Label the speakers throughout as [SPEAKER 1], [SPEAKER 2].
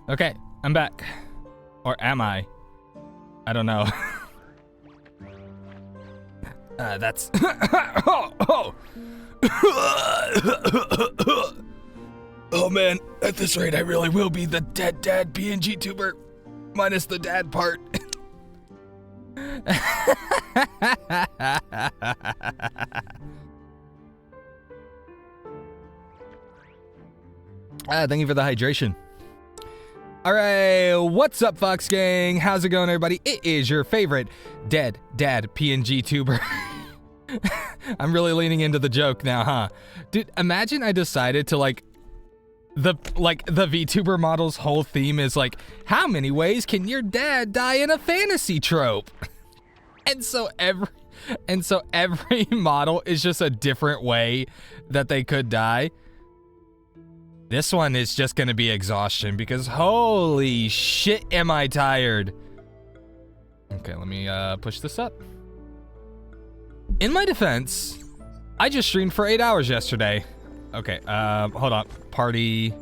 [SPEAKER 1] Okay, I'm back. Or am I? I don't know. That's... Oh man, at this rate I really will be the dead dad PNG tuber. Minus the dad part. Thank you for the hydration. Alright, what's up, Fox Gang? How's it going, everybody? It is your favorite dead dad PNG tuber. I'm really leaning into the joke now, huh? Dude, imagine I decided to the VTuber model's whole theme is like, how many ways can your dad die in a fantasy trope? And so every model is just a different way that they could die. This one is just gonna be exhaustion because holy shit am I tired. Okay, let me push this up. In my defense, I just streamed for 8 hours yesterday. Okay, hold on. Party.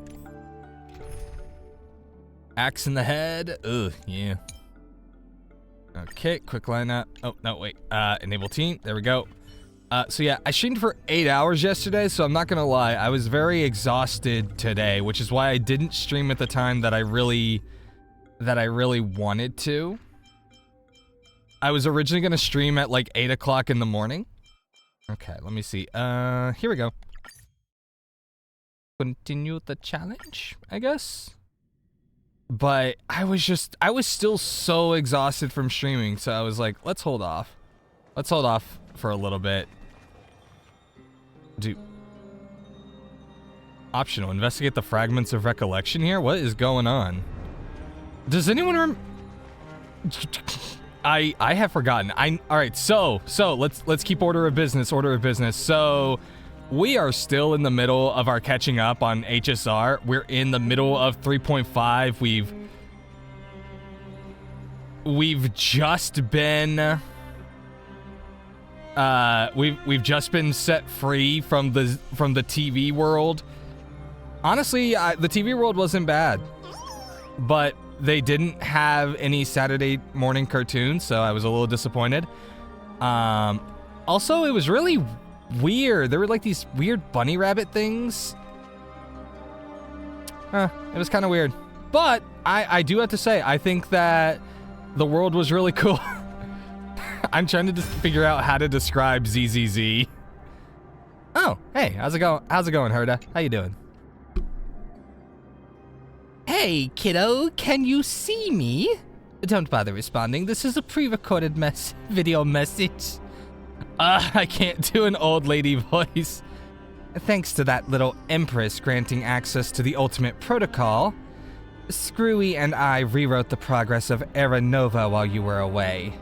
[SPEAKER 1] Axe in the head. Ugh, yeah. Okay, quick lineup. Oh, no, wait. Enable team. There we go. So yeah, I streamed for 8 hours yesterday, so I'm not gonna lie. I was very exhausted today, which is why I didn't stream at the time that I really wanted to. I was originally gonna stream at like 8 o'clock in the morning. Okay, let me see. Here we go. Continue the challenge, I guess. But I was still so exhausted from streaming, so I was like, let's hold off. Let's hold off for a little bit. Dude. Optional, investigate the fragments of recollection here? What is going on? Does anyone I have forgotten. Alright, so let's keep order of business. So we are still in the middle of our catching up on HSR. We're in the middle of 3.5. We've just been we've just been set free from the TV world. Honestly, the TV world wasn't bad, but they didn't have any Saturday morning cartoons, so I was a little disappointed. Also, it was really weird. There were like these weird bunny rabbit things. It was kind of weird. But I do have to say, I think that the world was really cool. I'm trying to just figure out how to describe ZZZ. Oh, hey, how's it going? How's it going, Herda? How you doing? Hey, kiddo, can you see me? Don't bother responding. This is a pre-recorded video message. I can't do an old lady voice. Thanks to that little empress granting access to the ultimate protocol, Screwy and I rewrote the progress of Era Nova while you were away.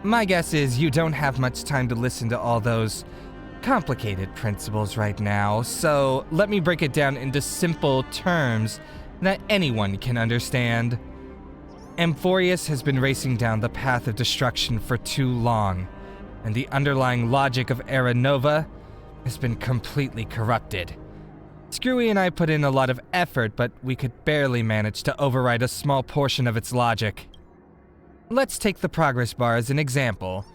[SPEAKER 1] My guess is you don't have much time to listen to all those complicated principles right now, so let me break it down into simple terms that anyone can understand. Amphorius has been racing down the path of destruction for too long, and the underlying logic of Era Nova has been completely corrupted. Screwy and I put in a lot of effort, but we could barely manage to override a small portion of its logic. Let's take the progress bar as an example.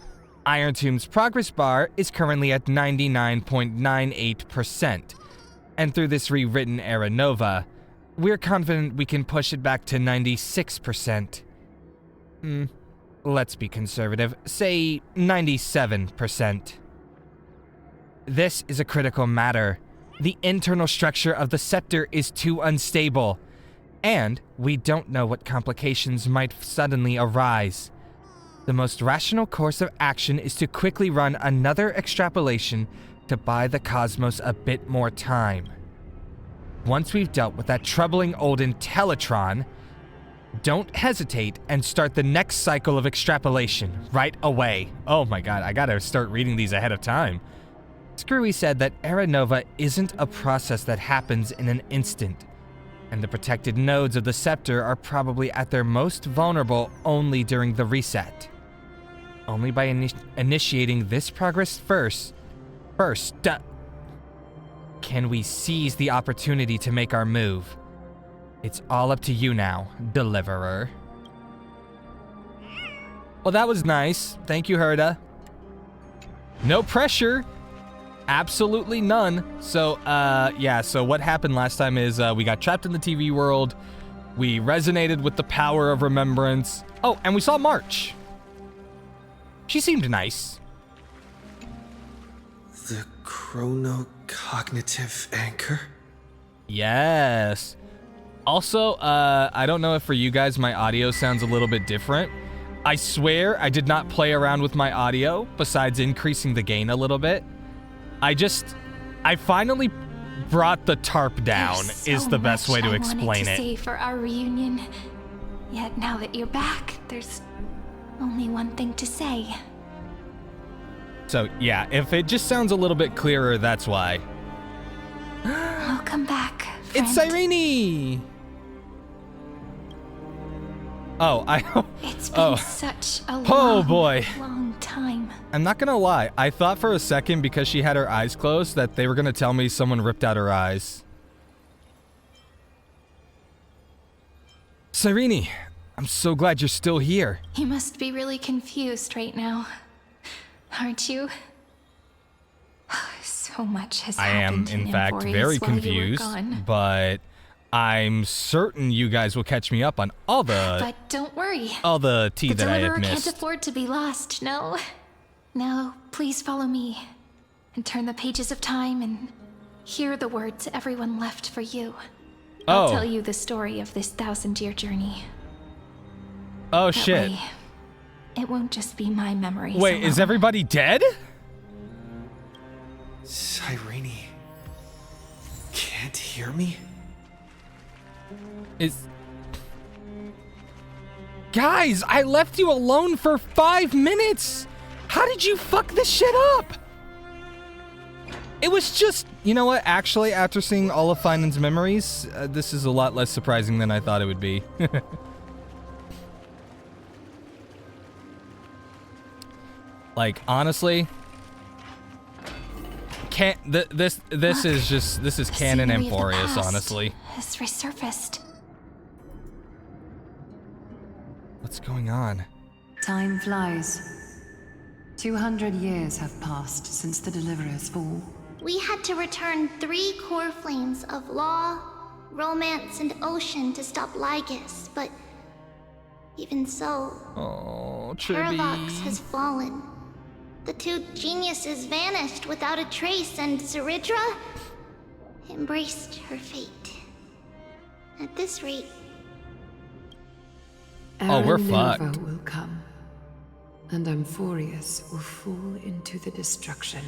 [SPEAKER 1] Iron Tomb's progress bar is currently at 99.98%, and through this rewritten Era Nova, we're confident we can push it back to 96%. Let's be conservative, say 97%. This is a critical matter. The internal structure of the scepter is too unstable, and we don't know what complications might suddenly arise. The most rational course of action is to quickly run another extrapolation to buy the cosmos a bit more time. Once we've dealt with that troubling old Intellitron, don't hesitate and start the next cycle of extrapolation right away. Oh my god, I gotta start reading these ahead of time. Screwy said that Era Nova isn't a process that happens in an instant, and the protected nodes of the scepter are probably at their most vulnerable only during the reset. Only by initiating this progress first, can we seize the opportunity to make our move. It's all up to you now, Deliverer. Well, that was nice. Thank you, Herda. No pressure. Absolutely none. So, yeah, so what happened last time is we got trapped in the TV world. We resonated with the power of remembrance. Oh, and we saw March. She seemed nice.
[SPEAKER 2] The chronocognitive anchor?
[SPEAKER 1] Yes. Also, I don't know if for you guys my audio sounds a little bit different. I swear I did not play around with my audio besides increasing the gain a little bit. I finally brought the tarp down is the best way to explain it.
[SPEAKER 3] Say for our reunion. Yet now that you're back, there's only one thing to say.
[SPEAKER 1] So yeah, if it just sounds a little bit clearer, that's why.
[SPEAKER 3] I'll come back, friend.
[SPEAKER 1] It's Cyrene! Oh,
[SPEAKER 3] It's been such a long time.
[SPEAKER 1] I'm not gonna lie, I thought for a second because she had her eyes closed that they were gonna tell me someone ripped out her eyes. Cyrene, I'm so glad you're still here.
[SPEAKER 3] You must be really confused right now, aren't you? So much has happened.
[SPEAKER 1] I am, in fact, very confused, but I'm certain you guys will catch me up on all the...
[SPEAKER 3] But don't worry.
[SPEAKER 1] All the tea that I have missed.
[SPEAKER 3] The Deliverer can't afford to be lost, no? No, please follow me and turn the pages of time and hear the words everyone left for you. I'll tell you the story of this 1,000-year journey.
[SPEAKER 1] Oh,
[SPEAKER 3] that
[SPEAKER 1] shit.
[SPEAKER 3] Way, it won't just be my memories.
[SPEAKER 1] Wait, is everybody dead?
[SPEAKER 2] Cyrene can't hear me?
[SPEAKER 1] Guys, I left you alone for 5 minutes! How did you fuck this shit up? It was just... You know what? Actually, after seeing all of Finan's memories, this is a lot less surprising than I thought it would be. Like, honestly... This is canon Amphorius, honestly.
[SPEAKER 3] Has resurfaced.
[SPEAKER 1] What's going on?
[SPEAKER 4] Time flies. 200 years have passed since the Deliverer's fall.
[SPEAKER 5] We had to return 3 core flames of law, romance, and ocean to stop Lygus, but even so, Paradox has fallen. The 2 geniuses vanished without a trace, and Zeridra embraced her fate. At this rate...
[SPEAKER 1] Oh, we're fucked.
[SPEAKER 4] will come, and Amphorius will fall into the destruction.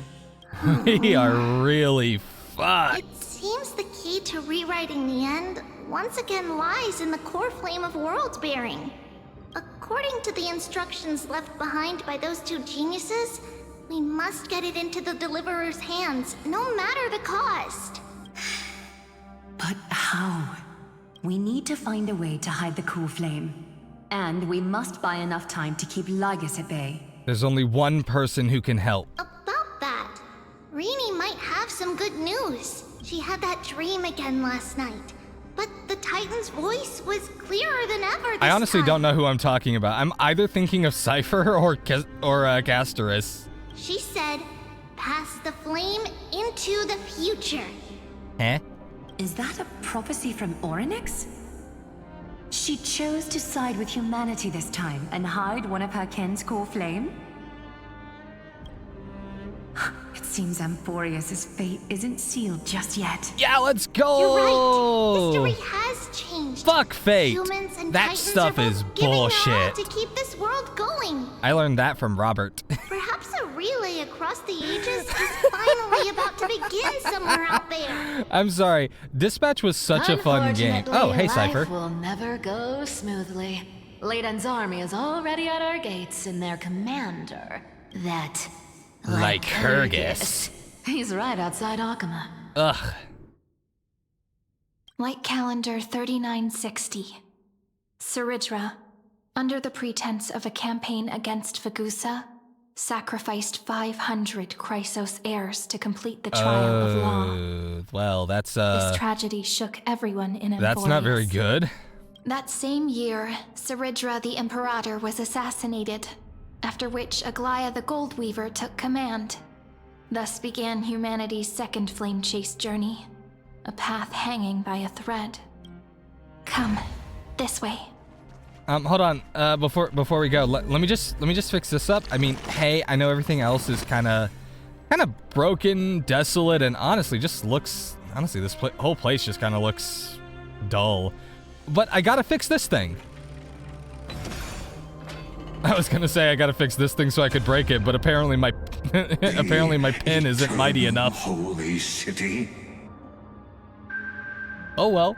[SPEAKER 1] We are really fucked.
[SPEAKER 5] It seems the key to rewriting the end once again lies in the core flame of world-bearing. According to the instructions left behind by those 2 geniuses, we must get it into the Deliverer's hands, no matter the cost.
[SPEAKER 6] But how? We need to find a way to hide the core flame. And we must buy enough time to keep Lygus at bay.
[SPEAKER 1] There's only one person who can help.
[SPEAKER 5] About that, Rini might have some good news. She had that dream again last night. But the Titan's voice was clearer than ever this
[SPEAKER 1] I honestly
[SPEAKER 5] time.
[SPEAKER 1] don't know who I'm talking about. I'm either thinking of Cypher or Castorus.
[SPEAKER 5] She said, pass the flame into the future.
[SPEAKER 1] Huh?
[SPEAKER 6] Is that a prophecy from Orynyx? She chose to side with humanity this time and hide one of her kin's core flame? It seems Amphorius' fate isn't sealed just yet.
[SPEAKER 1] Yeah, let's go!
[SPEAKER 5] You're right. History has changed.
[SPEAKER 1] Fuck fate.
[SPEAKER 5] Humans and
[SPEAKER 1] That
[SPEAKER 5] Titans
[SPEAKER 1] stuff
[SPEAKER 5] are
[SPEAKER 1] is
[SPEAKER 5] both giving their all
[SPEAKER 1] bullshit.
[SPEAKER 5] to keep this world going.
[SPEAKER 1] I learned that from Robert.
[SPEAKER 5] Perhaps a relay across the ages is finally about to begin somewhere out there.
[SPEAKER 1] I'm sorry. Dispatch was such a fun game. Oh, hey, Cypher.
[SPEAKER 7] Life will never go smoothly. Leiden's army is already at our gates, and their commander, that...
[SPEAKER 1] Lycurgus.
[SPEAKER 7] He's right outside Akama.
[SPEAKER 1] Ugh.
[SPEAKER 3] Light calendar 3960. Zeridra, under the pretense of a campaign against Vagusa, sacrificed 500 Chrysos heirs to complete the trial of Law.
[SPEAKER 1] Well, that's
[SPEAKER 3] This tragedy shook everyone in Emporius.
[SPEAKER 1] that's not very good.
[SPEAKER 3] That same year, Saridra the Imperator was assassinated, after which Aglaia the Goldweaver took command. Thus began humanity's second flame chase journey, a path hanging by a thread. Come, this way.
[SPEAKER 1] Hold on. Before we go, let me just fix this up. I mean, hey, I know everything else is kind of broken, desolate, and honestly, this whole place just kind of looks dull. But I gotta fix this thing. I was gonna say I gotta fix this thing so I could break it, but apparently my pin isn't mighty enough.
[SPEAKER 8] Holy city.
[SPEAKER 1] Oh well.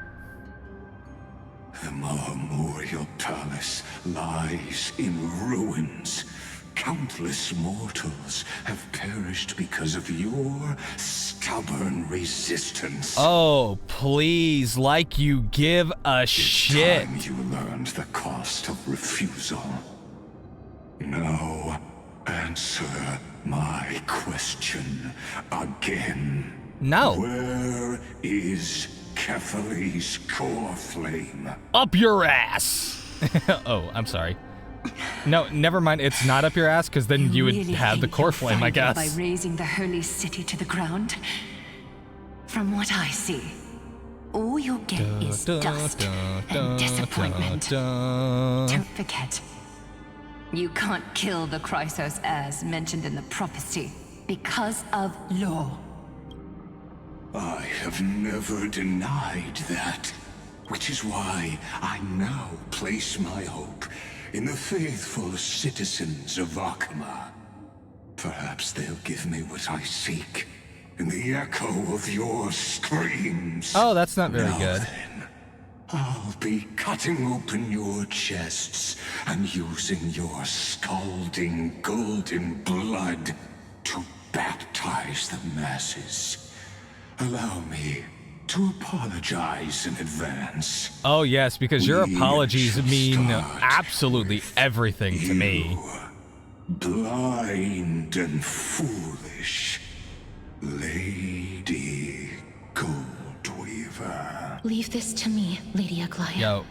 [SPEAKER 8] The Memorial Palace lies in ruins. Countless mortals have perished because of your stubborn resistance.
[SPEAKER 1] Oh, please, like you give a shit.
[SPEAKER 8] It's time you learned the cost of refusal. Now, answer my question again.
[SPEAKER 1] No.
[SPEAKER 8] Where is Kefali's core flame?
[SPEAKER 1] Up your ass. Oh, I'm sorry. No, never mind. It's not up your ass, because then you would
[SPEAKER 6] really
[SPEAKER 1] have the
[SPEAKER 6] think
[SPEAKER 1] core
[SPEAKER 6] you'll
[SPEAKER 1] flame, I
[SPEAKER 6] find her
[SPEAKER 1] guess.
[SPEAKER 6] By raising the holy city to the ground. From what I see, all you'll get is dust and disappointment. Don't forget, you can't kill the Chrysos heirs mentioned in the prophecy because of law.
[SPEAKER 8] I have never denied that, which is why I now place my hope in the faithful citizens of Akama. Perhaps they'll give me what I seek in the echo of your screams.
[SPEAKER 1] Oh, that's not very
[SPEAKER 8] Now
[SPEAKER 1] good.
[SPEAKER 8] then, I'll be cutting open your chests and using your scalding golden blood to baptize the masses. Allow me to apologize in advance.
[SPEAKER 1] Oh, yes, because your
[SPEAKER 8] We
[SPEAKER 1] apologies
[SPEAKER 8] should
[SPEAKER 1] mean
[SPEAKER 8] start
[SPEAKER 1] absolutely everything to me.
[SPEAKER 8] You, blind and foolish Lady Goldweaver.
[SPEAKER 3] Leave this to me, Lady Aglaia.
[SPEAKER 1] Yo,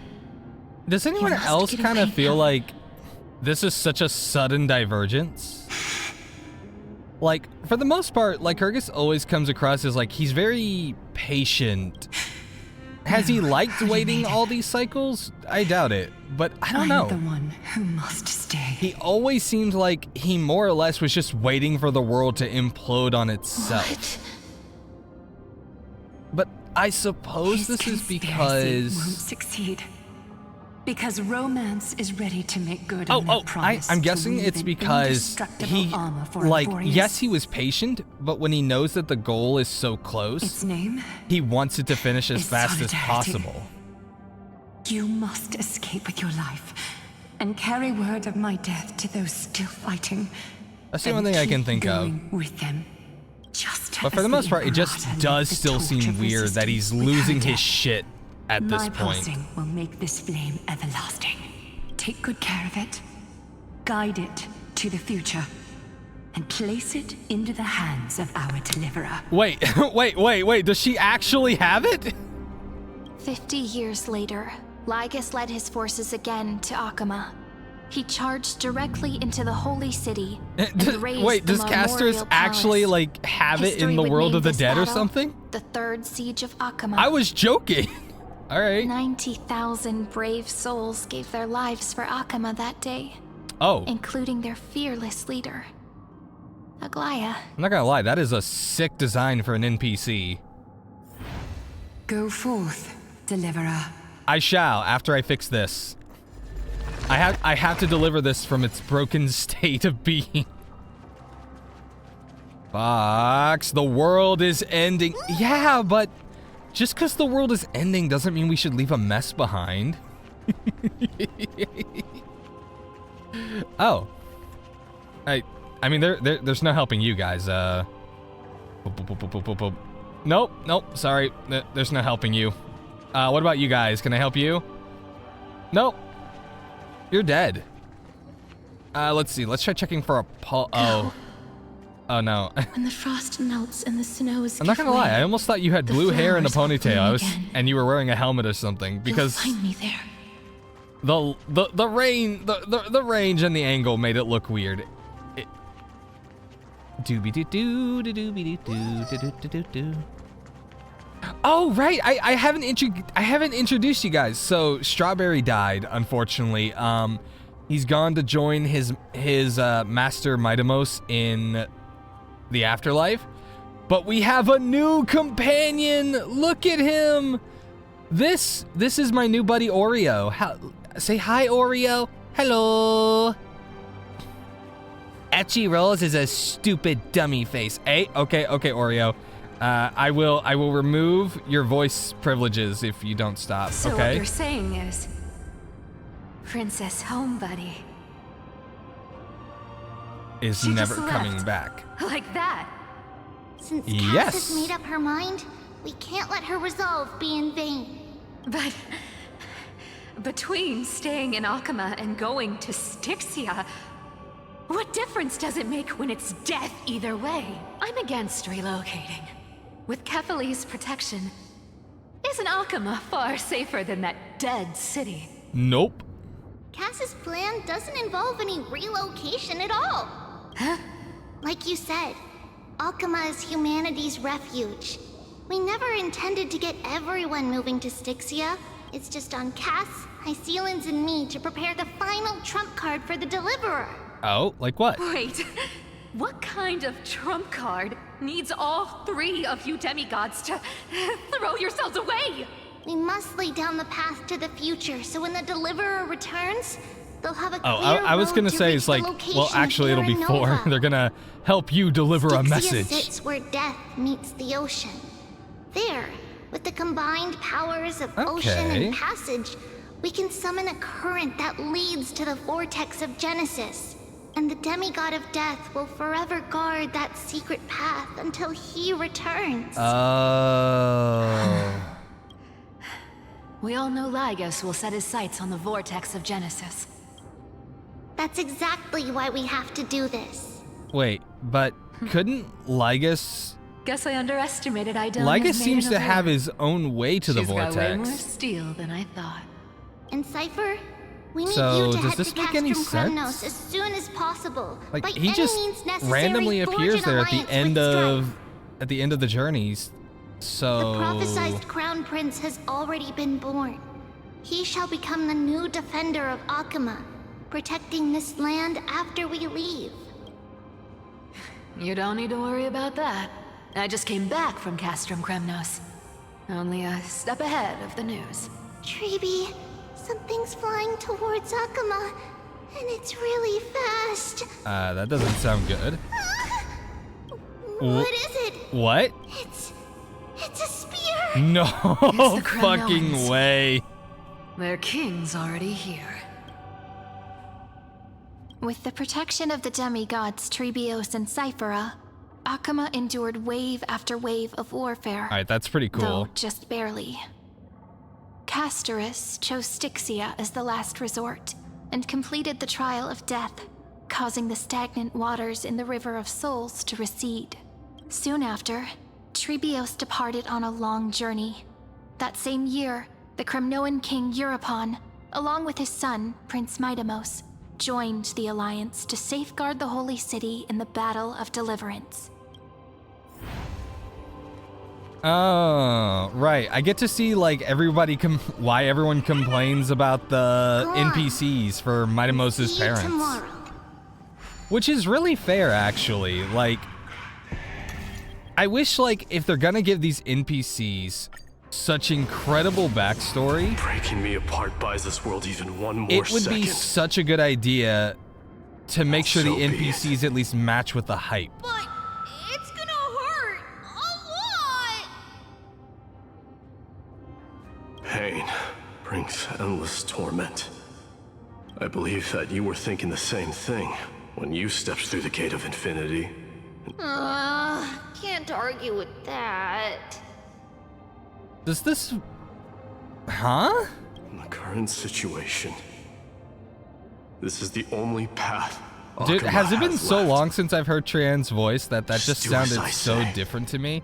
[SPEAKER 1] does anyone
[SPEAKER 3] must
[SPEAKER 1] else
[SPEAKER 3] get
[SPEAKER 1] kind of
[SPEAKER 3] away
[SPEAKER 1] feel
[SPEAKER 3] now.
[SPEAKER 1] like this is such a sudden divergence? Like, for the most part, Lycurgus always comes across as like he's very patient. Has he liked waiting all these cycles? I doubt it, but I don't know.
[SPEAKER 6] I'm the one who must stay.
[SPEAKER 1] He always seemed like he more or less was just waiting for the world to implode on itself.
[SPEAKER 3] What?
[SPEAKER 1] But I suppose
[SPEAKER 6] His
[SPEAKER 1] this is
[SPEAKER 6] conspiracy
[SPEAKER 1] because...
[SPEAKER 6] won't succeed. Because romance is ready to make good
[SPEAKER 1] Oh,
[SPEAKER 6] on their promise
[SPEAKER 1] I'm
[SPEAKER 6] to
[SPEAKER 1] guessing
[SPEAKER 6] weave
[SPEAKER 1] it's
[SPEAKER 6] an
[SPEAKER 1] because
[SPEAKER 6] indestructible
[SPEAKER 1] he,
[SPEAKER 6] armor for
[SPEAKER 1] like,
[SPEAKER 6] Emporius.
[SPEAKER 1] yes, he was patient, but when he knows that the goal is so close,
[SPEAKER 6] Its name?
[SPEAKER 1] he wants it to finish as
[SPEAKER 6] is
[SPEAKER 1] fast as
[SPEAKER 6] solidarity.
[SPEAKER 1] possible.
[SPEAKER 6] You must escape with your life and carry word of my death to those still fighting.
[SPEAKER 1] That's the
[SPEAKER 6] and
[SPEAKER 1] only thing I can
[SPEAKER 6] keep
[SPEAKER 1] think of.
[SPEAKER 6] going with them. Just
[SPEAKER 1] But for
[SPEAKER 6] as
[SPEAKER 1] the most part, it just
[SPEAKER 6] Imperator
[SPEAKER 1] does
[SPEAKER 6] lit the
[SPEAKER 1] still
[SPEAKER 6] torch
[SPEAKER 1] seem
[SPEAKER 6] of
[SPEAKER 1] weird that he's
[SPEAKER 6] resistance with
[SPEAKER 1] losing
[SPEAKER 6] her
[SPEAKER 1] his
[SPEAKER 6] death.
[SPEAKER 1] shit at this
[SPEAKER 6] My
[SPEAKER 1] point.
[SPEAKER 6] pulsing will make this flame everlasting. Take good care of it. Guide it to the future. And place it into the hands of our deliverer.
[SPEAKER 1] Wait, wait, does she actually have it?
[SPEAKER 3] 50 years later, Lygus led his forces again to Akama. He charged directly into the holy city and razed
[SPEAKER 1] Wait,
[SPEAKER 3] the
[SPEAKER 1] does Castris
[SPEAKER 3] Memorial
[SPEAKER 1] actually,
[SPEAKER 3] Palace.
[SPEAKER 1] like, have it in
[SPEAKER 3] History
[SPEAKER 1] the
[SPEAKER 3] would
[SPEAKER 1] world
[SPEAKER 3] name
[SPEAKER 1] of the
[SPEAKER 3] this
[SPEAKER 1] dead or
[SPEAKER 3] battle
[SPEAKER 1] something?
[SPEAKER 3] The Third Siege of Akama.
[SPEAKER 1] I was joking. All right.
[SPEAKER 3] 90,000 brave souls gave their lives for Akama that day,
[SPEAKER 1] Oh,
[SPEAKER 3] including their fearless leader, Aglaia.
[SPEAKER 1] I'm not gonna lie, that is a sick design for an NPC.
[SPEAKER 6] Go forth, deliverer.
[SPEAKER 1] I shall, after I fix this. I have to deliver this from its broken state of being. Fox, the world is ending. Yeah, but just because the world is ending doesn't mean we should leave a mess behind. Oh. I mean, there's no helping you guys. Nope, sorry. There's no helping you. What about you guys? Can I help you? Nope. You're dead. Let's see. Let's try checking for a Oh no.
[SPEAKER 3] When the frost melts and the snows
[SPEAKER 1] I'm not gonna lie. I almost thought you had blue hair and a ponytail. And you were wearing a helmet or something because
[SPEAKER 3] find me there.
[SPEAKER 1] the range and the angle made it look weird. Oh right, I haven't introduced you guys. So Strawberry died, unfortunately. He's gone to join his master Midamos in the afterlife. But we have a new companion. Look at him. This is my new buddy Oreo. Say hi, Oreo. Hello. HSR is a stupid dummy face. Hey, okay, Oreo. I will remove your voice privileges if you don't stop.
[SPEAKER 7] So
[SPEAKER 1] okay.
[SPEAKER 7] what you're saying is, Princess Homebuddy
[SPEAKER 1] is
[SPEAKER 7] she
[SPEAKER 1] never
[SPEAKER 7] just
[SPEAKER 1] coming
[SPEAKER 7] left.
[SPEAKER 1] back.
[SPEAKER 7] Like that.
[SPEAKER 5] Since
[SPEAKER 1] Yes.
[SPEAKER 5] Cass has made up her mind, we can't let her resolve be in vain.
[SPEAKER 7] But between staying in Akama and going to Styxia, what difference does it make when it's death either way? I'm against relocating. With Kefali's protection, isn't Akama far safer than that dead city?
[SPEAKER 1] Nope.
[SPEAKER 5] Cass's plan doesn't involve any relocation at all.
[SPEAKER 7] Huh?
[SPEAKER 5] Like you said, Alchema is humanity's refuge. We never intended to get everyone moving to Styxia. It's just on Cass, Hycealans, and me to prepare the final trump card for the Deliverer.
[SPEAKER 1] Oh, like what?
[SPEAKER 7] Wait, what kind of trump card needs all three of you demigods to throw yourselves away?
[SPEAKER 5] We must lay down the path to the future, so when the Deliverer returns, they'll have a clear
[SPEAKER 1] I was
[SPEAKER 5] road
[SPEAKER 1] gonna
[SPEAKER 5] to
[SPEAKER 1] say
[SPEAKER 5] reach
[SPEAKER 1] it's
[SPEAKER 5] the
[SPEAKER 1] like,
[SPEAKER 5] location
[SPEAKER 1] well,
[SPEAKER 5] of
[SPEAKER 1] actually it'll be 4.
[SPEAKER 5] Terranova.
[SPEAKER 1] They're gonna help you deliver a
[SPEAKER 5] Styxia
[SPEAKER 1] message.
[SPEAKER 5] sits where death meets the ocean. There, with the combined powers of ocean
[SPEAKER 1] Okay.
[SPEAKER 5] and passage, we can summon a current that leads to the vortex of Genesis. And the demigod of death will forever guard that secret path until he returns.
[SPEAKER 1] Oh.
[SPEAKER 7] We all know Lygus will set his sights on the vortex of Genesis.
[SPEAKER 5] That's exactly why we have to do this.
[SPEAKER 1] Wait, but couldn't Lygus...
[SPEAKER 7] Guess I underestimated Idon.
[SPEAKER 1] Lygus seems to have his own way to the
[SPEAKER 7] She's got way more
[SPEAKER 1] vortex.
[SPEAKER 7] steel than I thought.
[SPEAKER 5] And Cypher, we need
[SPEAKER 1] So,
[SPEAKER 5] you to
[SPEAKER 1] does
[SPEAKER 5] head
[SPEAKER 1] this
[SPEAKER 5] to
[SPEAKER 1] make any
[SPEAKER 5] Castrum Kremnos
[SPEAKER 1] sense?
[SPEAKER 5] as soon as possible.
[SPEAKER 1] Like,
[SPEAKER 5] By
[SPEAKER 1] he
[SPEAKER 5] any
[SPEAKER 1] just
[SPEAKER 5] means necessary,
[SPEAKER 1] randomly
[SPEAKER 5] forge
[SPEAKER 1] appears
[SPEAKER 5] an
[SPEAKER 1] there at the
[SPEAKER 5] alliance
[SPEAKER 1] end
[SPEAKER 5] with
[SPEAKER 1] of...
[SPEAKER 5] Strife.
[SPEAKER 1] At the end of the journeys. So...
[SPEAKER 5] The prophesized Crown Prince has already been born. He shall become the new defender of Akama, protecting this land after we leave.
[SPEAKER 7] You don't need to worry about that. I just came back from Castrum Kremnos. Only a step ahead of the news.
[SPEAKER 5] Treeby, something's flying towards Akama, and it's really fast.
[SPEAKER 1] that doesn't sound good.
[SPEAKER 5] What is it?
[SPEAKER 1] What?
[SPEAKER 5] It's a spear.
[SPEAKER 1] No
[SPEAKER 7] It's the
[SPEAKER 1] fucking
[SPEAKER 7] Kremnoans.
[SPEAKER 1] way.
[SPEAKER 7] Their king's already here.
[SPEAKER 3] With the protection of the demigods Trebios and Cyphera, Akama endured wave after wave of warfare.
[SPEAKER 1] Alright, that's pretty cool.
[SPEAKER 3] Though just barely. Castorus chose Styxia as the last resort, and completed the trial of death, causing the stagnant waters in the River of Souls to recede. Soon after, Trebios departed on a long journey. That same year, the Kremnoan king Euripon, along with his son, Prince Midamos, joined the Alliance to safeguard the Holy City in the Battle of Deliverance.
[SPEAKER 1] Oh, right. I get to see, like, everybody why everyone complains about the
[SPEAKER 5] Go on.
[SPEAKER 1] NPCs for Midamos'
[SPEAKER 5] See you
[SPEAKER 1] parents.
[SPEAKER 5] tomorrow.
[SPEAKER 1] Which is really fair, actually. Like, I wish, like, if they're gonna give these NPCs such incredible backstory,
[SPEAKER 9] Breaking me apart buys this world even one more
[SPEAKER 1] it would
[SPEAKER 9] second.
[SPEAKER 1] be such a good idea to make sure
[SPEAKER 9] So
[SPEAKER 1] the
[SPEAKER 9] be
[SPEAKER 1] NPCs at least match with the hype.
[SPEAKER 5] But it's gonna hurt a lot.
[SPEAKER 9] Pain brings endless torment. I believe that you were thinking the same thing when you stepped through the gate of infinity.
[SPEAKER 5] Can't argue with that.
[SPEAKER 1] Does this... Huh?
[SPEAKER 9] In the current situation, This is the only path.
[SPEAKER 1] Dude,
[SPEAKER 9] Akuma
[SPEAKER 1] has it been
[SPEAKER 9] has
[SPEAKER 1] so
[SPEAKER 9] left.
[SPEAKER 1] long since I've heard Trian's voice that just
[SPEAKER 9] do as
[SPEAKER 1] sounded
[SPEAKER 9] I
[SPEAKER 1] so
[SPEAKER 9] say.
[SPEAKER 1] different to me?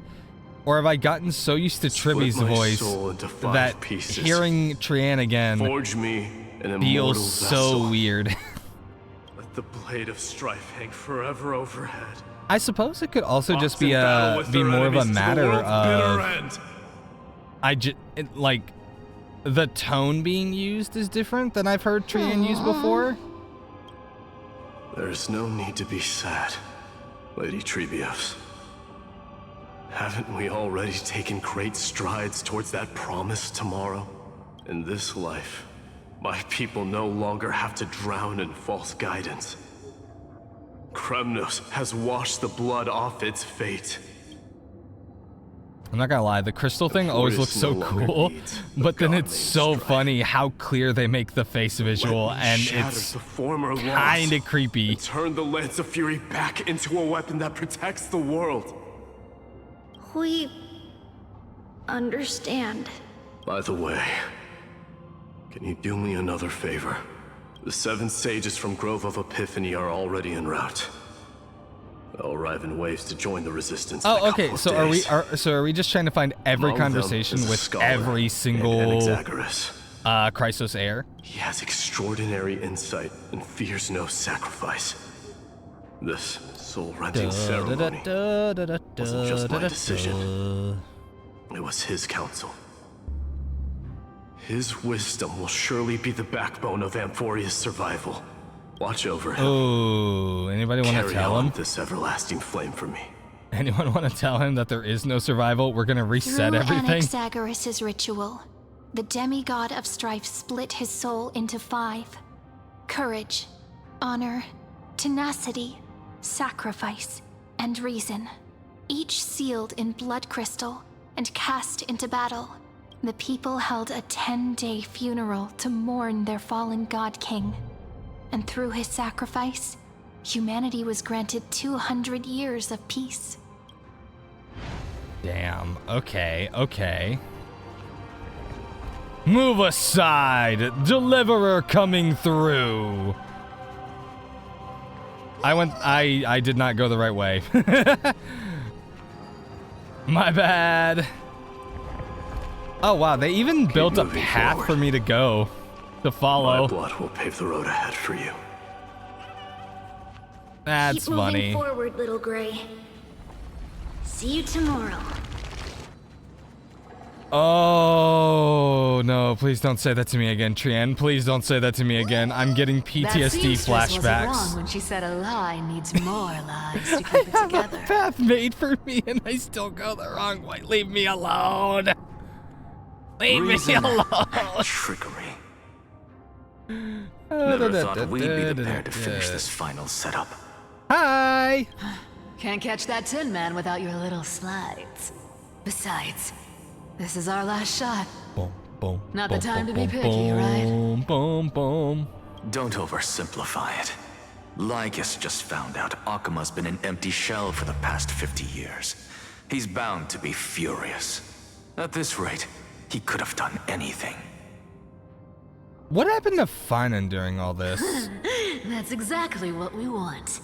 [SPEAKER 1] Or have I gotten so used to
[SPEAKER 9] Split
[SPEAKER 1] Triby's
[SPEAKER 9] my
[SPEAKER 1] voice
[SPEAKER 9] soul into 5
[SPEAKER 1] that
[SPEAKER 9] pieces.
[SPEAKER 1] hearing Trian again
[SPEAKER 9] Forge me an immortal
[SPEAKER 1] feels
[SPEAKER 9] vessel.
[SPEAKER 1] so weird?
[SPEAKER 9] Let the blade of strife hang forever overhead.
[SPEAKER 1] I suppose it could also just
[SPEAKER 9] Locked
[SPEAKER 1] be
[SPEAKER 9] in battle with their
[SPEAKER 1] more of a
[SPEAKER 9] enemies to the
[SPEAKER 1] matter
[SPEAKER 9] world's bitter
[SPEAKER 1] of
[SPEAKER 9] end.
[SPEAKER 1] like the tone being used is different than I've heard Trian use before.
[SPEAKER 9] There's no need to be sad, Lady Trebios. Haven't we already taken great strides towards that promise tomorrow? In this life, my people no longer have to drown in false guidance. Kremnos has washed the blood off its fate.
[SPEAKER 1] I'm not gonna lie, the crystal thing always looks so cool, but then it's so funny how clear they make the face visual, and it's kinda creepy.
[SPEAKER 9] Turn the Lance of Fury back into a weapon that protects the world.
[SPEAKER 5] We understand.
[SPEAKER 9] By the way, can you do me another favor? The 7 sages from Grove of Epiphany are already en route. They'll arrive in waves to join the resistance. in a
[SPEAKER 1] Oh,
[SPEAKER 9] couple
[SPEAKER 1] okay.
[SPEAKER 9] of
[SPEAKER 1] So
[SPEAKER 9] days.
[SPEAKER 1] are we just trying to find every
[SPEAKER 9] Among them
[SPEAKER 1] conversation
[SPEAKER 9] is a
[SPEAKER 1] with
[SPEAKER 9] scholar
[SPEAKER 1] every
[SPEAKER 9] named
[SPEAKER 1] single
[SPEAKER 9] Anaxagoras.
[SPEAKER 1] Chrysos heir?
[SPEAKER 9] He has extraordinary insight and fears no sacrifice. This soul-rending ceremony wasn't just my decision. It was his counsel. His wisdom will surely be the backbone of Amphoria's survival. Watch over him.
[SPEAKER 1] Oh, anybody want to
[SPEAKER 9] Carry
[SPEAKER 1] tell
[SPEAKER 9] on
[SPEAKER 1] him?
[SPEAKER 9] this everlasting flame for me.
[SPEAKER 1] Anyone want to tell him that there is no survival? We're gonna reset
[SPEAKER 3] Through
[SPEAKER 1] everything.
[SPEAKER 3] Anaxagoras' ritual, the demigod of strife split his soul into 5: courage, honor, tenacity, sacrifice, and reason. Each sealed in blood crystal and cast into battle. The people held a 10-day funeral to mourn their fallen god king. And through his sacrifice, humanity was granted 200 years of peace.
[SPEAKER 1] Damn. Okay. Move aside! Deliverer coming through! I did not go the right way. My bad. Oh wow, they even built a path
[SPEAKER 9] forward.
[SPEAKER 1] for me to go, to
[SPEAKER 9] My
[SPEAKER 1] follow.
[SPEAKER 9] blood will pave the road ahead for you.
[SPEAKER 1] That's
[SPEAKER 5] Keep
[SPEAKER 1] funny.
[SPEAKER 5] moving forward, little Gray. See you tomorrow.
[SPEAKER 1] Oh no, please don't say that to me again, Trian. Please don't say that to me again. I'm getting
[SPEAKER 7] That
[SPEAKER 1] PTSD
[SPEAKER 7] seamstress wasn't wrong
[SPEAKER 1] flashbacks.
[SPEAKER 7] when she said a lie needs more lies to keep it together.
[SPEAKER 1] Path made for me and I still go the wrong way. Leave me alone. Leave me alone.
[SPEAKER 10] Trickery. Never thought we'd be prepared to finish this final setup.
[SPEAKER 1] Hi.
[SPEAKER 7] Can't catch that Tin Man without your little slides. Besides, this is our last shot.
[SPEAKER 1] Boom, boom.
[SPEAKER 7] Not the
[SPEAKER 1] boom,
[SPEAKER 7] time to
[SPEAKER 1] boom,
[SPEAKER 7] be picky, right?
[SPEAKER 1] Boom, boom, boom.
[SPEAKER 10] Don't oversimplify it. Lycus just found out Akuma's been an empty shell for the past 50 years. He's bound to be furious. At this rate, he could have done anything.
[SPEAKER 1] What happened to Finan during all this?
[SPEAKER 7] That's exactly what we want.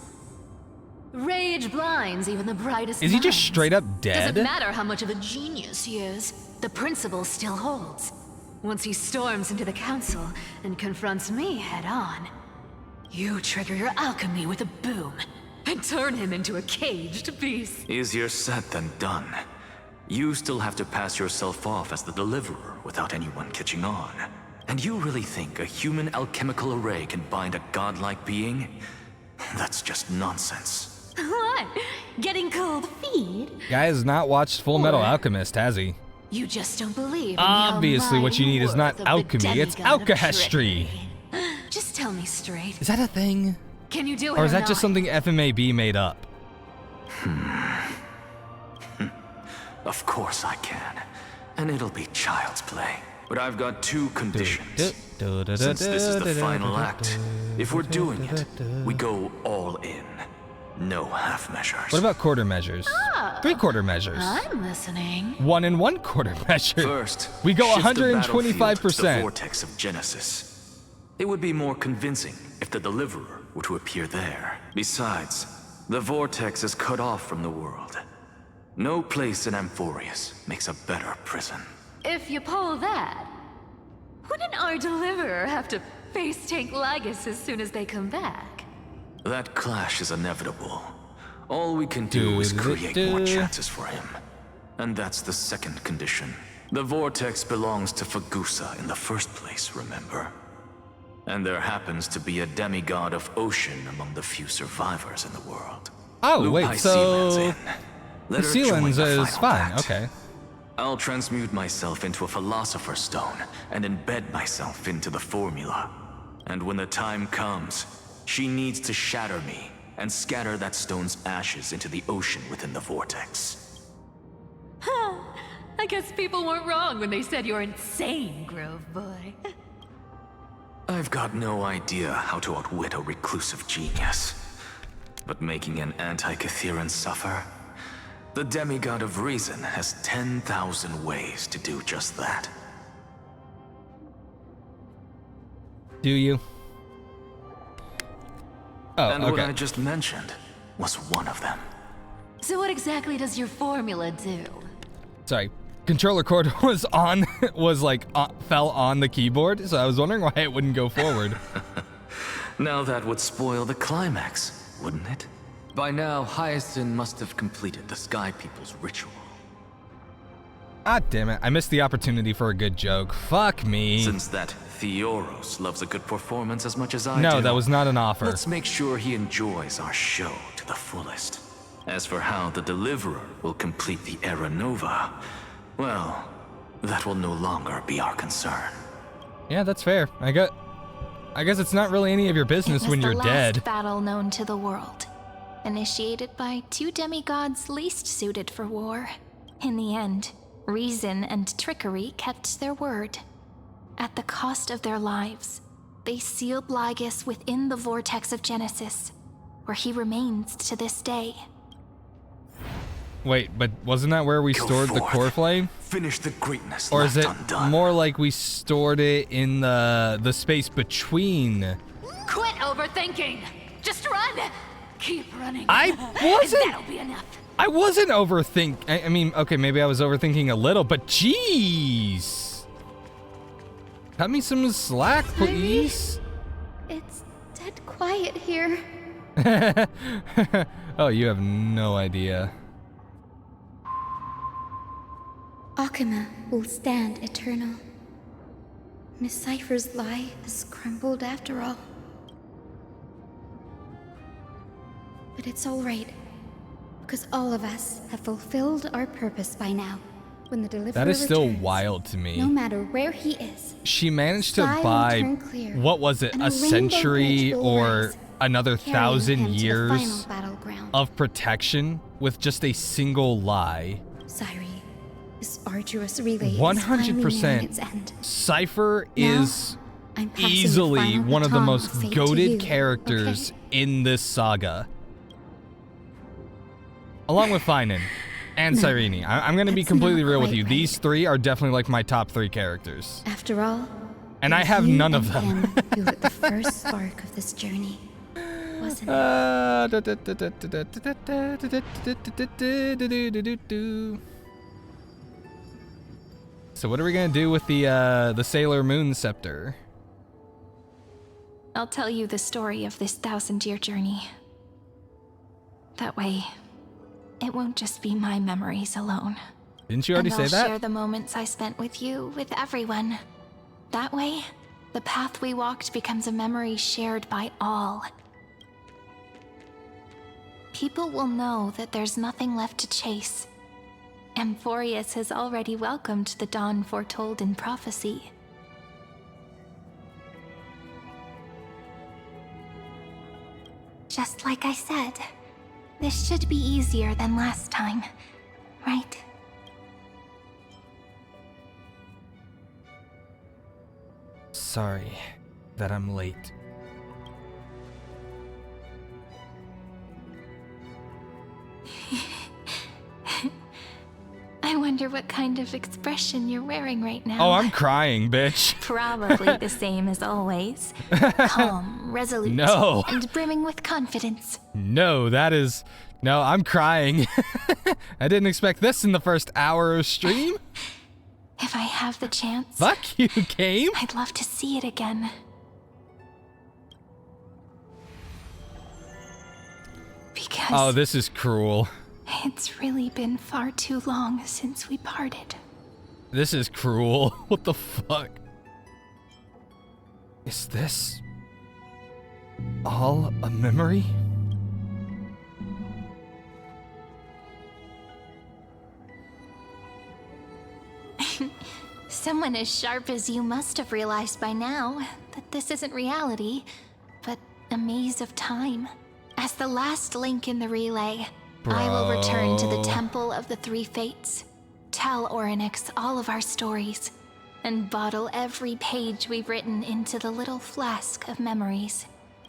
[SPEAKER 7] Rage blinds even the brightest
[SPEAKER 1] Is he just
[SPEAKER 7] minds.
[SPEAKER 1] straight up dead?
[SPEAKER 7] Doesn't matter how much of a genius he is, the principle still holds. Once he storms into the council and confronts me head on, you trigger your alchemy with a boom and turn him into a caged beast.
[SPEAKER 10] Easier said than done. You still have to pass yourself off as the deliverer without anyone catching on. And you really think a human alchemical array can bind a godlike being? That's just nonsense.
[SPEAKER 7] What? Getting cold feet?
[SPEAKER 1] Guy has not watched Full Metal Alchemist, has he?
[SPEAKER 7] You just don't believe in
[SPEAKER 1] Obviously, what you need is not alchemy, it's alchemy.
[SPEAKER 7] Just tell me straight.
[SPEAKER 1] Is that a thing?
[SPEAKER 7] Can you do it
[SPEAKER 1] Or is that
[SPEAKER 7] not?
[SPEAKER 1] just something FMAB made up?
[SPEAKER 10] Of course I can. And it'll be child's play. But I've got 2 conditions. Since this is the final act, if we're doing it, we go all in. No half measures.
[SPEAKER 1] What about quarter measures? 3/4 measures.
[SPEAKER 7] I'm listening.
[SPEAKER 1] 1 1/4 measure.
[SPEAKER 10] First,
[SPEAKER 1] we go
[SPEAKER 10] shift the battlefield to the
[SPEAKER 1] 125%.
[SPEAKER 10] vortex of Genesis. It would be more convincing if the Deliverer were to appear there. Besides, the vortex is cut off from the world. No place in Amphorius makes a better prison.
[SPEAKER 7] If you pull that, wouldn't our Deliverer have to face tank Lygus as soon as they come back?
[SPEAKER 10] That clash is inevitable. All we can do is create more chances for him. And that's the second condition. The vortex belongs to Fagusa in the first place, remember? And there happens to be a demigod of ocean among the few survivors in the world.
[SPEAKER 1] Oh, wait, so...
[SPEAKER 10] Sealands
[SPEAKER 1] is fine, okay.
[SPEAKER 10] I'll transmute myself into a Philosopher's Stone and embed myself into the formula. And when the time comes, she needs to shatter me and scatter that stone's ashes into the ocean within the vortex.
[SPEAKER 7] Huh. I guess people weren't wrong when they said you're insane, Grove Boy.
[SPEAKER 10] I've got no idea how to outwit a reclusive genius. But making an anti-Catheran suffer? The demigod of reason has 10,000 ways to do just that.
[SPEAKER 1] Do you? Oh,
[SPEAKER 10] and
[SPEAKER 1] okay.
[SPEAKER 10] what I just mentioned was one of them.
[SPEAKER 7] So what exactly does your formula do?
[SPEAKER 1] Sorry. Controller cord was fell on the keyboard, so I was wondering why it wouldn't go forward.
[SPEAKER 10] Now that would spoil the climax, wouldn't it? By now, Hyacinth must have completed the Sky People's ritual.
[SPEAKER 1] Ah, damn it. I missed the opportunity for a good joke. Fuck me.
[SPEAKER 10] Since that Theoros loves a good performance as much as I do.
[SPEAKER 1] No, that was not an offer.
[SPEAKER 10] Let's make sure he enjoys our show to the fullest. As for how the Deliverer will complete the Era Nova, well, that will no longer be our concern.
[SPEAKER 1] Yeah, that's fair. I guess it's not really any of your business when you're dead.
[SPEAKER 3] It was the last battle known to the world, initiated by two demigods least suited for war. In the end, reason and trickery kept their word. At the cost of their lives, they sealed Lygus within the vortex of Genesis, where he remains to this day.
[SPEAKER 1] Wait, but wasn't that where we stored the core flame?
[SPEAKER 10] Finish the greatness
[SPEAKER 1] or is it
[SPEAKER 10] undone.
[SPEAKER 1] More like we stored it in the space between?
[SPEAKER 7] Quit overthinking. Just run. Keep running.
[SPEAKER 1] I wasn't.
[SPEAKER 7] That'll be enough.
[SPEAKER 1] I wasn't overthinking. I mean, okay, maybe I was overthinking a little, but jeez. Cut me some slack, please.
[SPEAKER 5] It's dead quiet here.
[SPEAKER 1] Oh, you have no idea.
[SPEAKER 5] Akima will stand eternal. Miss Cypher's lie has crumbled after all. But it's all right, because all of us have fulfilled our purpose by now. When the Deliverer
[SPEAKER 1] That is still
[SPEAKER 5] returns,
[SPEAKER 1] wild to me.
[SPEAKER 5] no matter where he is,
[SPEAKER 1] She managed to
[SPEAKER 5] sky will
[SPEAKER 1] buy,
[SPEAKER 5] turn clear,
[SPEAKER 1] what was it,
[SPEAKER 5] and
[SPEAKER 1] a
[SPEAKER 5] a rainbow
[SPEAKER 1] century
[SPEAKER 5] bridge will
[SPEAKER 1] or
[SPEAKER 5] rise,
[SPEAKER 1] another
[SPEAKER 5] carrying
[SPEAKER 1] 1,000
[SPEAKER 5] him to the
[SPEAKER 1] years
[SPEAKER 5] final battleground.
[SPEAKER 1] of protection with just a single lie.
[SPEAKER 5] Cyree, this arduous relay is
[SPEAKER 1] 100%.
[SPEAKER 5] finally nearing its end.
[SPEAKER 1] Cypher
[SPEAKER 5] Now,
[SPEAKER 1] is
[SPEAKER 5] I'm passing the
[SPEAKER 1] easily
[SPEAKER 5] final
[SPEAKER 1] one of the
[SPEAKER 5] baton
[SPEAKER 1] most
[SPEAKER 5] of fate to
[SPEAKER 1] goated
[SPEAKER 5] you,
[SPEAKER 1] characters
[SPEAKER 5] okay?
[SPEAKER 1] in this saga. Along with Finan and
[SPEAKER 5] No,
[SPEAKER 1] Cyrene. I'm going to be
[SPEAKER 5] that's
[SPEAKER 1] completely
[SPEAKER 5] not
[SPEAKER 1] real with
[SPEAKER 5] quite
[SPEAKER 1] you.
[SPEAKER 5] right.
[SPEAKER 1] These three are definitely like my top 3 characters.
[SPEAKER 5] After all,
[SPEAKER 1] And I
[SPEAKER 5] it was
[SPEAKER 1] have
[SPEAKER 5] you
[SPEAKER 1] none of
[SPEAKER 5] and
[SPEAKER 1] them.
[SPEAKER 5] him who lit the first spark of this journey, wasn't it?
[SPEAKER 1] So what are we gonna do with the Sailor Moon Scepter?
[SPEAKER 3] I'll tell you the story of this 1,000-year journey. That way, it won't just be my memories alone.
[SPEAKER 1] Didn't you already
[SPEAKER 3] and
[SPEAKER 1] say
[SPEAKER 3] I'll
[SPEAKER 1] that?
[SPEAKER 3] share the moments I spent with you, with everyone. That way, the path we walked becomes a memory shared by all. People will know that there's nothing left to chase. Amphorius has already welcomed the dawn foretold in prophecy. Just like I said, this should be easier than last time, right?
[SPEAKER 1] Sorry that I'm late.
[SPEAKER 3] I wonder wonder what kind of expression you're wearing right now.
[SPEAKER 1] Oh, I'm crying, bitch.
[SPEAKER 3] Probably the same as always. Calm, resolute,
[SPEAKER 1] No.
[SPEAKER 3] and brimming with confidence.
[SPEAKER 1] No, no, I'm crying. I didn't expect this in the first hour of stream.
[SPEAKER 3] If I have the chance,
[SPEAKER 1] Fuck you, game.
[SPEAKER 3] I'd love to see it again. Because
[SPEAKER 1] Oh, this is cruel.
[SPEAKER 3] it's really been far too long since we parted.
[SPEAKER 1] This is cruel. What the fuck? Is this all a memory?
[SPEAKER 3] Someone as sharp as you must have realized by now that this isn't reality, but a maze of time. As the last link in the relay, I will return to the Temple of the Three Fates, tell Orynyx all of our stories, and bottle every page we've written into the little flask of memories.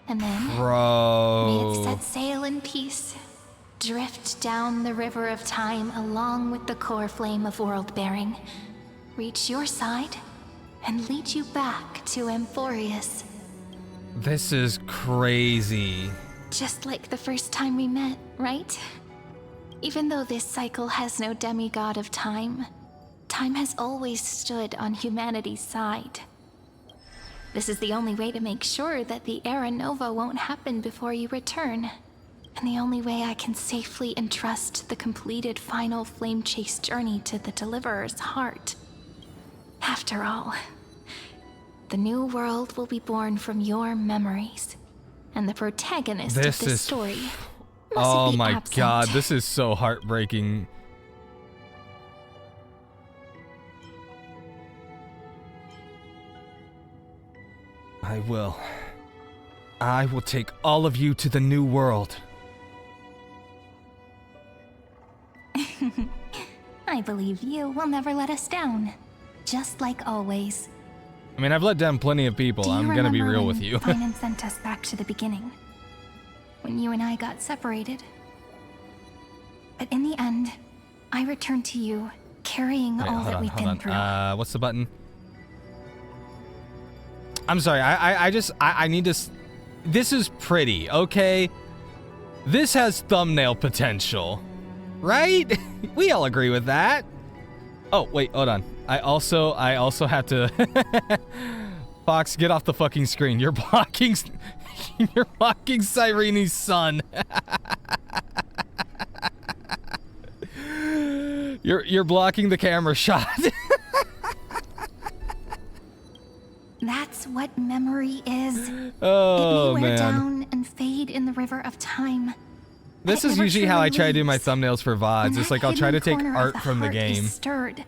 [SPEAKER 3] And then, may it set sail in peace, drift down the river of time along with the core flame of world-bearing, reach your side, and lead you back to Amphorius.
[SPEAKER 1] This is crazy.
[SPEAKER 3] Just like the first time we met, right? Even though this cycle has no demigod of time, time has always stood on humanity's side. This is the only way to make sure that the Era Nova won't happen before you return. And the only way I can safely entrust the completed final flame chase journey to the Deliverer's heart. After all, the new world will be born from your memories. And the protagonist of this story
[SPEAKER 1] Oh my
[SPEAKER 3] absent.
[SPEAKER 1] god, this is so heartbreaking. I will take all of you to the new world.
[SPEAKER 3] I believe you will never let us down. Just like always.
[SPEAKER 1] I mean, I've let down plenty of people. I'm gonna be real with you.
[SPEAKER 3] Finan sent us back to the beginning. When you and I got separated. But in the end, I returned to you, carrying all that we've been through.
[SPEAKER 1] What's the button? I'm sorry, I need to... This is pretty, okay? This has thumbnail potential, right? We all agree with that. Oh, wait, hold on. I also have to... Fox, get off the fucking screen. You're blocking... You're blocking Cyrene's son. You're blocking the camera shot.
[SPEAKER 3] That's what memory is.
[SPEAKER 1] Oh,
[SPEAKER 3] it may wear
[SPEAKER 1] man.
[SPEAKER 3] down and fade in the river of time.
[SPEAKER 1] This is usually how I try to do my thumbnails for VODs. It's like I'll try to take art from the game.
[SPEAKER 3] Stirred.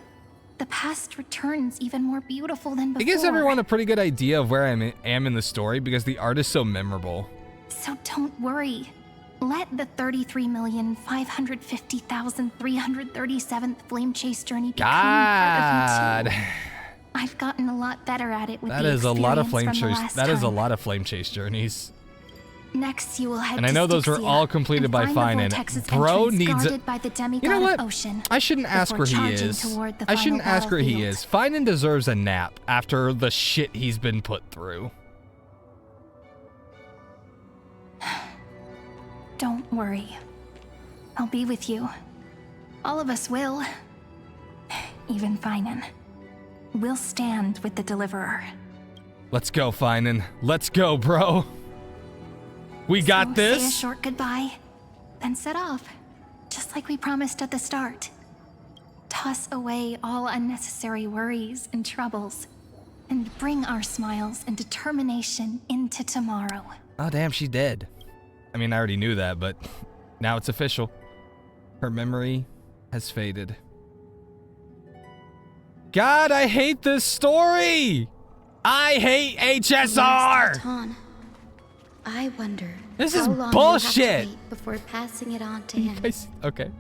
[SPEAKER 3] The past returns even more beautiful than before.
[SPEAKER 1] It gives everyone a pretty good idea of where I am in the story because the art is so memorable.
[SPEAKER 3] So don't worry. Let the 33,550,337th Flame Chase journey become part of you too. I've gotten a lot better at it with
[SPEAKER 1] That
[SPEAKER 3] the
[SPEAKER 1] is a lot of flame
[SPEAKER 3] experience from the
[SPEAKER 1] chase.
[SPEAKER 3] last
[SPEAKER 1] That is a
[SPEAKER 3] time.
[SPEAKER 1] lot of flame chase journeys.
[SPEAKER 3] Next, you will head
[SPEAKER 1] And I
[SPEAKER 3] to
[SPEAKER 1] know those were
[SPEAKER 3] Styxia
[SPEAKER 1] all completed by
[SPEAKER 3] and find the
[SPEAKER 1] Finan.
[SPEAKER 3] vortex's
[SPEAKER 1] Bro
[SPEAKER 3] entrance
[SPEAKER 1] needs a...
[SPEAKER 3] guarded by the demigod
[SPEAKER 1] You know what?
[SPEAKER 3] of Ocean
[SPEAKER 1] I shouldn't ask
[SPEAKER 3] before
[SPEAKER 1] where he
[SPEAKER 3] charging
[SPEAKER 1] is.
[SPEAKER 3] toward the
[SPEAKER 1] I shouldn't
[SPEAKER 3] final
[SPEAKER 1] ask where he
[SPEAKER 3] battlefield.
[SPEAKER 1] is. Finan deserves a nap after the shit he's been put through.
[SPEAKER 3] Don't worry. I'll be with you. All of us will. Even Finan. We'll stand with the Deliverer.
[SPEAKER 1] Let's go, Finan. Let's go, bro. We got
[SPEAKER 3] So
[SPEAKER 1] this.
[SPEAKER 3] say a short goodbye, then set off, just like we promised at the start. Toss away all unnecessary worries and troubles, and bring our smiles and determination into tomorrow.
[SPEAKER 1] Oh, damn, she's dead. I mean, I already knew that, but now it's official. Her memory has faded. God, I hate this story! I hate HSR!
[SPEAKER 11] I wonder.
[SPEAKER 1] This is
[SPEAKER 11] how long
[SPEAKER 1] bullshit.
[SPEAKER 11] you have to wait before passing it on to him.
[SPEAKER 1] Okay.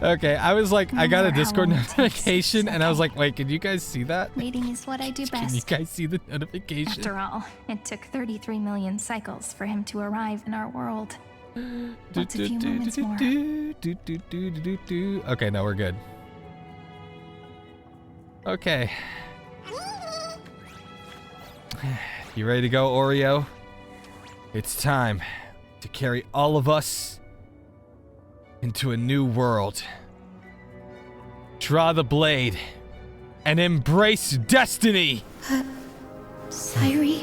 [SPEAKER 1] Okay, I was like, I got a Discord notification, and I was like, wait, can you guys see that?
[SPEAKER 3] Waiting is what I do
[SPEAKER 1] Can you
[SPEAKER 3] best.
[SPEAKER 1] guys see the notification?
[SPEAKER 3] After all, it took 33 million cycles for him to arrive in our world. Lots a few moments more.
[SPEAKER 1] Okay, no, we're good. Okay. You ready to go, Oreo? It's time to carry all of us into a new world. Draw the blade and embrace destiny!
[SPEAKER 11] Sairi,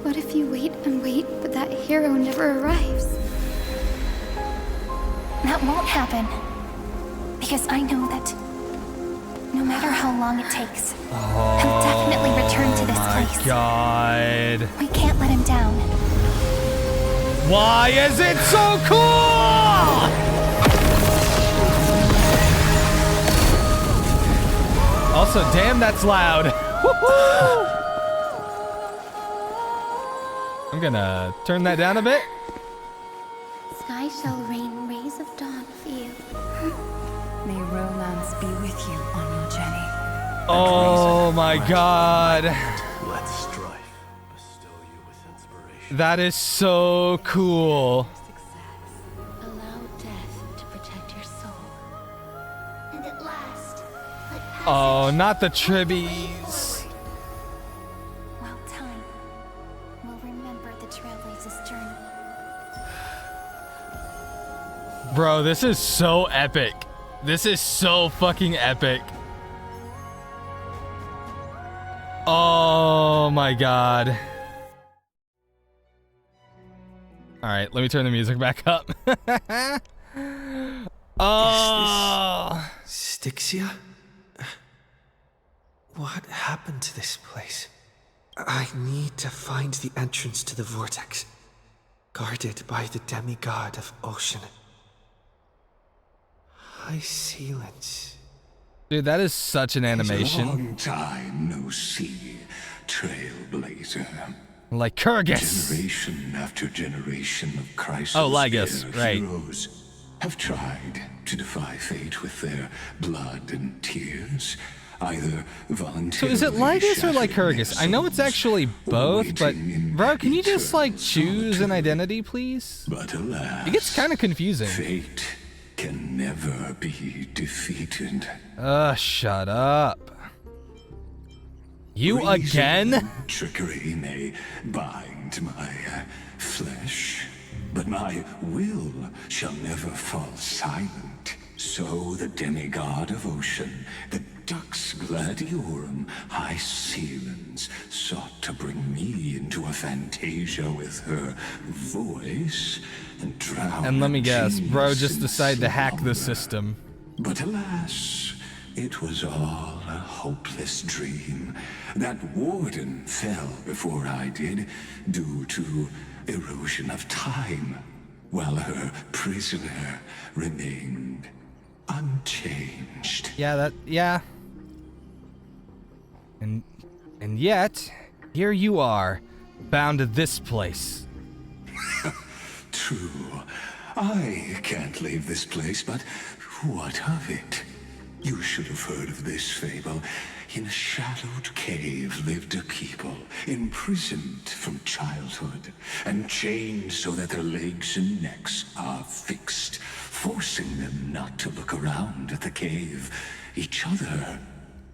[SPEAKER 11] what if you wait and wait, but that hero never arrives?
[SPEAKER 3] That won't happen. Because I know that no matter how long it takes, he'll definitely return to this place.
[SPEAKER 1] Oh my god.
[SPEAKER 3] We can't let him down.
[SPEAKER 1] Why is it so cool? Also, damn, that's loud. Woohoo! I'm gonna turn that down a bit.
[SPEAKER 11] Sky shall rain rays of dawn for you.
[SPEAKER 4] May romance be with you on your journey.
[SPEAKER 1] Oh my god.
[SPEAKER 9] Let strife bestow you with inspiration.
[SPEAKER 1] That is so cool.
[SPEAKER 11] Allow death to protect your soul.
[SPEAKER 5] And at last, let
[SPEAKER 1] Oh, not the tribbies.
[SPEAKER 3] Well, time will remember the Trailblazer's journey.
[SPEAKER 1] Bro, this is so epic. This is so fucking epic. Oh my god. Alright, let me turn the music back up. Oh.
[SPEAKER 2] Styxia? What happened to this place? I need to find the entrance to the vortex, guarded by the demigod of ocean. High ceilings.
[SPEAKER 1] Dude, that is such an animation.
[SPEAKER 8] Long time no see, Trailblazer.
[SPEAKER 1] Like Kurgus.
[SPEAKER 8] Generation after generation of Chrysos
[SPEAKER 1] Lygus, right.
[SPEAKER 8] heroes have tried to defy fate with their blood and tears, either voluntarily.
[SPEAKER 1] So is it Lygus or
[SPEAKER 8] shattering
[SPEAKER 1] Lycurgus?
[SPEAKER 8] their
[SPEAKER 1] I know it's
[SPEAKER 8] souls,
[SPEAKER 1] actually
[SPEAKER 8] or
[SPEAKER 1] both, but
[SPEAKER 8] waiting in
[SPEAKER 1] bro, can you just like
[SPEAKER 8] eternal
[SPEAKER 1] choose an
[SPEAKER 8] solitude.
[SPEAKER 1] identity, please?
[SPEAKER 8] But alas,
[SPEAKER 1] It gets kind of confusing.
[SPEAKER 8] fate can never be defeated.
[SPEAKER 1] Shut up. You
[SPEAKER 8] Reason
[SPEAKER 1] again?
[SPEAKER 8] and trickery may bind my flesh, but my will shall never fall silent. So the demigod of ocean, the Dux Gladiorum, High Sealens, sought to bring me into a fantasia with her voice and drown.
[SPEAKER 1] And let me guess, bro
[SPEAKER 8] genius
[SPEAKER 1] just
[SPEAKER 8] in
[SPEAKER 1] decided to hack the
[SPEAKER 8] slumber.
[SPEAKER 1] system.
[SPEAKER 8] But alas, it was all a hopeless dream. That warden fell before I did, due to erosion of time, while her prisoner remained unchanged.
[SPEAKER 1] Yeah. And yet, here you are, bound to this place.
[SPEAKER 8] True. I can't leave this place, but what of it? You should have heard of this fable. In a shadowed cave lived a people, imprisoned from childhood, and chained so that their legs and necks are fixed, forcing them not to look around at the cave, each other,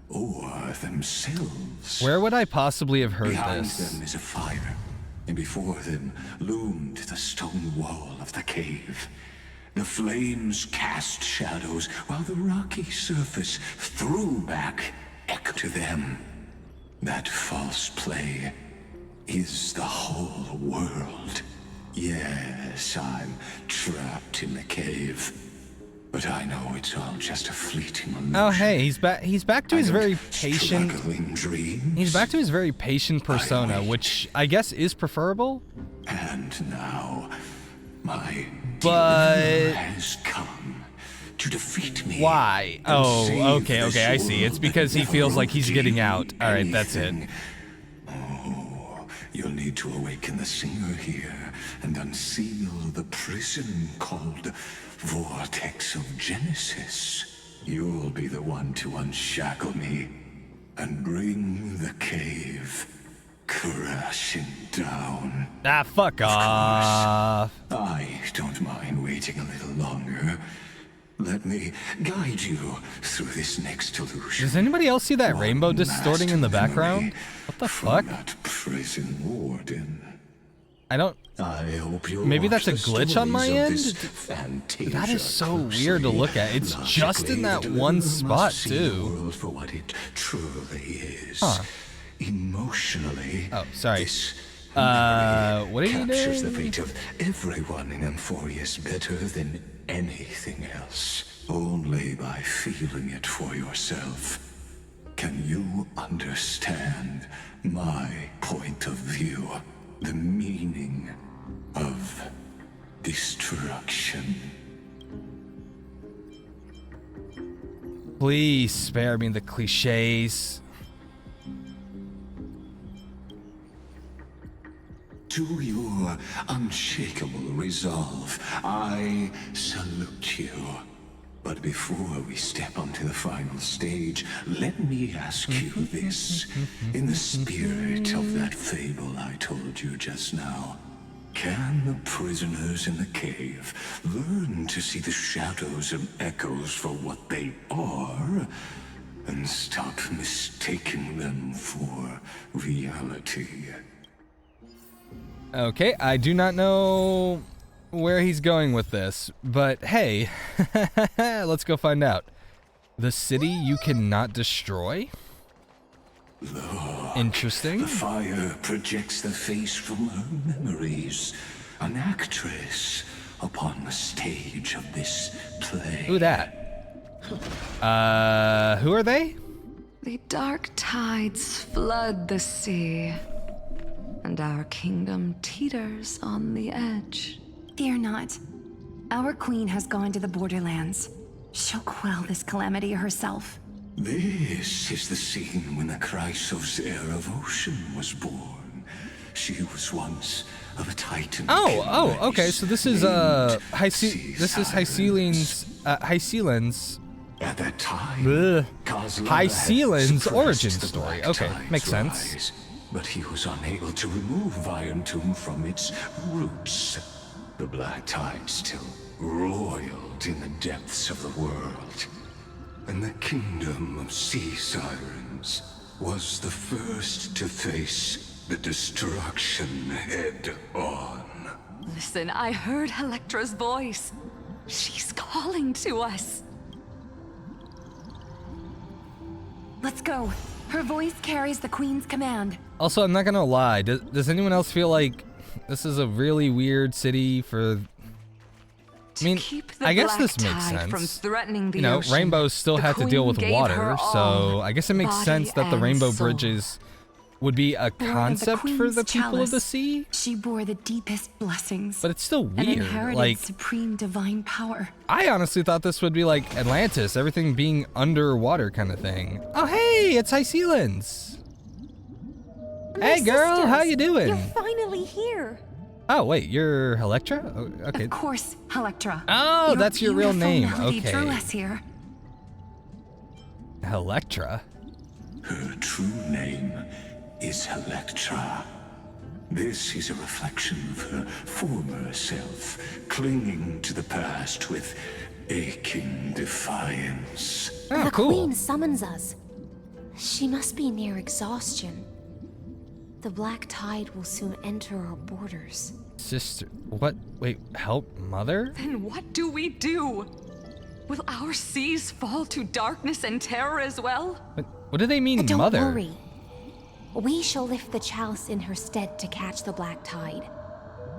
[SPEAKER 8] or themselves.
[SPEAKER 1] Where would I possibly have heard
[SPEAKER 8] Behind
[SPEAKER 1] this?
[SPEAKER 8] them is a fire, and before them loomed the stone wall of the cave. The flames cast shadows, while the rocky surface threw back echo to them. That false play is the whole world. Yes, I'm trapped in the cave, but I know it's all just a fleeting illusion.
[SPEAKER 1] Oh hey, he's back to his very patient.
[SPEAKER 8] Struggling dreams.
[SPEAKER 1] He's back to his very patient persona, which I guess is preferable.
[SPEAKER 8] And now, my
[SPEAKER 1] But
[SPEAKER 8] deliverer has come to defeat me.
[SPEAKER 1] why?
[SPEAKER 8] and
[SPEAKER 1] Oh,
[SPEAKER 8] save
[SPEAKER 1] okay,
[SPEAKER 8] this
[SPEAKER 1] I see. It's
[SPEAKER 8] world
[SPEAKER 1] because
[SPEAKER 8] that
[SPEAKER 1] he feels
[SPEAKER 8] never
[SPEAKER 1] like he's
[SPEAKER 8] owed
[SPEAKER 1] getting
[SPEAKER 8] you
[SPEAKER 1] out. All right, that's it.
[SPEAKER 8] anything. Oh, you'll need to awaken the singer here and unseal the prison called Vortex of Genesis. You'll be the one to unshackle me and bring the cave crashing down.
[SPEAKER 1] Ah, fuck off.
[SPEAKER 8] I don't mind waiting a little longer. Let me guide you through this next illusion.
[SPEAKER 1] Does anybody else see that rainbow distorting in the background? What the fuck?
[SPEAKER 8] That prison warden.
[SPEAKER 1] I don't...
[SPEAKER 8] I hope you
[SPEAKER 1] Maybe that's a glitch on my end? That is
[SPEAKER 8] Fantasia
[SPEAKER 1] so weird to look at. It's just in that one spot, too.
[SPEAKER 8] World for what it truly is.
[SPEAKER 1] Huh.
[SPEAKER 8] Emotionally.
[SPEAKER 1] Oh, sorry. What are you
[SPEAKER 8] captures
[SPEAKER 1] doing?
[SPEAKER 8] the fate of everyone in Amphorius better than anything else. Only by feeling it for yourself can you understand my point of view, the meaning of destruction.
[SPEAKER 1] Please spare me the cliches.
[SPEAKER 8] To your unshakable resolve, I salute you. But before we step onto the final stage, let me ask you this. In the spirit of that fable I told you just now, can the prisoners in the cave learn to see the shadows and echoes for what they are, and stop mistaking them for reality?
[SPEAKER 1] Okay, I do not know where he's going with this, but hey, let's go find out. The city you cannot destroy?
[SPEAKER 8] Look,
[SPEAKER 1] interesting.
[SPEAKER 8] The fire projects the face from her memories. An actress upon the stage of this play.
[SPEAKER 1] Who that? Who are they?
[SPEAKER 4] The dark tides flood the sea, and our kingdom teeters on the edge.
[SPEAKER 6] Fear not. Our queen has gone to the borderlands. She'll quell this calamity herself.
[SPEAKER 8] This is the scene when the Chrysos heir of Ocean was born. She was once of a Titan.
[SPEAKER 1] Okay. So this is Hycelen's
[SPEAKER 8] At that time,
[SPEAKER 1] Hycelen's origin story. Okay, makes sense.
[SPEAKER 8] But he was unable to remove Iron Tomb from its roots. The Black Tide still roiled in the depths of the world. And the kingdom of sea sirens was the first to face the destruction head on.
[SPEAKER 7] Listen, I heard Electra's voice. She's calling to us.
[SPEAKER 6] Let's go. Her voice carries the queen's command.
[SPEAKER 1] Also, I'm not gonna lie. Does anyone else feel like this is a really weird city for... I mean, I guess this makes sense. You know, rainbows still have to deal with water, so I guess it makes sense that the rainbow bridges would be a concept for the people of the sea.
[SPEAKER 6] She bore the deepest blessings.
[SPEAKER 1] But it's still weird.
[SPEAKER 6] And inherited
[SPEAKER 1] like
[SPEAKER 6] supreme divine power.
[SPEAKER 1] I honestly thought this would be like Atlantis, everything being underwater kind of thing. Oh hey, it's Hycelen's. Hey girl,
[SPEAKER 12] sisters,
[SPEAKER 1] how you doing?
[SPEAKER 12] You're finally here.
[SPEAKER 1] Oh wait, you're Electra? Oh, okay.
[SPEAKER 6] Of course, Electra.
[SPEAKER 1] Oh, that's your real name. Okay.
[SPEAKER 6] Drew us here.
[SPEAKER 1] Electra.
[SPEAKER 8] Her true name is Electra. This is a reflection of her former self, clinging to the past with aching defiance.
[SPEAKER 1] Oh,
[SPEAKER 12] the
[SPEAKER 1] cool.
[SPEAKER 12] queen summons us. She must be near exhaustion. The Black Tide will soon enter our borders.
[SPEAKER 1] Sister, what? Wait, help mother?
[SPEAKER 7] Then what do we do? Will our seas fall to darkness and terror as well?
[SPEAKER 1] What do they mean,
[SPEAKER 12] Don't
[SPEAKER 1] mother?
[SPEAKER 12] worry. We shall lift the chalice in her stead to catch the Black Tide,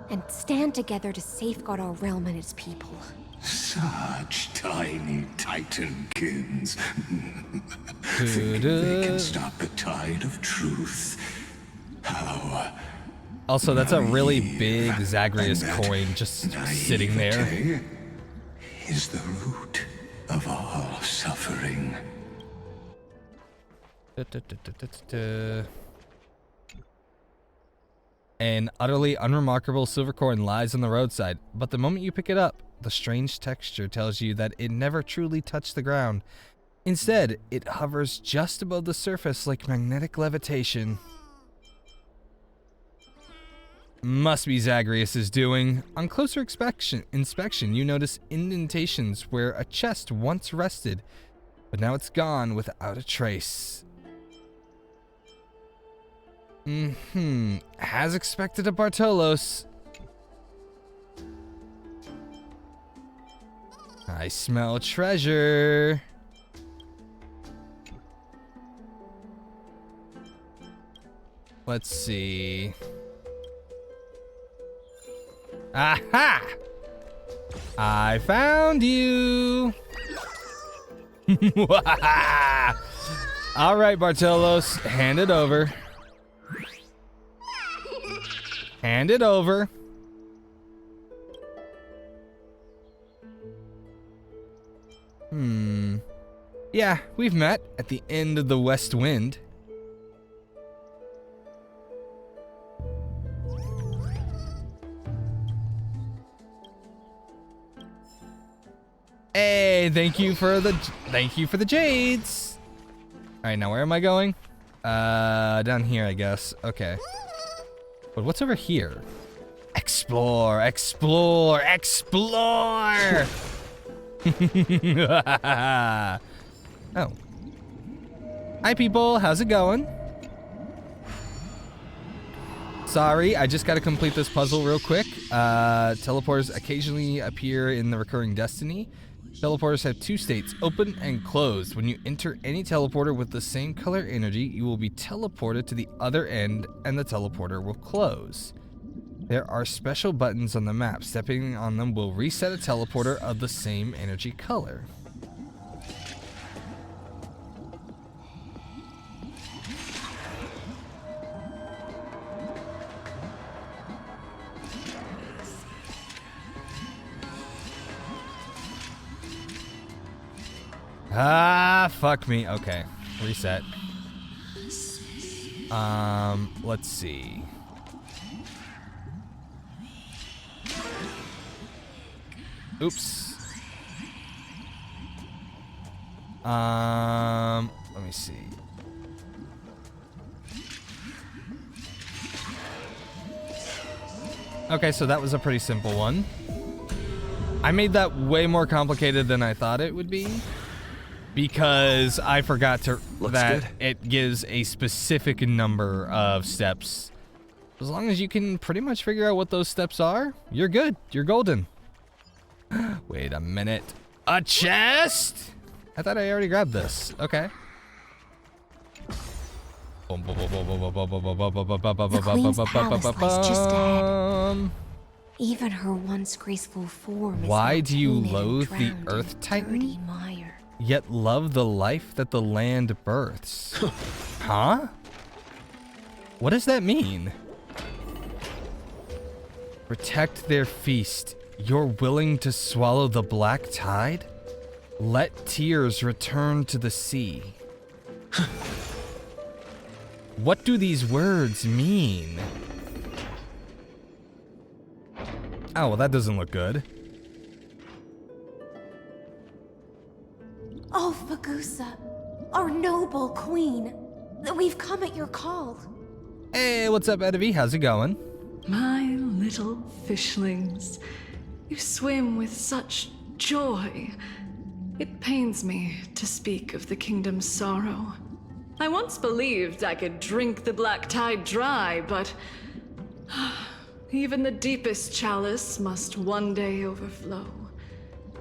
[SPEAKER 12] and stand together to safeguard our realm and its people.
[SPEAKER 8] Such tiny Titankins. Think they can stop the tide of truth? How?
[SPEAKER 1] Also, that's a really big Zagreus coin just sitting there.
[SPEAKER 8] Is the root of all suffering.
[SPEAKER 1] An utterly unremarkable silver coin lies on the roadside, but the moment you pick it up, the strange texture tells you that it never truly touched the ground. Instead, it hovers just above the surface like magnetic levitation. Must be Zagreus' doing. On closer inspection, you notice indentations where a chest once rested, but now it's gone without a trace. As expected of Bartolos. I smell treasure. Let's see. Aha! I found you. All right, Bartolos, hand it over. Hand it over. Yeah, we've met at the end of the West Wind. Hey, thank you for the jades. All right, now where am I going? Down here, I guess. Okay. But what's over here? Explore, explore, explore. Oh. Hi, people. How's it going? Sorry, I just got to complete this puzzle real quick. Teleporters occasionally appear in the recurring destiny. Teleporters have two states, open and closed. When you enter any teleporter with the same color energy, you will be teleported to the other end and the teleporter will close. There are special buttons on the map. Stepping on them will reset a teleporter of the same energy color. Ah, fuck me. Okay, reset. Let's see. Oops. Let me see. Okay, so that was a pretty simple one. I made that way more complicated than I thought it would be. Because I forgot it gives a specific number of steps. As long as you can pretty much figure out what those steps are, you're good. You're golden. Wait a minute. A chest? I thought I already grabbed this. Okay.
[SPEAKER 12] The Queen's palace lies just ahead. Even her once graceful form is
[SPEAKER 1] Why
[SPEAKER 12] now
[SPEAKER 1] do you
[SPEAKER 12] tainted and
[SPEAKER 1] loathe the
[SPEAKER 12] drowned in
[SPEAKER 1] Earth Titan?
[SPEAKER 12] dirty mire.
[SPEAKER 1] Yet love the life that the land births. Huh? What does that mean? Protect their feast. You're willing to swallow the black tide? Let tears return to the sea. What do these words mean? Oh, well, that doesn't look good.
[SPEAKER 12] Oh, Fagusa, our noble queen, we've come at your call.
[SPEAKER 1] Hey, what's up, Edevi? How's it going?
[SPEAKER 4] My little fishlings, you swim with such joy. It pains me to speak of the kingdom's sorrow. I once believed I could drink the black tide dry, but even the deepest chalice must one day overflow.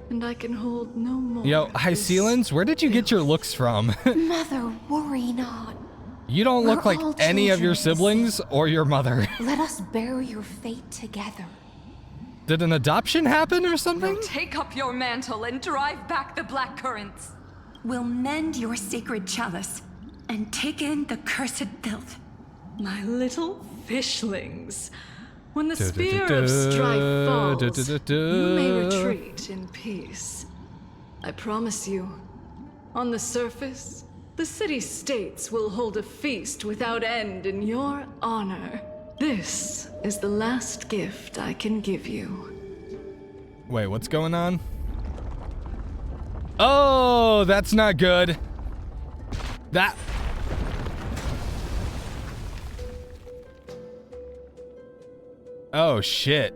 [SPEAKER 4] And I can hold no more.
[SPEAKER 1] Yo, Hycealans, where did you get your looks from?
[SPEAKER 12] Mother, worry not.
[SPEAKER 1] You don't look like
[SPEAKER 12] all
[SPEAKER 1] any of your
[SPEAKER 12] children.
[SPEAKER 1] siblings or your mother.
[SPEAKER 12] Let us bear your fate together.
[SPEAKER 1] Did an adoption happen or something?
[SPEAKER 6] Now take up your mantle and drive back the black currents. We'll mend your sacred chalice and take in the cursed filth.
[SPEAKER 4] My little fishlings. When the spear of strife falls, you may retreat in peace. I promise you, on the surface, the city-states will hold a feast without end in your honor. This is the last gift I can give you.
[SPEAKER 1] Wait, what's going on? Oh, that's not good. That... Oh, shit.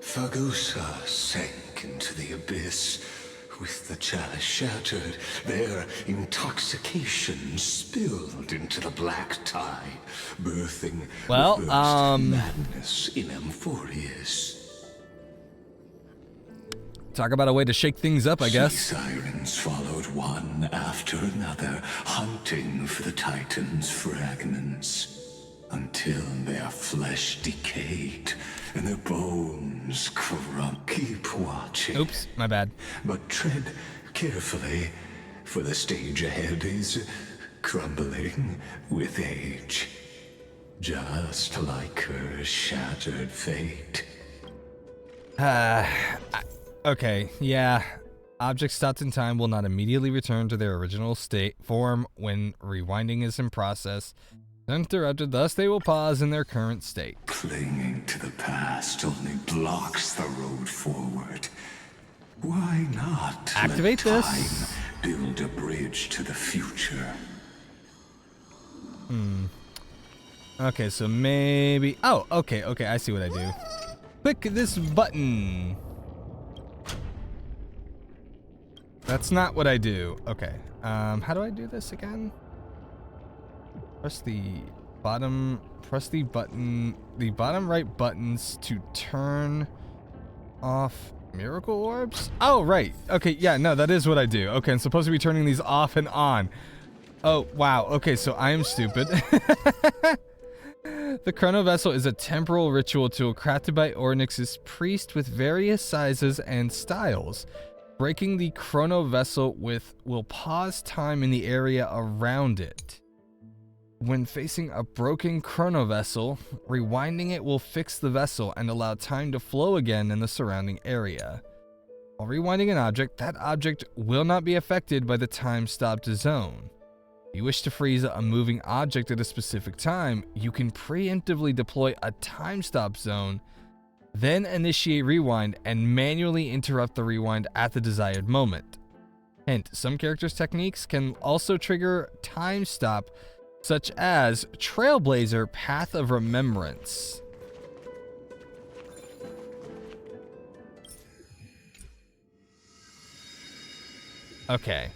[SPEAKER 8] Fagusa sank into the abyss. With the chalice shattered, their intoxication spilled into the black tide, birthing madness in Amphorius.
[SPEAKER 1] Talk about a way to shake things up, I guess.
[SPEAKER 8] Sea sirens followed one after another, hunting for the Titan's fragments, until their flesh decayed and their bones corrupt. Keep watching.
[SPEAKER 1] Oops, my bad.
[SPEAKER 8] But tread carefully, for the stage ahead is crumbling with age, just like her shattered fate.
[SPEAKER 1] Okay, yeah. Objects stopped in time will not immediately return to their original form when rewinding is in process. Interrupted, thus they will pause in their current state.
[SPEAKER 8] Clinging to the past only blocks the road forward. Why not
[SPEAKER 1] activate
[SPEAKER 8] let
[SPEAKER 1] this?
[SPEAKER 8] Time build a bridge to the future.
[SPEAKER 1] Okay, so maybe... Oh, okay, I see what I do. Click this button. That's not what I do. Okay, how do I do this again? Press the bottom right buttons to turn off miracle orbs? Oh, right. Okay, yeah, no, that is what I do. Okay, I'm supposed to be turning these off and on. Oh, wow. Okay, so I am stupid. The Chrono Vessel is a temporal ritual tool crafted by Ornyx's priest with various sizes and styles. Breaking the Chrono Vessel will pause time in the area around it. When facing a broken chrono vessel, rewinding it will fix the vessel and allow time to flow again in the surrounding area. While rewinding an object, that object will not be affected by the time-stopped zone. If you wish to freeze a moving object at a specific time, you can preemptively deploy a time-stop zone, then initiate rewind and manually interrupt the rewind at the desired moment. Hint, some characters' techniques can also trigger time stop, such as Trailblazer Path of Remembrance. Okay.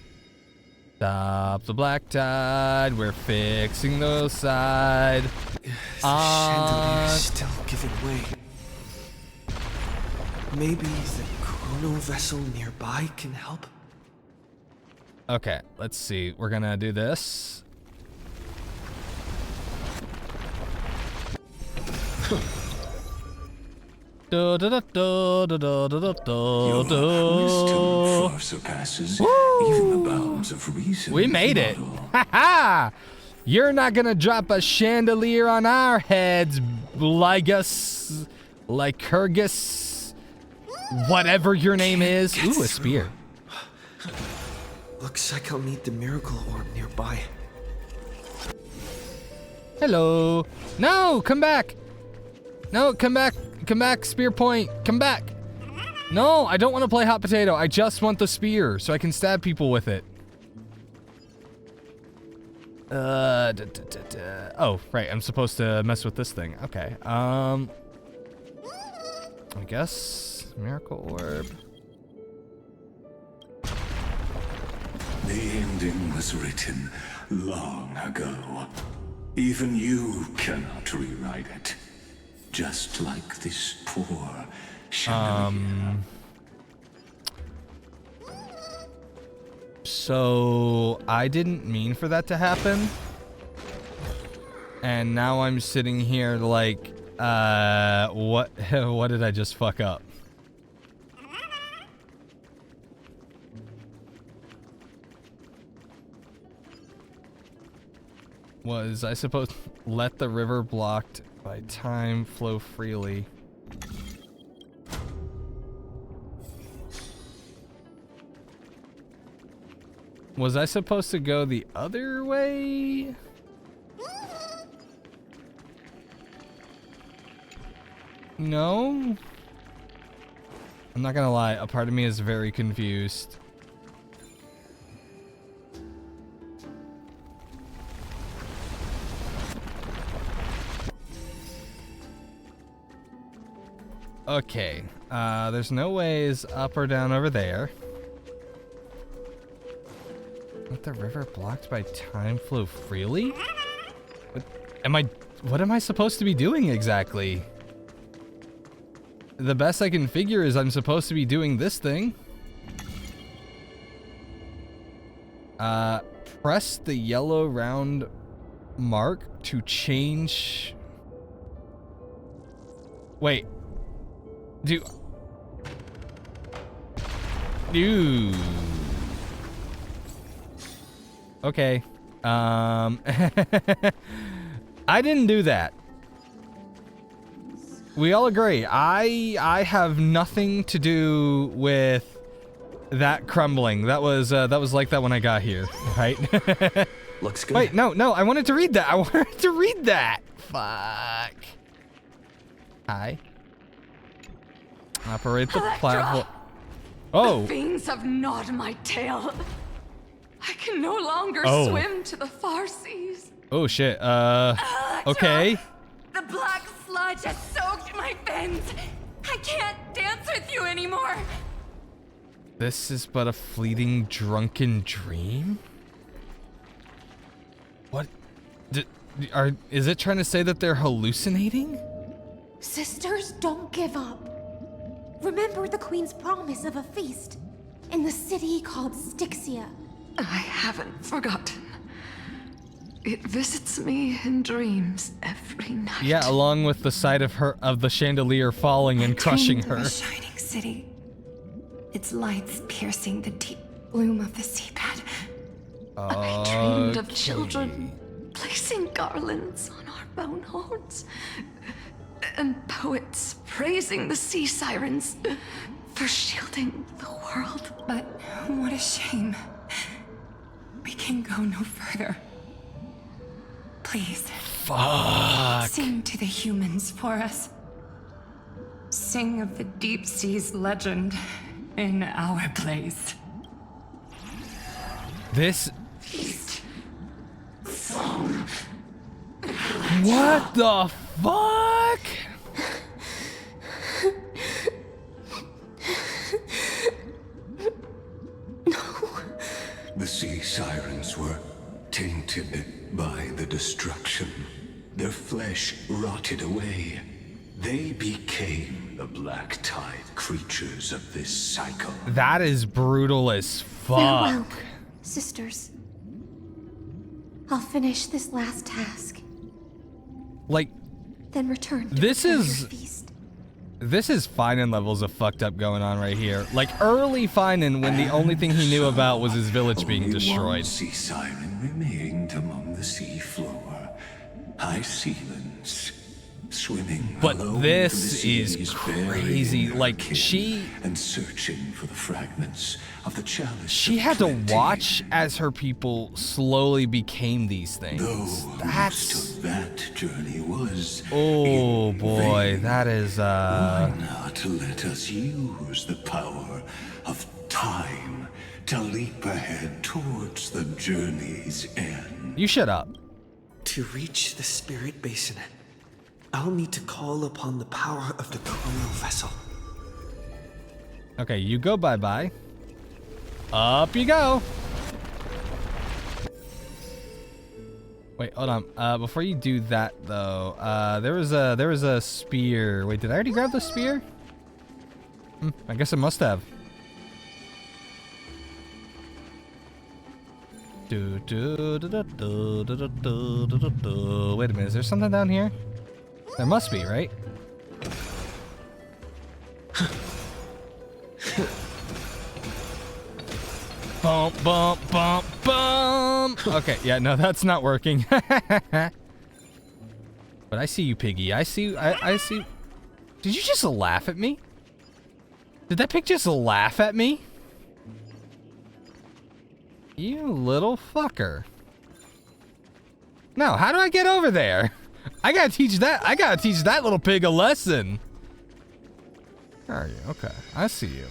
[SPEAKER 1] Stop the black tide. We're fixing the side.
[SPEAKER 2] The chandelier is still giving way. Maybe the chrono vessel nearby can help?
[SPEAKER 1] Okay, let's see. We're gonna do this.
[SPEAKER 8] Your wisdom far surpasses even the bounds of reason.
[SPEAKER 1] We made it! Ha-ha! You're not gonna drop a chandelier on our heads, Lygus, Lycurgus, whatever your name is. Ooh, a spear.
[SPEAKER 2] Looks like I'll need the miracle orb nearby.
[SPEAKER 1] Hello. No, come back. No, come back. Come back, spear point. Come back. No, I don't want to play hot potato. I just want the spear so I can stab people with it. Oh, right. I'm supposed to mess with this thing. Okay. I guess miracle orb.
[SPEAKER 8] The ending was written long ago. Even you cannot rewrite it. Just like this poor chandelier.
[SPEAKER 1] So I didn't mean for that to happen. And now I'm sitting here like, what did I just fuck up? Was I supposed to let the river blocked by time flow freely? Was I supposed to go the other way? No? I'm not gonna lie, a part of me is very confused. Okay. There's no ways up or down over there. Let the river blocked by time flow freely? What am I supposed to be doing exactly? The best I can figure is I'm supposed to be doing this thing. Press the yellow round mark to change. Wait. Dude. Okay. I didn't do that. We all agree. I have nothing to do with that crumbling. That was like that when I got here, right?
[SPEAKER 10] Looks good.
[SPEAKER 1] Wait, no, I wanted to read that. I wanted to read that. Fuck. Hi. Operate the platform. Oh.
[SPEAKER 4] The fiends have gnawed my tail. I can no longer swim to the far seas.
[SPEAKER 1] Oh shit.
[SPEAKER 4] Electra,
[SPEAKER 1] Okay.
[SPEAKER 4] The black sludge has soaked my fins. I can't dance with you anymore.
[SPEAKER 1] This is but a fleeting drunken dream? What? Is it trying to say that they're hallucinating?
[SPEAKER 12] Sisters, don't give up. Remember the Queen's promise of a feast in the city called Styxia.
[SPEAKER 4] I haven't forgotten. It visits me in dreams every night.
[SPEAKER 1] Yeah, along with the sight of the chandelier falling and crushing her.
[SPEAKER 6] A shining city. Its lights piercing the deep gloom of the seabed.
[SPEAKER 4] I dreamed of children placing garlands on our bone horns, and poets praising the sea sirens for shielding the world.
[SPEAKER 6] But what a shame. We can go no further. Please.
[SPEAKER 1] Fuck.
[SPEAKER 6] Sing to the humans for us. Sing of the deep sea's legend in our place.
[SPEAKER 1] This.
[SPEAKER 4] Song.
[SPEAKER 1] What the fuck?
[SPEAKER 8] The sea sirens were tainted by the destruction. Their flesh rotted away. They became the black tide creatures of this cycle.
[SPEAKER 1] That is brutal as fuck.
[SPEAKER 12] Farewell, sisters. I'll finish this last task.
[SPEAKER 1] Like,
[SPEAKER 12] then return to
[SPEAKER 1] this
[SPEAKER 12] prepare
[SPEAKER 1] is
[SPEAKER 12] your feast.
[SPEAKER 1] This is Finan levels of fucked up going on right here. Like early Finan, when the only thing he knew about was his village being destroyed.
[SPEAKER 8] One sea siren remained among the sea floor. High sealants, swimming.
[SPEAKER 1] But
[SPEAKER 8] alone
[SPEAKER 1] this
[SPEAKER 8] to the
[SPEAKER 1] is
[SPEAKER 8] seas,
[SPEAKER 1] crazy.
[SPEAKER 8] burying
[SPEAKER 1] Like
[SPEAKER 8] her
[SPEAKER 1] she
[SPEAKER 8] and searching for the fragments of the chalice.
[SPEAKER 1] She had to watch as her people slowly became these things.
[SPEAKER 8] Most of that journey was.
[SPEAKER 1] Oh boy, that is
[SPEAKER 8] Why not let us use the power of time to leap ahead towards the journey's end?
[SPEAKER 1] You shut up.
[SPEAKER 2] To reach the spirit basin, I'll need to call upon the power of the chrono vessel.
[SPEAKER 1] Okay, you go bye-bye. Up you go. Wait, hold on. Before you do that though, there was a spear. Wait, did I already grab the spear? I guess I must have. Wait a minute, is there something down here? There must be, right? Bump, bump, bump, bump. Okay, yeah, no, that's not working. But I see you, Piggy. I see. Did you just laugh at me? Did that pig just laugh at me? You little fucker. Now, how do I get over there? I gotta teach that little pig a lesson. Where are you? Okay, I see you.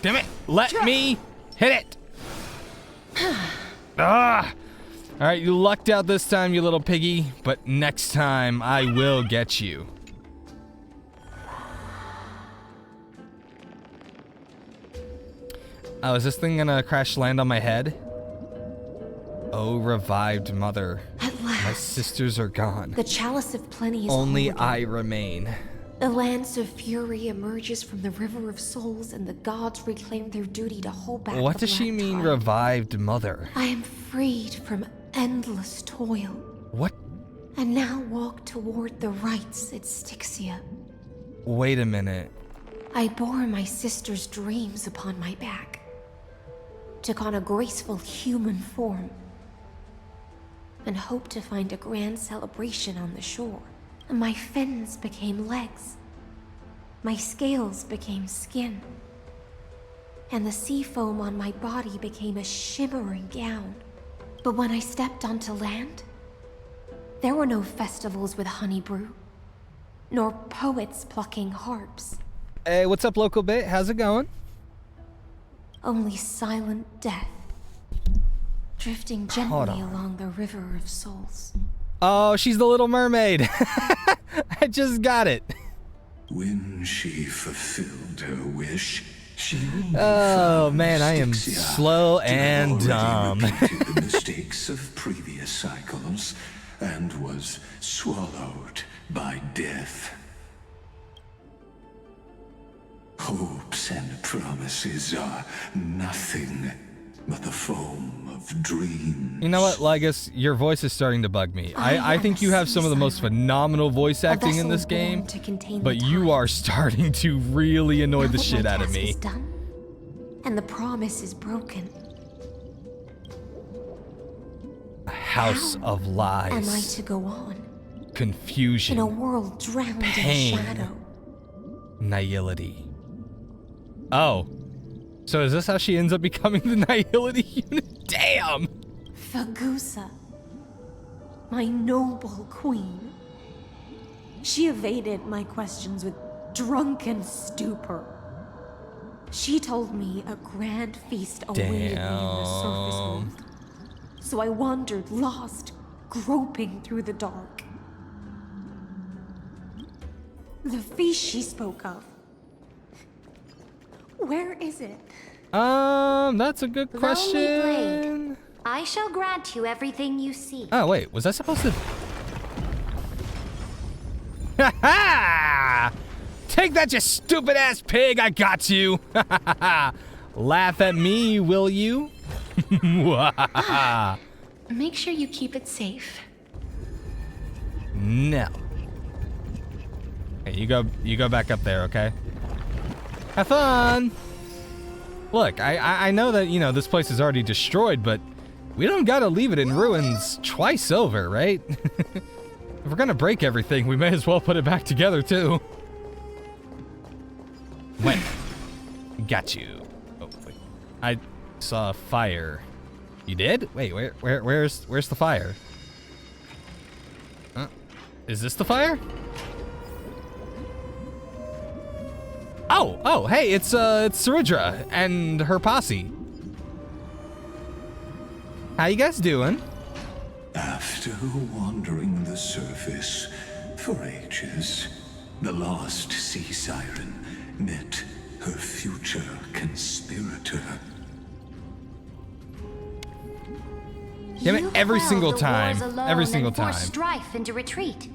[SPEAKER 1] Damn it! Let me hit it! Ah! Alright, you lucked out this time, you little piggy, but next time I will get you. Oh, is this thing gonna crash land on my head? Oh, revived mother.
[SPEAKER 12] At last,
[SPEAKER 1] my sisters are gone.
[SPEAKER 12] The Chalice of Plenty is
[SPEAKER 1] Only
[SPEAKER 12] whole again.
[SPEAKER 1] I remain.
[SPEAKER 12] The Lance of Fury emerges from the River of Souls, and the gods reclaim their duty to hold back
[SPEAKER 1] What
[SPEAKER 12] the
[SPEAKER 1] does she
[SPEAKER 12] Black
[SPEAKER 1] mean,
[SPEAKER 12] Tide.
[SPEAKER 1] revived mother?
[SPEAKER 12] I am freed from endless toil.
[SPEAKER 1] What?
[SPEAKER 12] And now walk toward the rites at Styxia.
[SPEAKER 1] Wait a minute.
[SPEAKER 12] I bore my sister's dreams upon my back, took on a graceful human form, and hoped to find a grand celebration on the shore. My fins became legs, my scales became skin, and the sea foam on my body became a shimmering gown. But when I stepped onto land, there were no festivals with honey brew, nor poets plucking harps.
[SPEAKER 1] Hey, what's up, local bit? How's it going?
[SPEAKER 12] Only silent death, drifting gently along the River of Souls.
[SPEAKER 1] Oh, she's the Little Mermaid. I just got it.
[SPEAKER 8] When she fulfilled her wish, she
[SPEAKER 1] Oh man, I am slow and dumb.
[SPEAKER 8] repeated the mistakes of previous cycles and was swallowed by death. Hopes and promises are nothing but the foam of dreams.
[SPEAKER 1] You know what, Lygus? Your voice is starting to bug me. I think you have some of the most phenomenal voice acting in this game, but you are starting to really annoy the shit out of me.
[SPEAKER 12] Done, and the promise is broken.
[SPEAKER 1] A house of lies.
[SPEAKER 12] Am I to go on?
[SPEAKER 1] Confusion.
[SPEAKER 12] In a world drowned
[SPEAKER 1] pain,
[SPEAKER 12] in shadow.
[SPEAKER 1] Nihility. Oh. So is this how she ends up becoming the Nihility unit? Damn!
[SPEAKER 12] Fagusa, my noble queen. She evaded my questions with drunken stupor. She told me a grand feast awaited me in the surface world. So I wandered lost, groping through the dark. The feast she spoke of. Where is it?
[SPEAKER 1] That's a good question.
[SPEAKER 5] Lonely Blade, I shall grant you everything you seek.
[SPEAKER 1] Oh, wait, was I supposed to... Ha ha! Take that, you stupid ass pig, I got you! Laugh at me, will you?
[SPEAKER 3] Make sure you keep it safe.
[SPEAKER 1] No. Hey, you go back up there, okay? Have fun! Look, I know that, you know, this place is already destroyed, but we don't gotta leave it in ruins twice over, right? If we're gonna break everything, we may as well put it back together, too. When? Got you. Oh, wait. I saw a fire. You did? Wait, where's the fire? Is this the fire? Oh, hey, it's Saridra and her posse. How you guys doing?
[SPEAKER 8] After wandering the surface for ages, the lost sea siren met her future conspirator.
[SPEAKER 1] Damn it, every single time. Every single time.
[SPEAKER 5] Strife into retreat.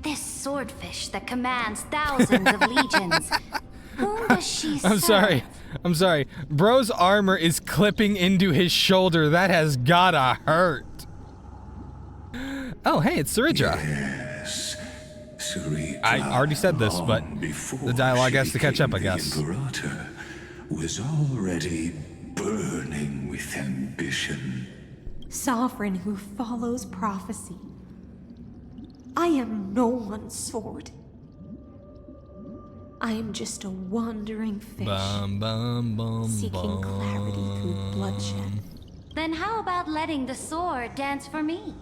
[SPEAKER 5] This swordfish that commands thousands of legions. Whom does she serve?
[SPEAKER 1] I'm sorry. Bro's armor is clipping into his shoulder. That has gotta hurt. Oh, hey, it's Saridra.
[SPEAKER 8] Yes, Saridra.
[SPEAKER 1] I already said this, but the dialogue has to catch up, I guess.
[SPEAKER 8] The Imperator was already burning with ambition.
[SPEAKER 12] Sovereign who follows prophecy. I am no one's sword. I am just a wandering fish, seeking clarity through bloodshed.
[SPEAKER 5] Then how about letting the sword dance for me?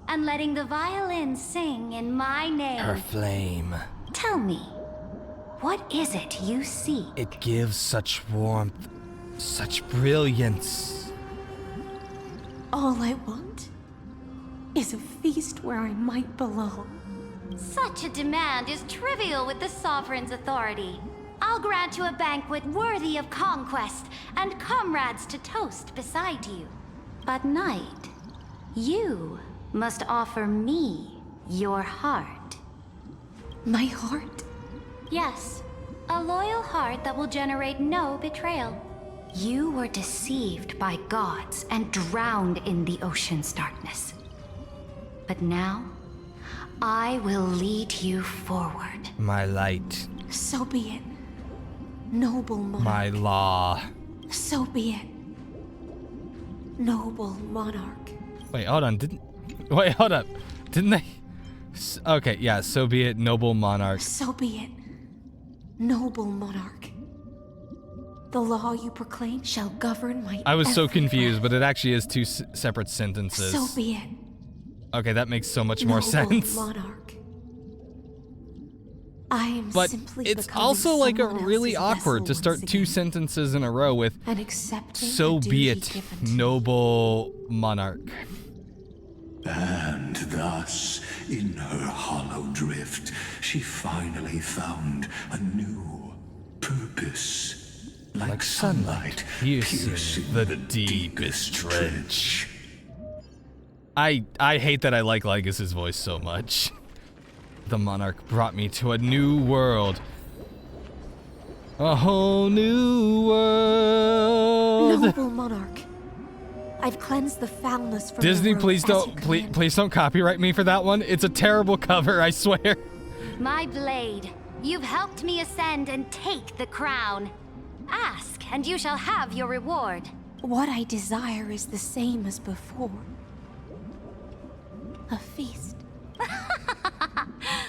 [SPEAKER 5] And letting the violin sing in my name?
[SPEAKER 1] Her flame.
[SPEAKER 5] Tell me, what is it you seek?
[SPEAKER 1] It gives such warmth, such brilliance.
[SPEAKER 12] All I want is a feast where I might belong.
[SPEAKER 5] Such a demand is trivial with the Sovereign's authority. I'll grant you a banquet worthy of conquest and comrades to toast beside you. But Knight, you must offer me your heart.
[SPEAKER 12] My heart?
[SPEAKER 5] Yes, a loyal heart that will generate no betrayal. You were deceived by gods and drowned in the ocean's darkness. But now, I will lead you forward.
[SPEAKER 1] My light.
[SPEAKER 12] So be it. Noble monarch.
[SPEAKER 1] My law.
[SPEAKER 12] So be it. Noble monarch.
[SPEAKER 1] Wait, hold on. Wait, hold up. Didn't they? Okay, yeah, so be it, noble monarch.
[SPEAKER 12] So be it. Noble monarch. The law you proclaim shall govern my
[SPEAKER 1] I was so
[SPEAKER 12] every
[SPEAKER 1] confused,
[SPEAKER 12] breath.
[SPEAKER 1] but it actually is two separate sentences.
[SPEAKER 12] So be it.
[SPEAKER 1] Okay, that makes so much more sense.
[SPEAKER 12] Monarch. I am
[SPEAKER 1] But
[SPEAKER 12] simply
[SPEAKER 1] it's
[SPEAKER 12] becoming
[SPEAKER 1] also like a
[SPEAKER 12] someone
[SPEAKER 1] really
[SPEAKER 12] else's
[SPEAKER 1] awkward to
[SPEAKER 12] vessel
[SPEAKER 1] start
[SPEAKER 12] once
[SPEAKER 1] two
[SPEAKER 12] again,
[SPEAKER 1] sentences in a row with
[SPEAKER 12] and accepting
[SPEAKER 1] so
[SPEAKER 12] the
[SPEAKER 1] be
[SPEAKER 12] duty
[SPEAKER 1] it,
[SPEAKER 12] given to me.
[SPEAKER 1] noble monarch.
[SPEAKER 8] And thus, in her hollow drift, she finally found a new purpose. Like sunlight piercing the deepest trench.
[SPEAKER 1] I hate that I like Lygus' voice so much. The monarch brought me to a new world. A whole new world.
[SPEAKER 12] Noble monarch. I've cleansed the foulness from
[SPEAKER 1] Disney,
[SPEAKER 12] the road
[SPEAKER 1] please
[SPEAKER 12] as you
[SPEAKER 1] don't,
[SPEAKER 12] commanded.
[SPEAKER 1] please don't copyright me for that one. It's a terrible cover, I swear.
[SPEAKER 5] My blade, you've helped me ascend and take the crown. Ask, and you shall have your reward.
[SPEAKER 12] What I desire is the same as before. A feast.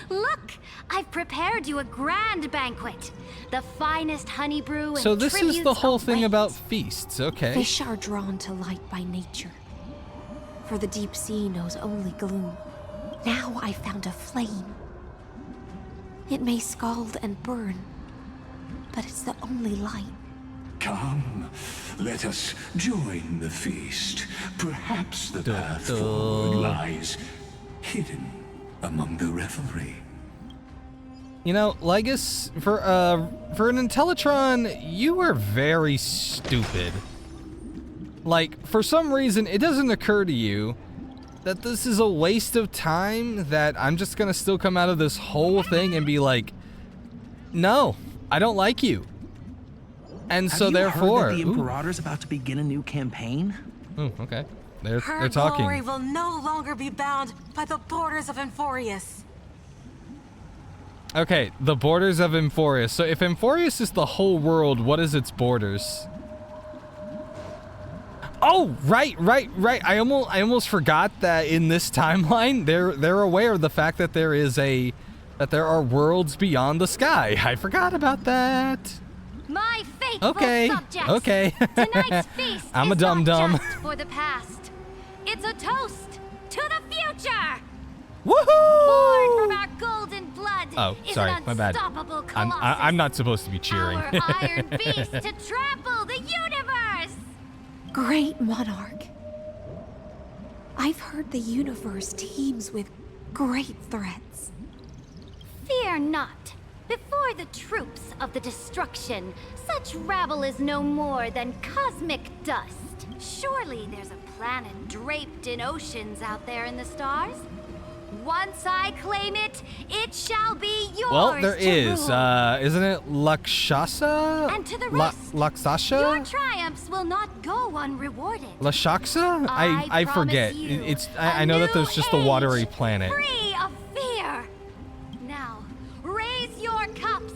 [SPEAKER 5] Look, I've prepared you a grand banquet. The finest honey brew and
[SPEAKER 1] So this is the
[SPEAKER 5] tributes
[SPEAKER 1] whole thing
[SPEAKER 5] await.
[SPEAKER 1] about feasts, okay.
[SPEAKER 12] Fish are drawn to light by nature, for the deep sea knows only gloom. Now I found a flame. It may scald and burn, but it's the only light.
[SPEAKER 8] Come, let us join the feast. Perhaps the path forward lies hidden among the revelry.
[SPEAKER 1] You know, Lygus, for an Intellitron, you are very stupid. Like, for some reason, it doesn't occur to you that this is a waste of time, that I'm just gonna still come out of this whole thing and be like, no, I don't like you. And so therefore...
[SPEAKER 13] Have you heard that the Imperator's about to begin a new campaign?
[SPEAKER 1] Ooh, okay. They're
[SPEAKER 14] Her
[SPEAKER 1] talking.
[SPEAKER 14] glory will no longer be bound by the borders of Emphorius.
[SPEAKER 1] Okay, the borders of Emphorius. So if Emphorius is the whole world, what is its borders? Oh, right. I almost forgot that in this timeline, they're aware of the fact that there are worlds beyond the sky. I forgot about that.
[SPEAKER 5] My faithful
[SPEAKER 1] Okay,
[SPEAKER 5] subjects.
[SPEAKER 1] okay.
[SPEAKER 5] Tonight's feast
[SPEAKER 1] I'm a
[SPEAKER 5] is
[SPEAKER 1] dum-dum.
[SPEAKER 5] not just for the past. It's a toast to the future.
[SPEAKER 1] Woohoo!
[SPEAKER 5] Born from our golden blood.
[SPEAKER 1] Oh,
[SPEAKER 5] is
[SPEAKER 1] sorry,
[SPEAKER 5] an
[SPEAKER 1] my bad.
[SPEAKER 5] unstoppable
[SPEAKER 1] I'm
[SPEAKER 5] colossus.
[SPEAKER 1] not supposed to be cheering.
[SPEAKER 5] Our iron beast to trample the universe.
[SPEAKER 12] Great monarch. I've heard the universe teems with great threats.
[SPEAKER 5] Fear not. Before the troops of the destruction, such rabble is no more than cosmic dust. Surely there's a planet draped in oceans out there in the stars. Once I claim it, it shall be yours.
[SPEAKER 1] Well, there
[SPEAKER 5] to
[SPEAKER 1] is.
[SPEAKER 5] rule.
[SPEAKER 1] Isn't it Lakshasa?
[SPEAKER 5] And to the rest,
[SPEAKER 1] Laksasha?
[SPEAKER 5] your triumphs will not go unrewarded.
[SPEAKER 1] Lashaksa? I
[SPEAKER 5] promise
[SPEAKER 1] forget.
[SPEAKER 5] you
[SPEAKER 1] I know that there's just a watery planet.
[SPEAKER 5] Free of fear. Now, raise your cups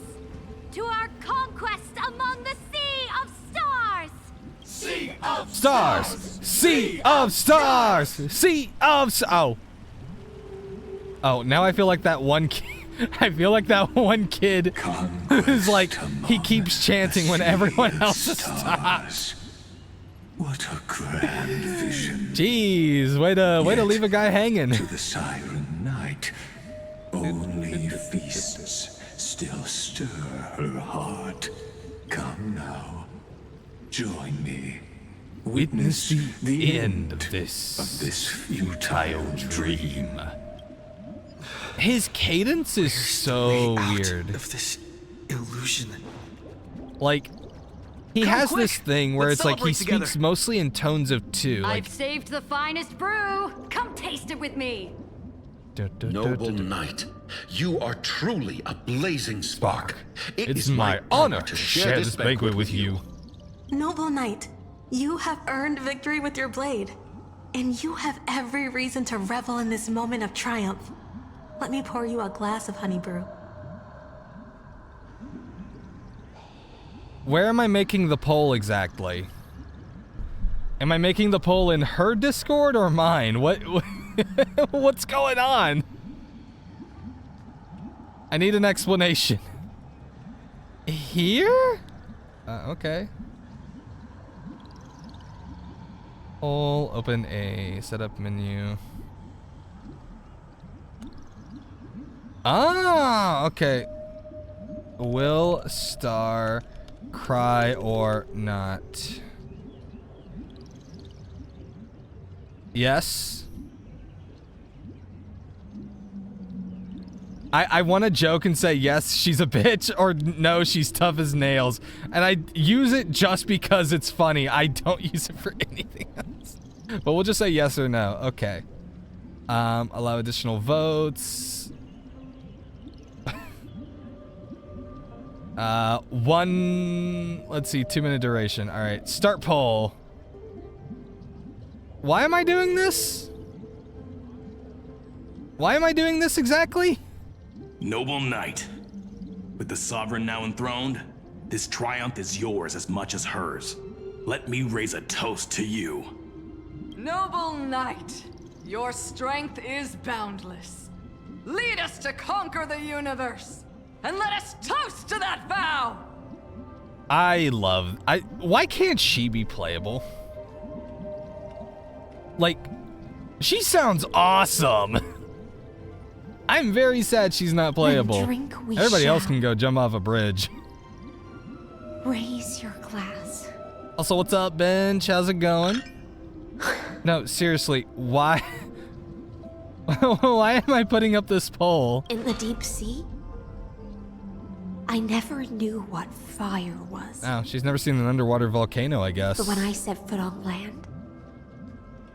[SPEAKER 5] to our conquest among the sea of stars.
[SPEAKER 8] Sea of
[SPEAKER 1] Stars! Sea of stars! Sea of Oh, now I feel like that one kid. I feel like that one kid who's like, he keeps chanting when everyone else stops.
[SPEAKER 8] What a grand vision.
[SPEAKER 1] Jeez, way to leave a guy hanging.
[SPEAKER 8] To the siren night, only feasts still stir her heart. Come now, join me.
[SPEAKER 1] Witness the end of
[SPEAKER 8] this futile dream.
[SPEAKER 1] His cadence is so weird.
[SPEAKER 2] Of this illusion.
[SPEAKER 1] Like, he has this thing where
[SPEAKER 15] Let's
[SPEAKER 1] it's like he
[SPEAKER 15] celebrate
[SPEAKER 1] speaks
[SPEAKER 15] together.
[SPEAKER 1] mostly in tones of two. Like,
[SPEAKER 7] I've saved the finest brew. Come taste it with me.
[SPEAKER 16] Noble knight, you are truly a blazing spark.
[SPEAKER 1] It is my honor to share this banquet with you.
[SPEAKER 14] Noble knight, you have earned victory with your blade. And you have every reason to revel in this moment of triumph. Let me pour you a glass of honey brew.
[SPEAKER 1] Where am I making the poll exactly? Am I making the poll in her Discord or mine? What's going on? I need an explanation. Here? Okay. Poll, open a setup menu. Ah, okay. Will Star cry or not? Yes. I want to joke and say yes, she's a bitch, or no, she's tough as nails. And I use it just because it's funny. I don't use it for anything else. But we'll just say yes or no. Okay. Allow additional votes. Let's see, 2-minute duration. All right, start poll. Why am I doing this? Why am I doing this exactly?
[SPEAKER 15] Noble knight, with the sovereign now enthroned, this triumph is yours as much as hers. Let me raise a toast to you.
[SPEAKER 4] Noble knight, your strength is boundless. Lead us to conquer the universe, and let us toast to that vow!
[SPEAKER 1] Why can't she be playable? Like, she sounds awesome. I'm very sad she's not playable. Everybody else can go jump off a bridge.
[SPEAKER 12] Raise your glass.
[SPEAKER 1] Also, what's up, Bench? How's it going? No, seriously, why? Why am I putting up this poll?
[SPEAKER 12] In the deep sea, I never knew what fire was.
[SPEAKER 1] Oh, she's never seen an underwater volcano, I guess.
[SPEAKER 12] But when I set foot on land,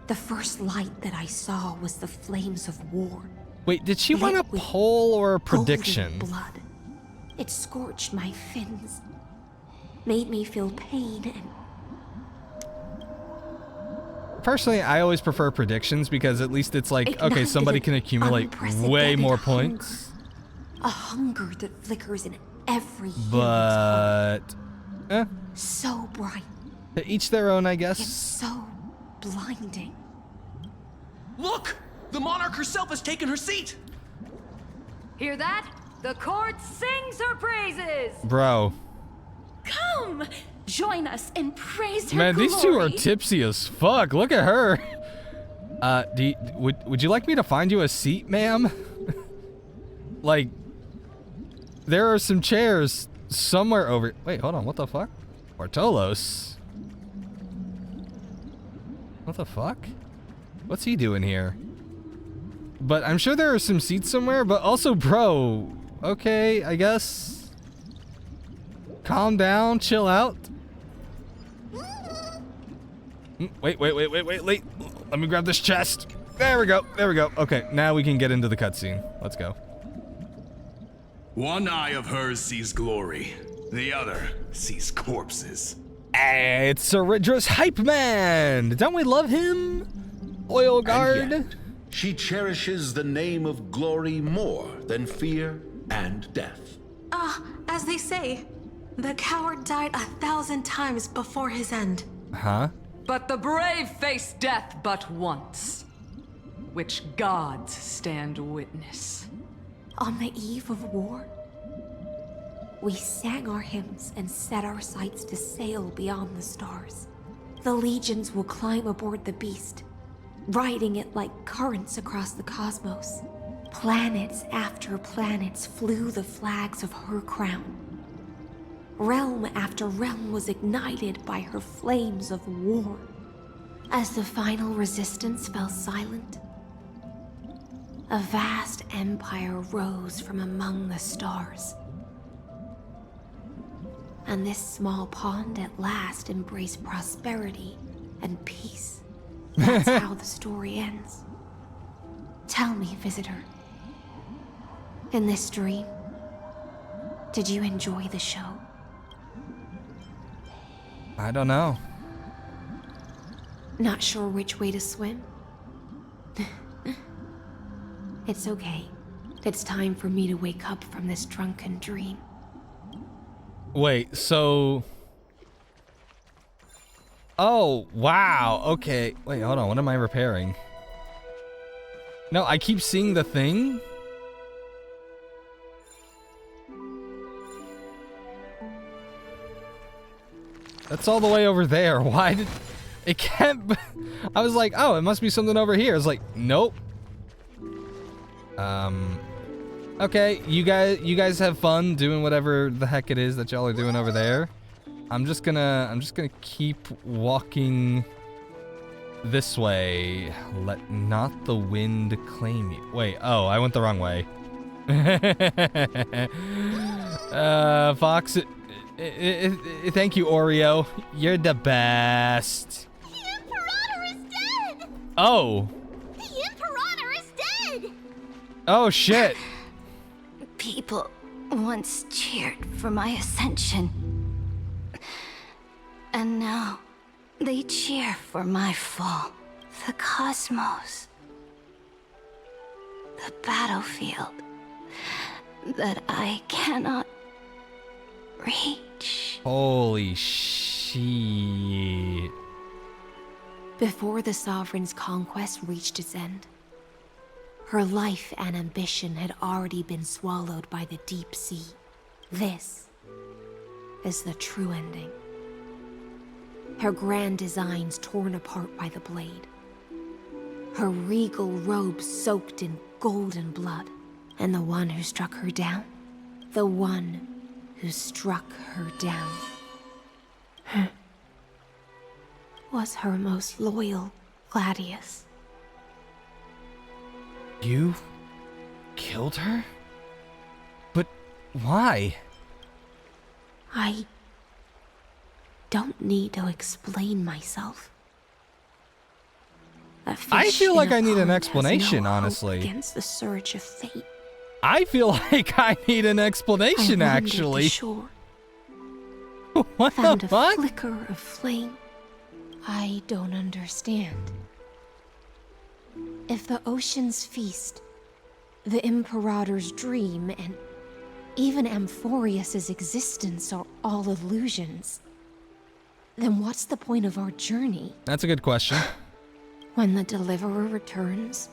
[SPEAKER 12] the first light that I saw was the flames of war.
[SPEAKER 1] Wait, did she want a poll or a prediction?
[SPEAKER 12] Blood. It scorched my fins, made me feel pain and...
[SPEAKER 1] Personally, I always prefer predictions because at least it's like, okay, somebody can accumulate way more points.
[SPEAKER 12] A hunger that flickers in every human's
[SPEAKER 1] But...
[SPEAKER 12] heart. So bright.
[SPEAKER 1] To each their own, I guess.
[SPEAKER 12] It's so blinding.
[SPEAKER 15] Look! The monarch herself has taken her seat!
[SPEAKER 7] Hear that? The court sings her praises!
[SPEAKER 1] Bro.
[SPEAKER 3] Come! Join us and praise her
[SPEAKER 1] Man,
[SPEAKER 3] glory.
[SPEAKER 1] these two are tipsy as fuck. Look at her. Would you like me to find you a seat, ma'am? Like, there are some chairs somewhere over... Wait, hold on. What the fuck? Bartolos. What the fuck? What's he doing here? But I'm sure there are some seats somewhere, but also, bro, okay, I guess. Calm down, chill out. Wait. Let me grab this chest. There we go. Okay, now we can get into the cutscene. Let's go.
[SPEAKER 15] One eye of hers sees glory. The other sees corpses.
[SPEAKER 1] Hey, it's Sir Ridra's hype man. Don't we love him? Oil guard.
[SPEAKER 16] And yet, she cherishes the name of glory more than fear and death.
[SPEAKER 14] As they say, the coward died 1,000 times before his end.
[SPEAKER 1] Huh?
[SPEAKER 4] But the brave face death but once, which gods stand witness.
[SPEAKER 12] On the eve of war, we sang our hymns and set our sights to sail beyond the stars. The legions will climb aboard the beast, riding it like currents across the cosmos. Planets after planets flew the flags of her crown. Realm after realm was ignited by her flames of war. As the final resistance fell silent, a vast empire rose from among the stars. And this small pond at last embraced prosperity and peace. That's how the story ends. Tell me, visitor, in this dream, did you enjoy the show?
[SPEAKER 1] I don't know.
[SPEAKER 12] Not sure which way to swim? It's okay. It's time for me to wake up from this drunken dream.
[SPEAKER 1] Wait, so... Oh, wow, okay. Wait, hold on, what am I repairing? No, I keep seeing the thing. That's all the way over there. Why did... It can't... I was like, oh, it must be something over here. It's like, nope. Okay, you guys have fun doing whatever the heck it is that y'all are doing over there. I'm just gonna keep walking this way. Let not the wind claim you. Wait, oh, I went the wrong way. Fox, thank you, Oreo. You're the best.
[SPEAKER 5] The Imperator is dead!
[SPEAKER 1] Oh.
[SPEAKER 5] The Imperator is dead!
[SPEAKER 1] Oh, shit.
[SPEAKER 17] People once cheered for my ascension. And now they cheer for my fall. The cosmos. The battlefield that I cannot reach.
[SPEAKER 1] Holy shit.
[SPEAKER 12] Before the Sovereign's conquest reached its end, her life and ambition had already been swallowed by the deep sea. This is the true ending. Her grand designs torn apart by the blade. Her regal robes soaked in golden blood. And the one who struck her down? The one who struck her down was her most loyal Gladius.
[SPEAKER 1] You killed her? But why?
[SPEAKER 12] I don't need to explain myself.
[SPEAKER 1] I feel like I need an explanation, honestly.
[SPEAKER 12] Against the surge of fate.
[SPEAKER 1] I feel like I need an explanation, actually. What
[SPEAKER 12] Found
[SPEAKER 1] the
[SPEAKER 12] a
[SPEAKER 1] fuck?
[SPEAKER 12] flicker of flame. I don't understand. If the ocean's feast, the Imperator's dream, and even Amphorius's existence are all illusions, then what's the point of our journey?
[SPEAKER 1] That's a good question.
[SPEAKER 12] When the Deliverer returns,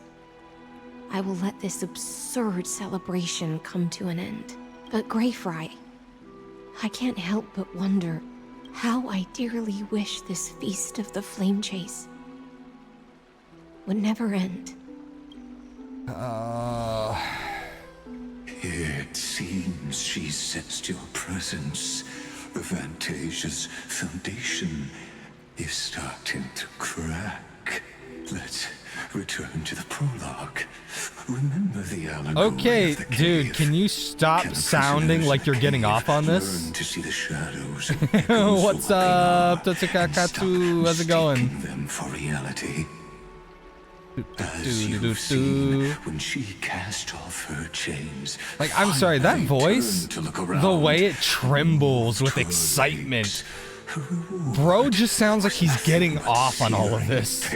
[SPEAKER 12] I will let this absurd celebration come to an end. But Greyfry, I can't help but wonder how I dearly wish this feast of the Flame Chase would never end.
[SPEAKER 8] It seems she sensed your presence. The Fantasia's foundation is starting to crack. Let's return to the prologue. Remember the allegory
[SPEAKER 1] Okay,
[SPEAKER 8] of the
[SPEAKER 1] dude,
[SPEAKER 8] cave.
[SPEAKER 1] can you stop sounding like you're getting off on this?
[SPEAKER 8] Learn to see the shadows.
[SPEAKER 1] What's up, Totsukakatsu? How's it going?
[SPEAKER 8] Them for reality. As you've seen, when she cast off her chains,
[SPEAKER 1] Like, I'm sorry, that voice, the way it trembles with excitement. Bro just sounds like he's getting off on all of this.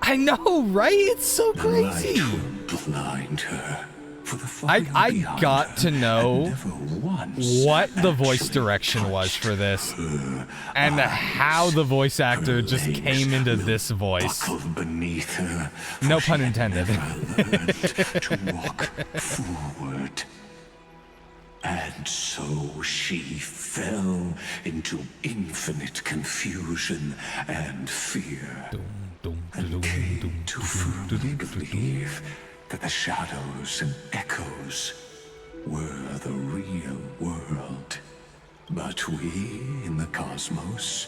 [SPEAKER 1] I know, right? It's so crazy.
[SPEAKER 8] Blind her.
[SPEAKER 1] I got to know what the voice direction was for this and how the voice actor just came into this voice.
[SPEAKER 8] Beneath her,
[SPEAKER 1] no pun intended.
[SPEAKER 8] to walk forward. And so she fell into infinite confusion and fear, and came to firmly believe that the shadows and echoes were the real world. But we in the cosmos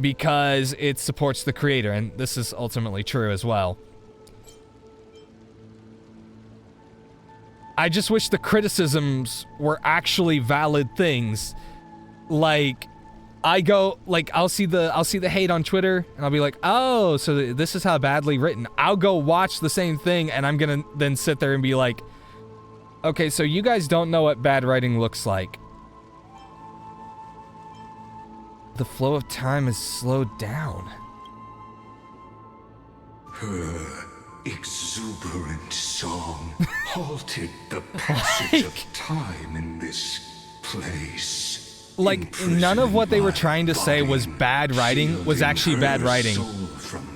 [SPEAKER 1] because it supports the creator, and this is ultimately true as well. I just wish the criticisms were actually valid things. Like, I'll see the hate on Twitter, and I'll be like, oh, so this is how badly written. I'll go watch the same thing, and I'm gonna then sit there and be like, okay, so you guys don't know what bad writing looks like. The flow of time is slowed down.
[SPEAKER 8] Her exuberant song halted the passage of time in this place.
[SPEAKER 1] Like, none of what they were trying to say was bad writing was actually bad writing.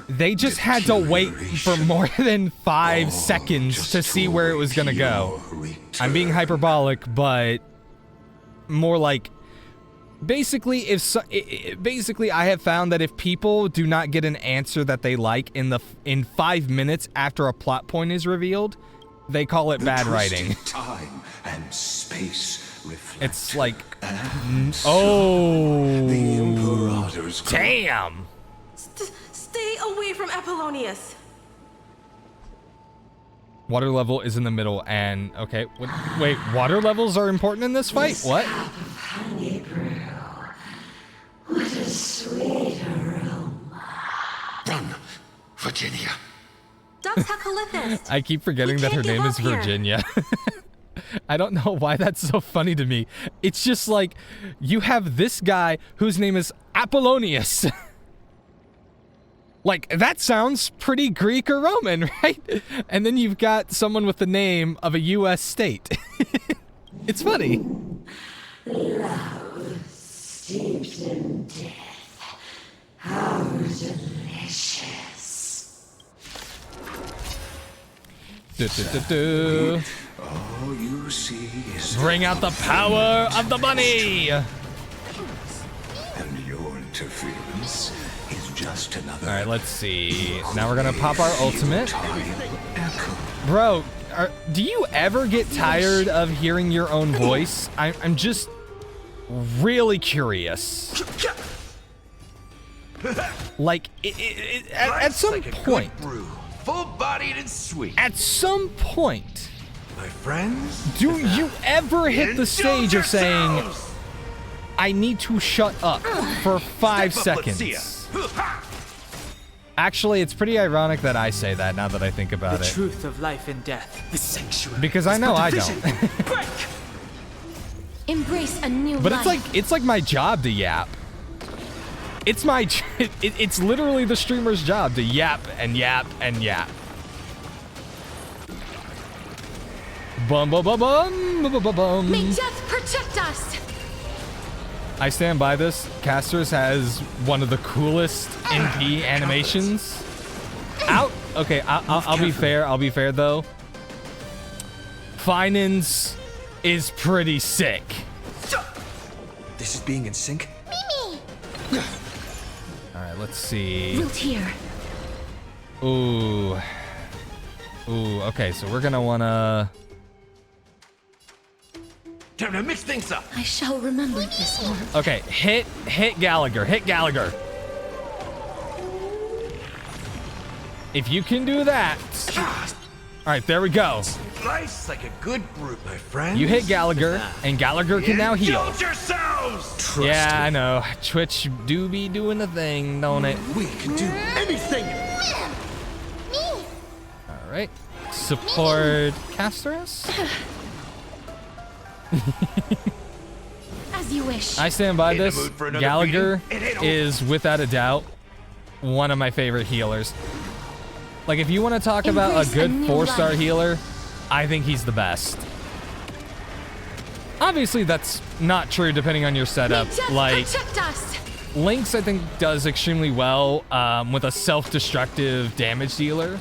[SPEAKER 1] They just had to wait for more than 5 seconds to see where it was gonna go. I'm being hyperbolic, but more like, basically, basically, I have found that if people do not get an answer that they like in 5 minutes after a plot point is revealed, they call it bad writing.
[SPEAKER 8] Time and space
[SPEAKER 1] it's like, oh, damn.
[SPEAKER 14] Stay away from Apollonius.
[SPEAKER 1] Water level is in the middle, and okay, wait, water levels are important in this fight? What?
[SPEAKER 17] What a sweet aroma.
[SPEAKER 8] Run, Virginia.
[SPEAKER 14] That's Hakalithis.
[SPEAKER 1] I keep forgetting that her name is Virginia. I don't know why that's so funny to me. It's just like, you have this guy whose name is Apollonius. Like, that sounds pretty Greek or Roman, right? And then you've got someone with the name of a U.S. state. It's funny.
[SPEAKER 17] Love steeped in death. How delicious.
[SPEAKER 8] All you see is
[SPEAKER 1] bring out the power of the bunny.
[SPEAKER 8] And your interference is just another.
[SPEAKER 1] All right, let's see. Now we're gonna pop our ultimate. Bro, do you ever get tired of hearing your own voice? I'm just really curious. Like, at some point,
[SPEAKER 18] full-bodied and sweet.
[SPEAKER 1] At some point,
[SPEAKER 18] my friends,
[SPEAKER 1] do you ever hit the stage of saying, I need to shut up for 5 seconds? Actually, it's pretty ironic that I say that now that I think about it.
[SPEAKER 2] The truth of life and death, the sanctuary.
[SPEAKER 1] Because I know I don't.
[SPEAKER 12] Embrace a new
[SPEAKER 1] But
[SPEAKER 12] life.
[SPEAKER 1] it's like my job to yap. It's it's literally the streamer's job to yap and yap and yap. Bum bum bum bum bum bum bum.
[SPEAKER 12] May death protect us.
[SPEAKER 1] I stand by this. Casters has one of the coolest NP animations. Out. Okay, I'll be fair. I'll be fair though. Finance is pretty sick.
[SPEAKER 2] This is being in sync.
[SPEAKER 5] Mimi.
[SPEAKER 1] All right, let's see.
[SPEAKER 12] Wilt here.
[SPEAKER 1] Ooh. Ooh. Okay, so we're gonna wanna.
[SPEAKER 18] Time to mix things up.
[SPEAKER 12] I shall remember this one.
[SPEAKER 1] Okay, hit Gallagher. Hit Gallagher. If you can do that. All right, there we go.
[SPEAKER 18] Slice like a good brute, my friend.
[SPEAKER 1] You hit Gallagher, and Gallagher can now heal.
[SPEAKER 18] Indulge yourselves.
[SPEAKER 1] Yeah, I know. Twitch do be doing the thing, don't it?
[SPEAKER 18] We can do anything.
[SPEAKER 5] Me.
[SPEAKER 1] All right. Support Casterus.
[SPEAKER 12] As you wish.
[SPEAKER 1] I stand by this. Gallagher is without a doubt one of my favorite healers. Like, if you want to talk about a good 4-star healer, I think he's the best. Obviously, that's not true depending on your setup. Like, Lynx, I think, does extremely well with a self-destructive damage dealer.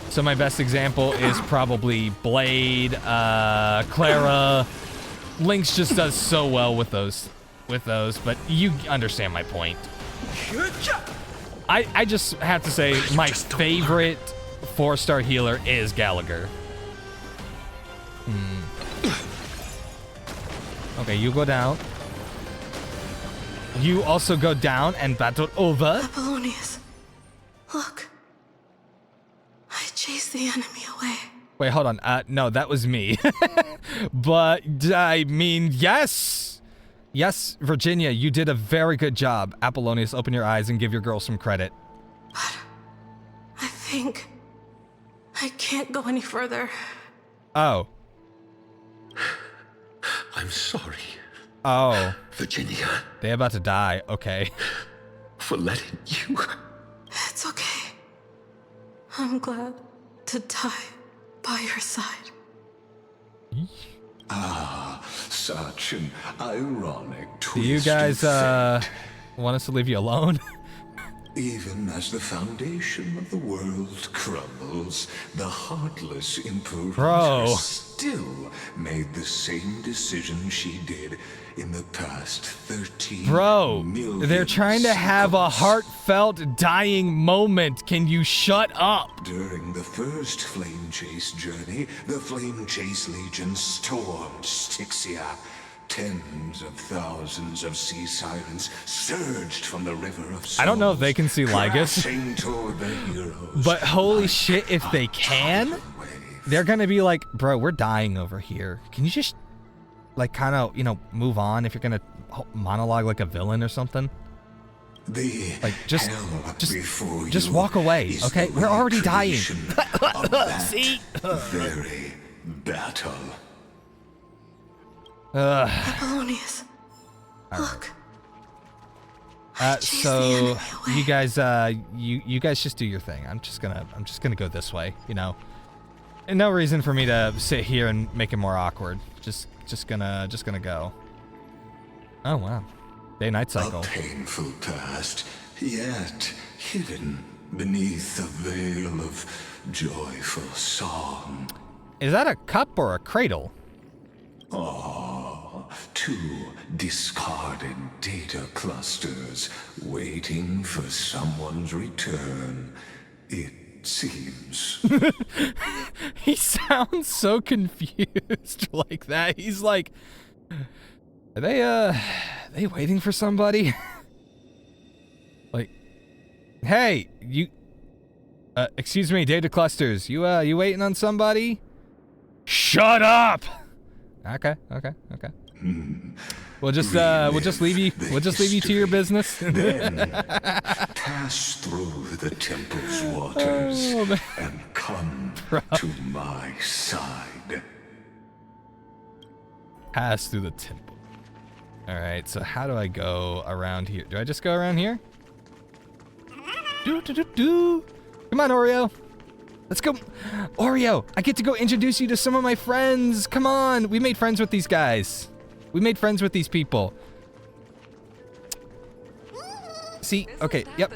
[SPEAKER 1] So my best example is probably Blade, Clara. Lynx just does so well with those, but you understand my point. I just have to say my favorite 4-star healer is Gallagher. Okay, you go down. you also go down and battle over.
[SPEAKER 14] Apollonius, look. I chased the enemy away.
[SPEAKER 1] Wait, hold on. No, that was me. But, I mean, yes. Yes, Virginia, you did a very good job. Apollonius, open your eyes and give your girl some credit.
[SPEAKER 14] But I think I can't go any further.
[SPEAKER 1] Oh.
[SPEAKER 16] I'm sorry.
[SPEAKER 1] Oh.
[SPEAKER 16] Virginia.
[SPEAKER 1] They're about to die. Okay.
[SPEAKER 16] For letting you.
[SPEAKER 14] It's okay. I'm glad to die by your side.
[SPEAKER 8] Ah, such an ironic twist.
[SPEAKER 1] Do you guys, want us to leave you alone?
[SPEAKER 8] Even as the foundation of the world crumbles, the heartless Imperator still made the same decision she did in the past 13 million
[SPEAKER 1] they're trying to have a heartfelt dying moment. Can you shut up?
[SPEAKER 8] During the first Flame Chase journey, the Flame Chase Legion stormed Styxia. Tens of thousands of sea sirens surged from the river of souls.
[SPEAKER 1] I don't know if they can see Lygus,
[SPEAKER 8] toward the heroes.
[SPEAKER 1] but holy shit, if they can, they're gonna be like, bro, we're dying over here. Can you just, like, kind of, you know, move on if you're gonna monologue like a villain or something? Like, just walk away, okay? We're already dying. See?
[SPEAKER 8] Very battle.
[SPEAKER 14] Apollonius, look.
[SPEAKER 1] So you guys, you guys just do your thing. I'm just gonna go this way, you know. And no reason for me to sit here and make it more awkward. Just gonna go. Oh wow, day-night cycle.
[SPEAKER 8] A painful past, yet hidden beneath a veil of joyful song.
[SPEAKER 1] Is that a cup or a cradle?
[SPEAKER 8] Ah, two discarded data clusters waiting for someone's return, it seems.
[SPEAKER 1] He sounds so confused like that. He's like, are they waiting for somebody? Like, hey, you, excuse me, data clusters, you waiting on somebody? Shut up! Okay. We'll just leave you to your business.
[SPEAKER 8] Then pass through the temple's waters and come to my side.
[SPEAKER 1] Pass through the temple. All right. So how do I go around here? Do I just go around here? Come on, Oreo. Let's go. Oreo, I get to go introduce you to some of my friends. Come on. We made friends with these guys. We made friends with these people. See? Okay, yep.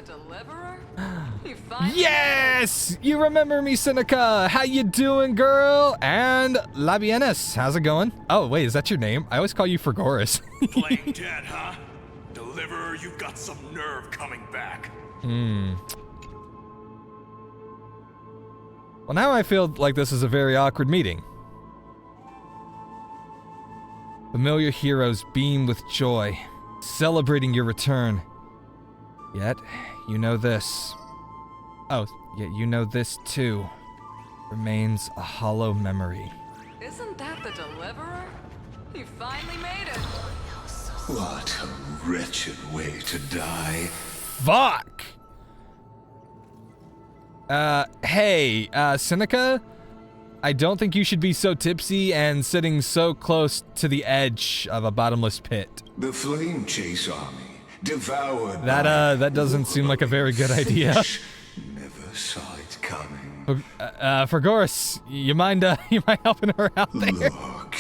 [SPEAKER 1] Yes! You remember me, Seneca. How you doing, girl? And Labienes, how's it going? Oh, wait, is that your name? I always call you Fregoris.
[SPEAKER 15] Playing dead, huh? Deliverer, you've got some nerve coming back.
[SPEAKER 1] Well, now I feel like this is a very awkward meeting. Familiar heroes beam with joy, celebrating your return. Yet, you know this. Oh, yet you know this too. Remains a hollow memory.
[SPEAKER 4] Isn't that the deliverer? He finally made it.
[SPEAKER 8] What a wretched way to die.
[SPEAKER 1] Fuck! Hey, Seneca? I don't think you should be so tipsy and sitting so close to the edge of a bottomless pit.
[SPEAKER 8] The Flame Chase Army devoured
[SPEAKER 1] that doesn't seem like a very good idea.
[SPEAKER 8] Never saw it coming.
[SPEAKER 1] Fregoris, you mind helping her out there?
[SPEAKER 8] Look,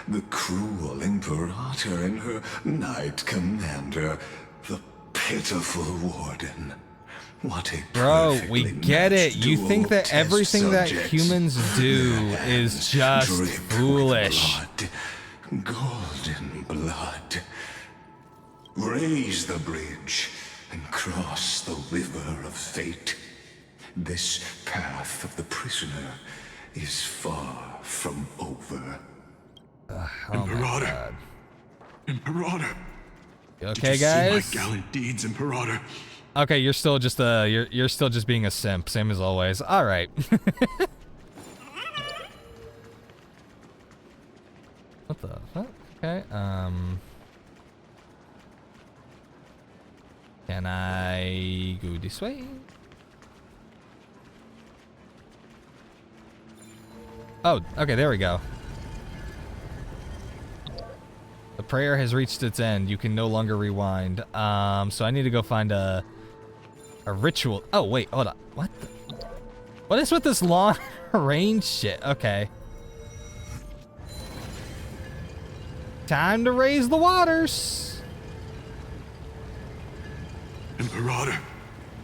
[SPEAKER 8] the cruel Imperator and her Knight Commander, the pitiful Warden. What a
[SPEAKER 1] Bro, we get it. You think that everything that humans do is just foolish.
[SPEAKER 8] Blood, golden blood. Raise the bridge and cross the river of fate. This path of the prisoner is far from over.
[SPEAKER 1] Oh
[SPEAKER 15] Imperator. Imperator.
[SPEAKER 1] You okay, guys?
[SPEAKER 8] See my gallant deeds, Imperator.
[SPEAKER 1] Okay, you're still just you're still just being a simp, same as always. All right. What the fuck? Okay. Can I go this way? Oh, okay, there we go. The prayer has reached its end. You can no longer rewind. So I need to go find a ritual. Oh, wait, hold on. What the? What is with this long range shit? Okay. Time to raise the waters.
[SPEAKER 8] Imperator.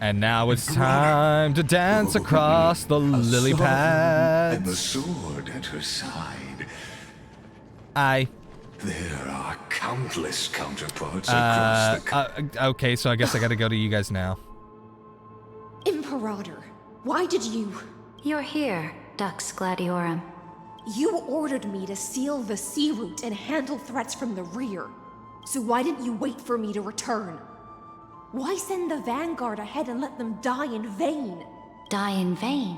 [SPEAKER 1] And now it's time to dance across the lily pads.
[SPEAKER 8] And the sword at her side. There are countless counterparts across the
[SPEAKER 1] okay, so I guess I gotta go to you guys now.
[SPEAKER 12] Imperator, why did you...
[SPEAKER 17] You're here, Dux Gladiorum.
[SPEAKER 12] You ordered me to seal the sea route and handle threats from the rear. So why didn't you wait for me to return? Why send the Vanguard ahead and let them die in vain?
[SPEAKER 17] Die in vain?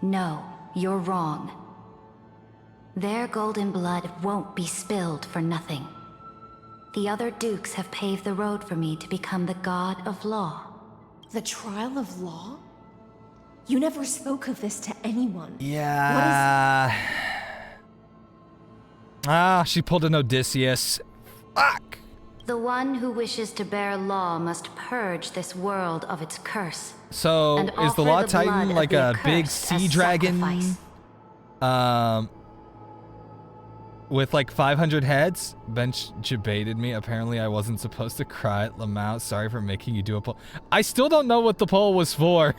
[SPEAKER 17] No, you're wrong. Their golden blood won't be spilled for nothing. The other dukes have paved the road for me to become the god of law.
[SPEAKER 12] The trial of law? You never spoke of this to anyone.
[SPEAKER 1] Yeah. She pulled an Odysseus. Fuck!
[SPEAKER 17] The one who wishes to bear law must purge this world of its curse.
[SPEAKER 1] So, is the Law Titan like a big sea dragon? With like 500 heads? Bench debated me. Apparently I wasn't supposed to cry at Lamau. Sorry for making you do a poll. I still don't know what the poll was for.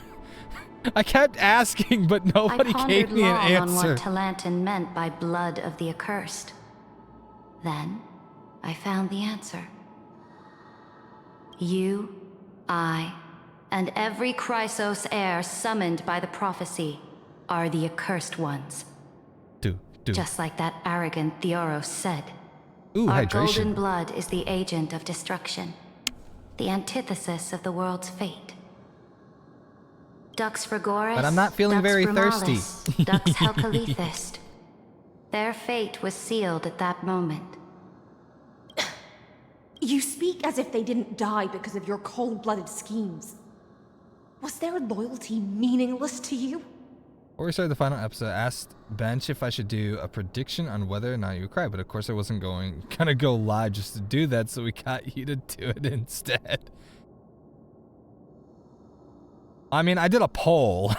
[SPEAKER 1] I kept asking, but nobody gave me an answer.
[SPEAKER 17] I pondered long on what Talantin meant by blood of the accursed. Then, I found the answer. You, I, and every Chrysos heir summoned by the prophecy are the accursed ones. Just like that arrogant Theoros said. Our golden blood is the agent of destruction, the antithesis of the world's fate. Dux Frigoris,
[SPEAKER 1] but I'm not feeling very thirsty.
[SPEAKER 17] Dux Helcalethist. Their fate was sealed at that moment.
[SPEAKER 12] You speak as if they didn't die because of your cold-blooded schemes. Was their loyalty meaningless to you?
[SPEAKER 1] Before we started the final episode, I asked Bench if I should do a prediction on whether or not you would cry, but of course I wasn't gonna go live just to do that, so we got you to do it instead. I mean, I did a poll.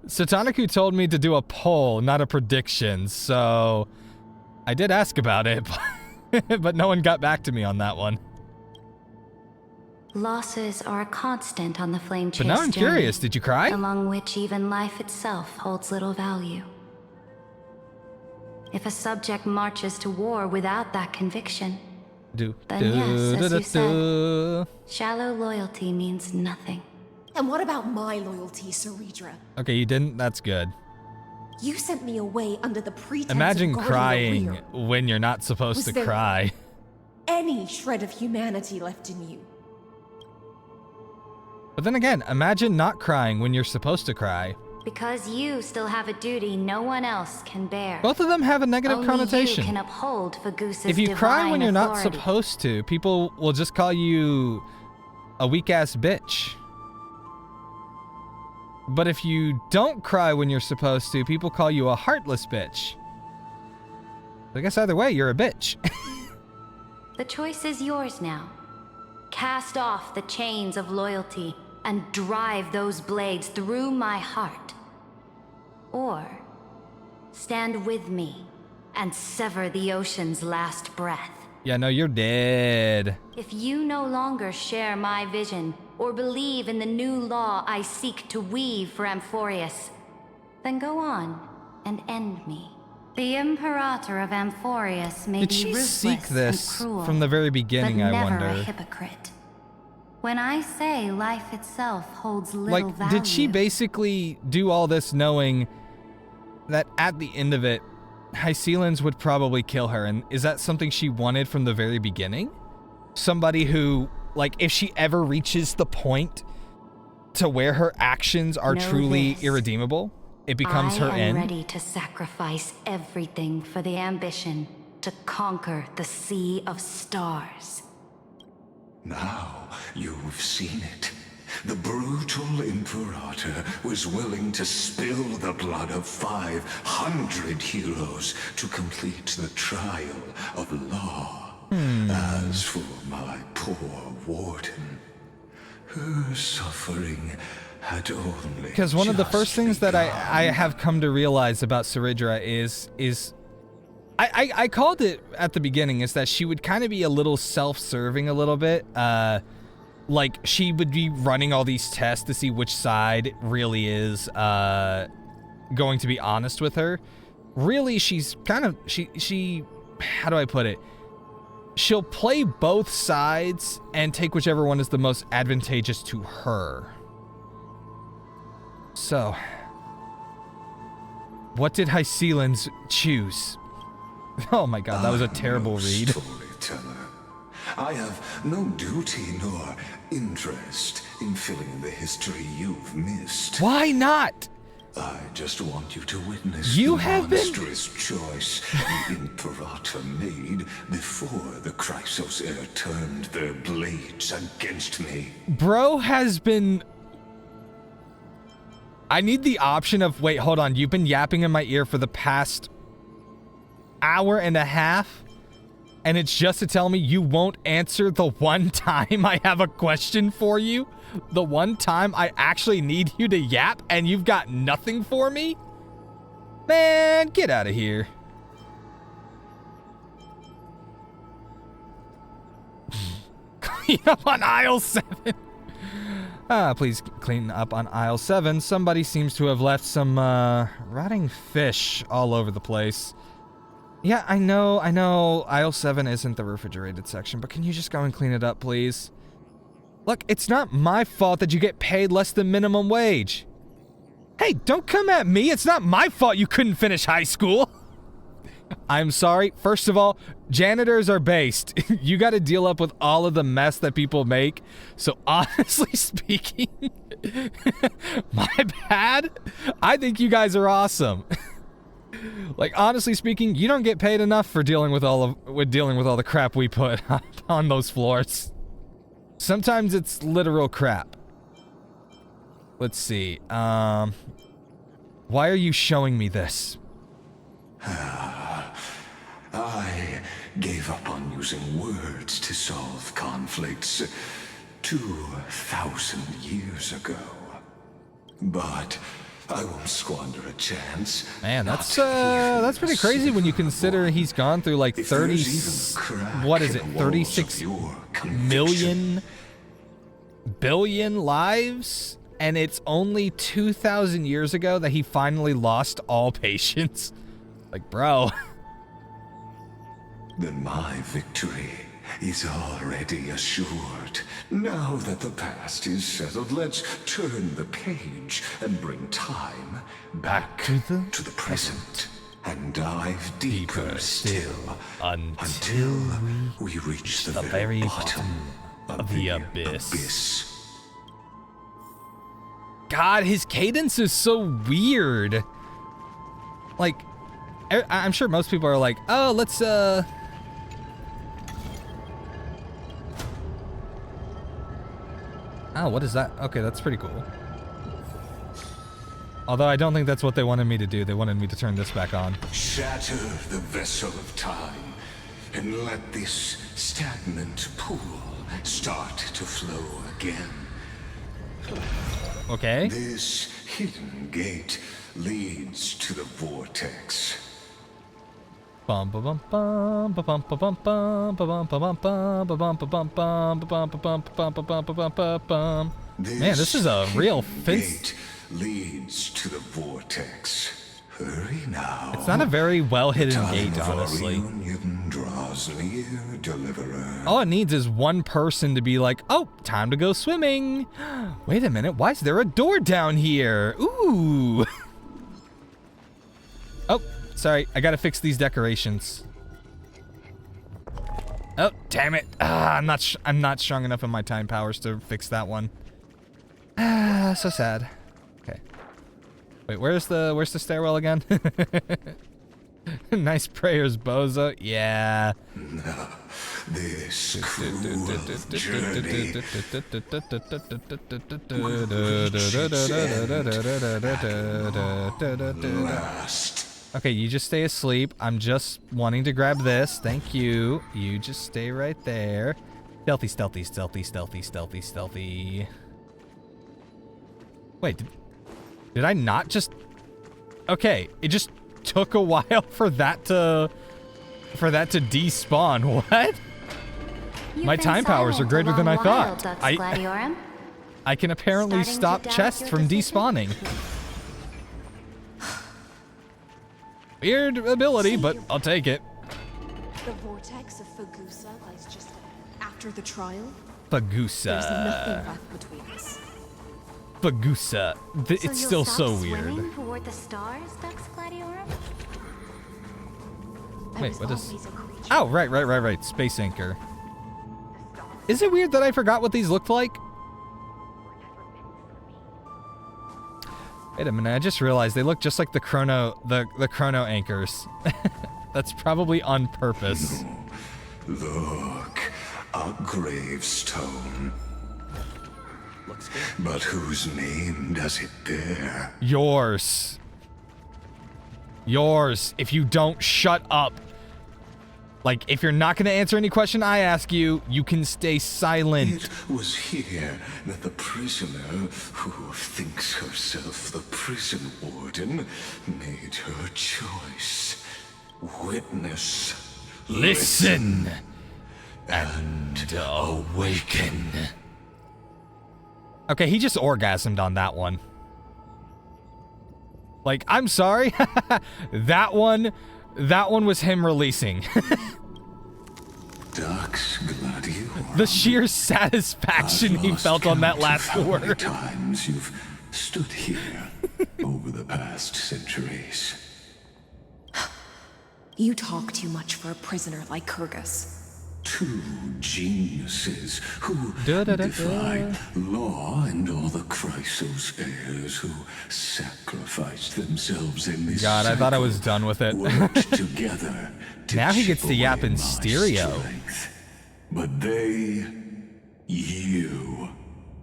[SPEAKER 1] Satanaku told me to do a poll, not a prediction, so I did ask about it, but no one got back to me on that one.
[SPEAKER 17] Losses are a constant on the flame chase
[SPEAKER 1] But now I'm curious, did you cry?
[SPEAKER 17] Among which even life itself holds little value. If a subject marches to war without that conviction, then yes, as you said, shallow loyalty means nothing.
[SPEAKER 12] And what about my loyalty, Ceridra?
[SPEAKER 1] Okay, you didn't? That's good.
[SPEAKER 12] You sent me away under the pretense
[SPEAKER 1] Imagine
[SPEAKER 12] of
[SPEAKER 1] crying
[SPEAKER 12] the rear.
[SPEAKER 1] when you're not supposed to cry.
[SPEAKER 12] Any shred of humanity left in you?
[SPEAKER 1] But then again, imagine not crying when you're supposed to cry.
[SPEAKER 17] Because you still have a duty no one else can bear.
[SPEAKER 1] Both of them have a negative
[SPEAKER 17] Only
[SPEAKER 1] connotation.
[SPEAKER 17] You can uphold Fagusa's
[SPEAKER 1] if you cry when you're not
[SPEAKER 17] authority.
[SPEAKER 1] supposed to, people will just call you a weak-ass bitch. But if you don't cry when you're supposed to, people call you a heartless bitch. I guess either way, you're a bitch.
[SPEAKER 17] The choice is yours now. Cast off the chains of loyalty and drive those blades through my heart. Or stand with me and sever the ocean's last breath.
[SPEAKER 1] Yeah, no, you're dead.
[SPEAKER 17] If you no longer share my vision or believe in the new law I seek to weave for Amphorius, then go on and end me. The Imperator of Amphorius may
[SPEAKER 1] Did
[SPEAKER 17] be
[SPEAKER 1] she
[SPEAKER 17] ruthless
[SPEAKER 1] seek this
[SPEAKER 17] and cruel,
[SPEAKER 1] from the very beginning,
[SPEAKER 17] but
[SPEAKER 1] I
[SPEAKER 17] never
[SPEAKER 1] wonder?
[SPEAKER 17] a hypocrite. When I say life itself holds little
[SPEAKER 1] Like,
[SPEAKER 17] value,
[SPEAKER 1] did she basically do all this knowing that at the end of it, Hycelens would probably kill her, and is that something she wanted from the very beginning? Somebody who, like, if she ever reaches the point to where her actions are truly irredeemable, it becomes her end?
[SPEAKER 17] I am ready to sacrifice everything for the ambition to conquer the Sea of Stars.
[SPEAKER 8] Now you've seen it. The brutal Imperator was willing to spill the blood of 500 heroes to complete the trial of law. As for my poor warden, her suffering had only
[SPEAKER 1] Because one of the first things that I have come to realize about Saridra is I called it at the beginning, is that she would kind of be a little self-serving a little bit. Like, she would be running all these tests to see which side really is going to be honest with her. Really, she's kind of, she how do I put it? She'll play both sides and take whichever one is the most advantageous to her. So, what did Hycelens choose? Oh my god, that was a terrible read.
[SPEAKER 8] Storyteller. I have no duty nor interest in filling in the history you've missed.
[SPEAKER 1] Why not?
[SPEAKER 8] I just want you to witness
[SPEAKER 1] You
[SPEAKER 8] the
[SPEAKER 1] have been-
[SPEAKER 8] monstrous choice the Imperator made before the Chrysos Heir turned their blades against me.
[SPEAKER 1] Bro has been... I need the option of, wait, hold on, you've been yapping in my ear for the past hour and a half, and it's just to tell me you won't answer the one time I have a question for you? The one time I actually need you to yap, and you've got nothing for me? Man, get out of here. Clean up on aisle 7. Please clean up on aisle 7. Somebody seems to have left some rotting fish all over the place. Yeah, I know, aisle 7 isn't the refrigerated section, but can you just go and clean it up, please? Look, it's not my fault that you get paid less than minimum wage. Hey, don't come at me. It's not my fault you couldn't finish high school. I'm sorry. First of all, janitors are based. You got to deal up with all of the mess that people make. So honestly speaking, my bad. I think you guys are awesome. Like, honestly speaking, you don't get paid enough for dealing with all the crap we put on those floors. Sometimes it's literal crap. Let's see. Why are you showing me this?
[SPEAKER 8] I gave up on using words to solve conflicts 2,000 years ago. But I won't squander a chance.
[SPEAKER 1] Man, that's pretty crazy when you consider he's gone through like 30, what is it, 36 billion lives? And it's only 2,000 years ago that he finally lost all patience. Like, bro.
[SPEAKER 8] Then my victory is already assured. Now that the past is settled, let's turn the page and bring time back to the present and dive deeper still until we reach the very bottom of the abyss.
[SPEAKER 1] God, his cadence is so weird. Like, I'm sure most people are like, oh, let's, oh, what is that? Okay, that's pretty cool. Although I don't think that's what they wanted me to do. They wanted me to turn this back on.
[SPEAKER 8] Shatter the vessel of time and let this stagnant pool start to flow again.
[SPEAKER 1] Okay.
[SPEAKER 8] This hidden gate leads to the vortex.
[SPEAKER 1] Man, this is a real
[SPEAKER 8] gate leads to the vortex. Hurry now.
[SPEAKER 1] It's not a very well hidden gate, honestly.
[SPEAKER 8] Draws near, deliverer.
[SPEAKER 1] All it needs is one person to be like, oh, time to go swimming. Wait a minute, why is there a door down here? Ooh. Oh, Sorry, I gotta fix these decorations. Oh, damn it. I'm not strong enough in my time powers to fix that one. So sad. Okay. Wait, where's the stairwell again? Nice prayers, bozo. Yeah.
[SPEAKER 8] This cruel journey last.
[SPEAKER 1] Okay, you just stay asleep. I'm just wanting to grab this. Thank you. You just stay right there. Stealthy, stealthy, stealthy, stealthy, stealthy, stealthy. Wait, did I not just... Okay, it just took a while for that to despawn. What? My time powers are greater than I thought. I can apparently stop chests from despawning. Weird ability, but I'll take it.
[SPEAKER 19] The vortex of Fagusa lies just after the trial.
[SPEAKER 1] Fagusa.
[SPEAKER 19] There's nothing left between us.
[SPEAKER 1] Fagusa. It's still so weird.
[SPEAKER 17] Toward the stars, Dux Gladiorum?
[SPEAKER 1] Wait, what is... Oh, right. Space Anchor. Is it weird that I forgot what these looked like? Wait a minute, I just realized they look just like the chrono anchors. That's probably on purpose.
[SPEAKER 8] Look, a gravestone. But whose name does it bear?
[SPEAKER 1] Yours. Yours, if you don't shut up. Like, if you're not gonna answer any question I ask you, you can stay silent.
[SPEAKER 8] It was here that the prisoner, who thinks herself the prison warden, made her choice. Witness.
[SPEAKER 1] Listen. And awaken. Okay, he just orgasmed on that one. Like, I'm sorry. That one was him releasing.
[SPEAKER 8] Dux Gladiorum.
[SPEAKER 1] The sheer satisfaction he felt on that last word.
[SPEAKER 8] How many times you've stood here over the past centuries.
[SPEAKER 19] You talk too much for a prisoner like Kyrgyz.
[SPEAKER 8] Two geniuses who defied law and all the Chrysos heirs who sacrificed themselves in this
[SPEAKER 1] God, I thought I was done with it.
[SPEAKER 8] worked together to
[SPEAKER 1] now he gets to yap in
[SPEAKER 8] my
[SPEAKER 1] stereo.
[SPEAKER 8] strength. But you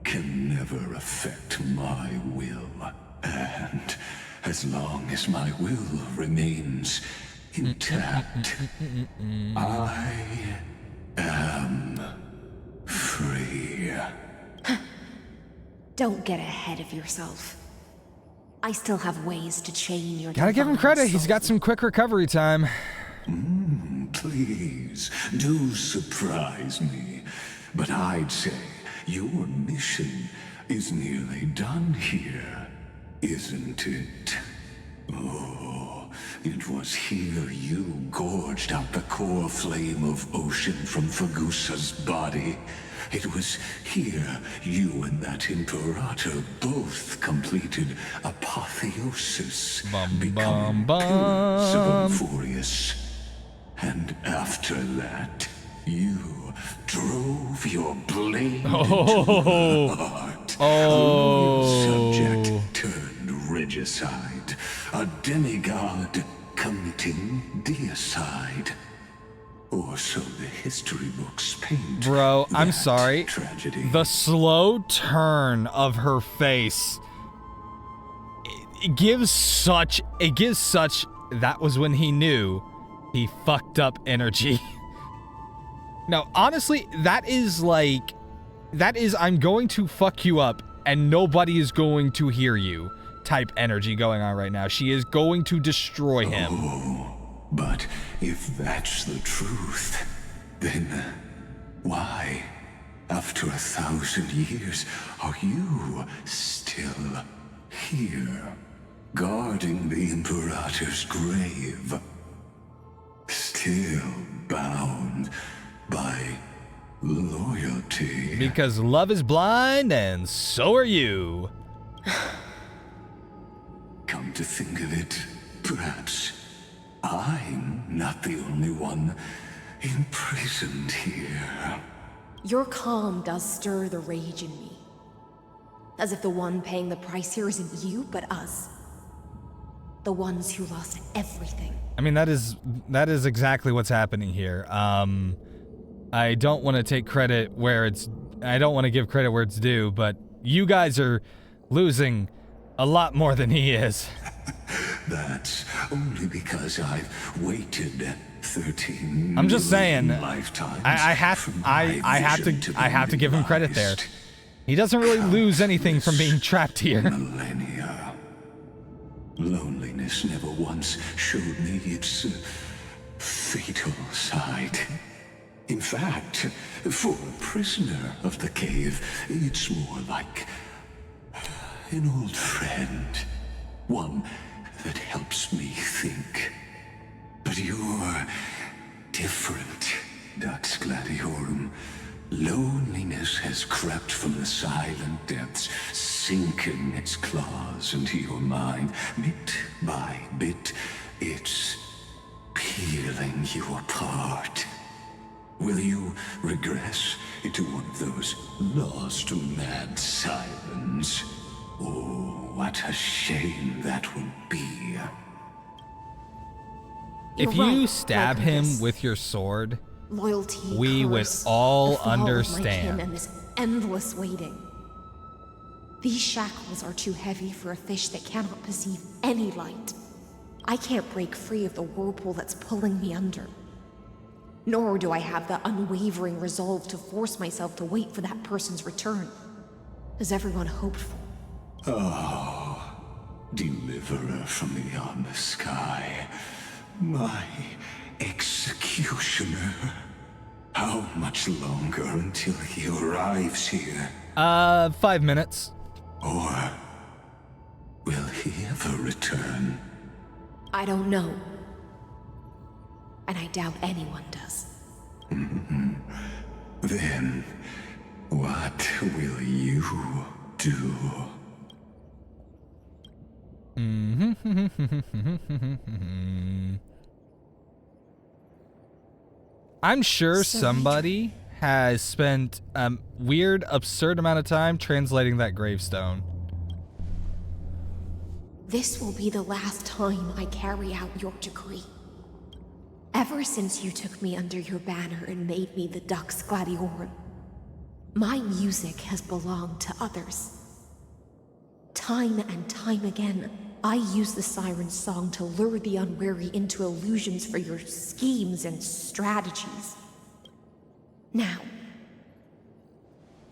[SPEAKER 8] can never affect my will. And as long as my will remains intact, I am free.
[SPEAKER 19] Don't get ahead of yourself. I still have ways to chain your
[SPEAKER 1] Gotta give him credit, he's got some quick recovery time.
[SPEAKER 8] Please, do surprise me. But I'd say your mission is nearly done here, isn't it? Oh, it was here you gorged out the core flame of ocean from Fagusa's body. It was here you and that Imperator both completed apotheosis, becoming pillars of Euphorius. And after that, you drove your blade into her heart. A loyal subject turned regicide, a demigod committing deicide. Or so the history books paint.
[SPEAKER 1] Bro, I'm sorry.
[SPEAKER 8] Tragedy.
[SPEAKER 1] The slow turn of her face. It gives such, that was when he knew he fucked up energy. Now, honestly, that is I'm going to fuck you up and nobody is going to hear you type energy going on right now. She is going to destroy him.
[SPEAKER 8] Oh, but if that's the truth, then why, after 1,000 years, are you still here, guarding the Imperator's grave? Still bound by loyalty.
[SPEAKER 1] Because love is blind and so are you.
[SPEAKER 8] Come to think of it, perhaps I'm not the only one imprisoned here.
[SPEAKER 19] Your calm does stir the rage in me. As if the one paying the price here isn't you, but us. The ones who lost everything.
[SPEAKER 1] I mean, that is exactly what's happening here. I don't want to take credit where it's... I don't want to give credit where it's due, but you guys are losing a lot more than he is.
[SPEAKER 8] That's only because I've waited 13
[SPEAKER 1] I'm just saying,
[SPEAKER 8] lifetimes.
[SPEAKER 1] I have to give him credit there. He doesn't really lose anything from being trapped here.
[SPEAKER 8] Millennia. Loneliness never once showed me its fatal side. In fact, for a prisoner of the cave, it's more like an old friend. One that helps me think. But you're different, Dux Gladiorum. Loneliness has crept from the silent depths, sinking its claws into your mind. Bit by bit, it's peeling you apart. Will you regress into one of those lost mad sirens? Oh, what a shame that would be.
[SPEAKER 1] If you stab him with your sword,
[SPEAKER 19] loyalty,
[SPEAKER 1] we would all understand.
[SPEAKER 19] And this endless waiting. These shackles are too heavy for a fish that cannot perceive any light. I can't break free of the whirlpool that's pulling me under. Nor do I have the unwavering resolve to force myself to wait for that person's return, as everyone hoped for.
[SPEAKER 8] Oh, deliverer from beyond the sky. My executioner. How much longer until he arrives here?
[SPEAKER 1] 5 minutes.
[SPEAKER 8] Or will he ever return?
[SPEAKER 19] I don't know. And I doubt anyone does.
[SPEAKER 8] Then, what will you do?
[SPEAKER 1] I'm sure somebody has spent a weird, absurd amount of time translating that gravestone.
[SPEAKER 19] This will be the last time I carry out your decree. Ever since you took me under your banner and made me the Dux Gladiorum, my music has belonged to others. Time and time again, I use the siren's song to lure the unwary into illusions for your schemes and strategies. Now,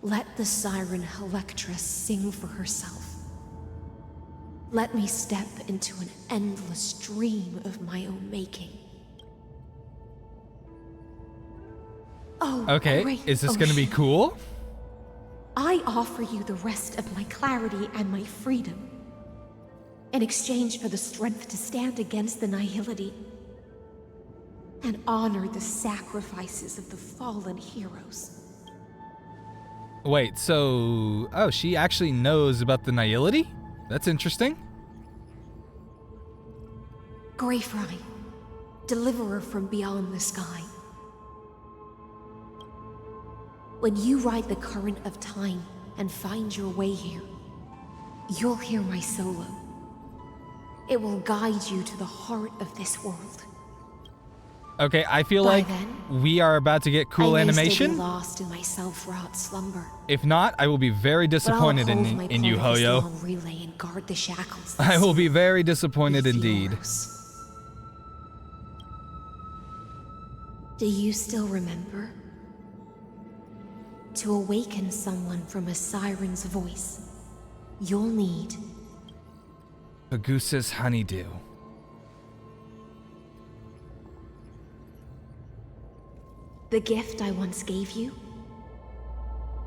[SPEAKER 19] let the siren Electra sing for herself. Let me step into an endless dream of my own making. Oh,
[SPEAKER 1] okay,
[SPEAKER 19] great
[SPEAKER 1] is this gonna be cool?
[SPEAKER 19] I offer you the rest of my clarity and my freedom, in exchange for the strength to stand against the nihility and honor the sacrifices of the fallen heroes.
[SPEAKER 1] Wait, so... Oh, she actually knows about the nihility? That's interesting.
[SPEAKER 19] Greyfry, deliverer from beyond the sky. When you ride the current of time and find your way here, you'll hear my solo. It will guide you to the heart of this world.
[SPEAKER 1] Okay, I feel like we are about to get cool animation.
[SPEAKER 19] I may still be lost in my self-wrought slumber.
[SPEAKER 1] If not, I will be very disappointed in you, Hoyo.
[SPEAKER 19] Relay and guard the shackles.
[SPEAKER 1] I will be very disappointed indeed.
[SPEAKER 19] Do you still remember? To awaken someone from a siren's voice, you'll need
[SPEAKER 1] Pagusa's honeydew.
[SPEAKER 19] the gift I once gave you.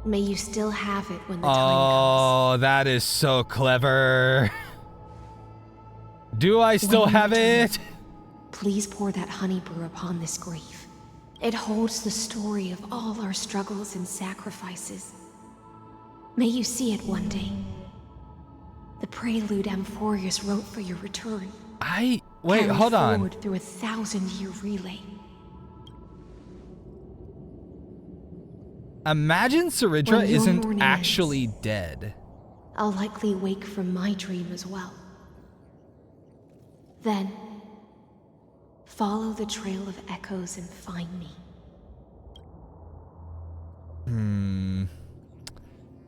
[SPEAKER 19] May you still have it when the
[SPEAKER 1] time
[SPEAKER 19] comes.
[SPEAKER 1] Oh, that is so clever. Do I still have it?
[SPEAKER 19] Please pour that honey brew upon this grave. It holds the story of all our struggles and sacrifices. May you see it one day. The prelude Amphorius wrote for your return.
[SPEAKER 1] Wait,
[SPEAKER 19] Carried
[SPEAKER 1] hold on.
[SPEAKER 19] forward through a 1,000-year relay.
[SPEAKER 1] Imagine Saridra
[SPEAKER 19] When your
[SPEAKER 1] isn't
[SPEAKER 19] morning
[SPEAKER 1] actually dead.
[SPEAKER 19] I'll likely wake from my dream as well. Then, follow the trail of echoes and find me.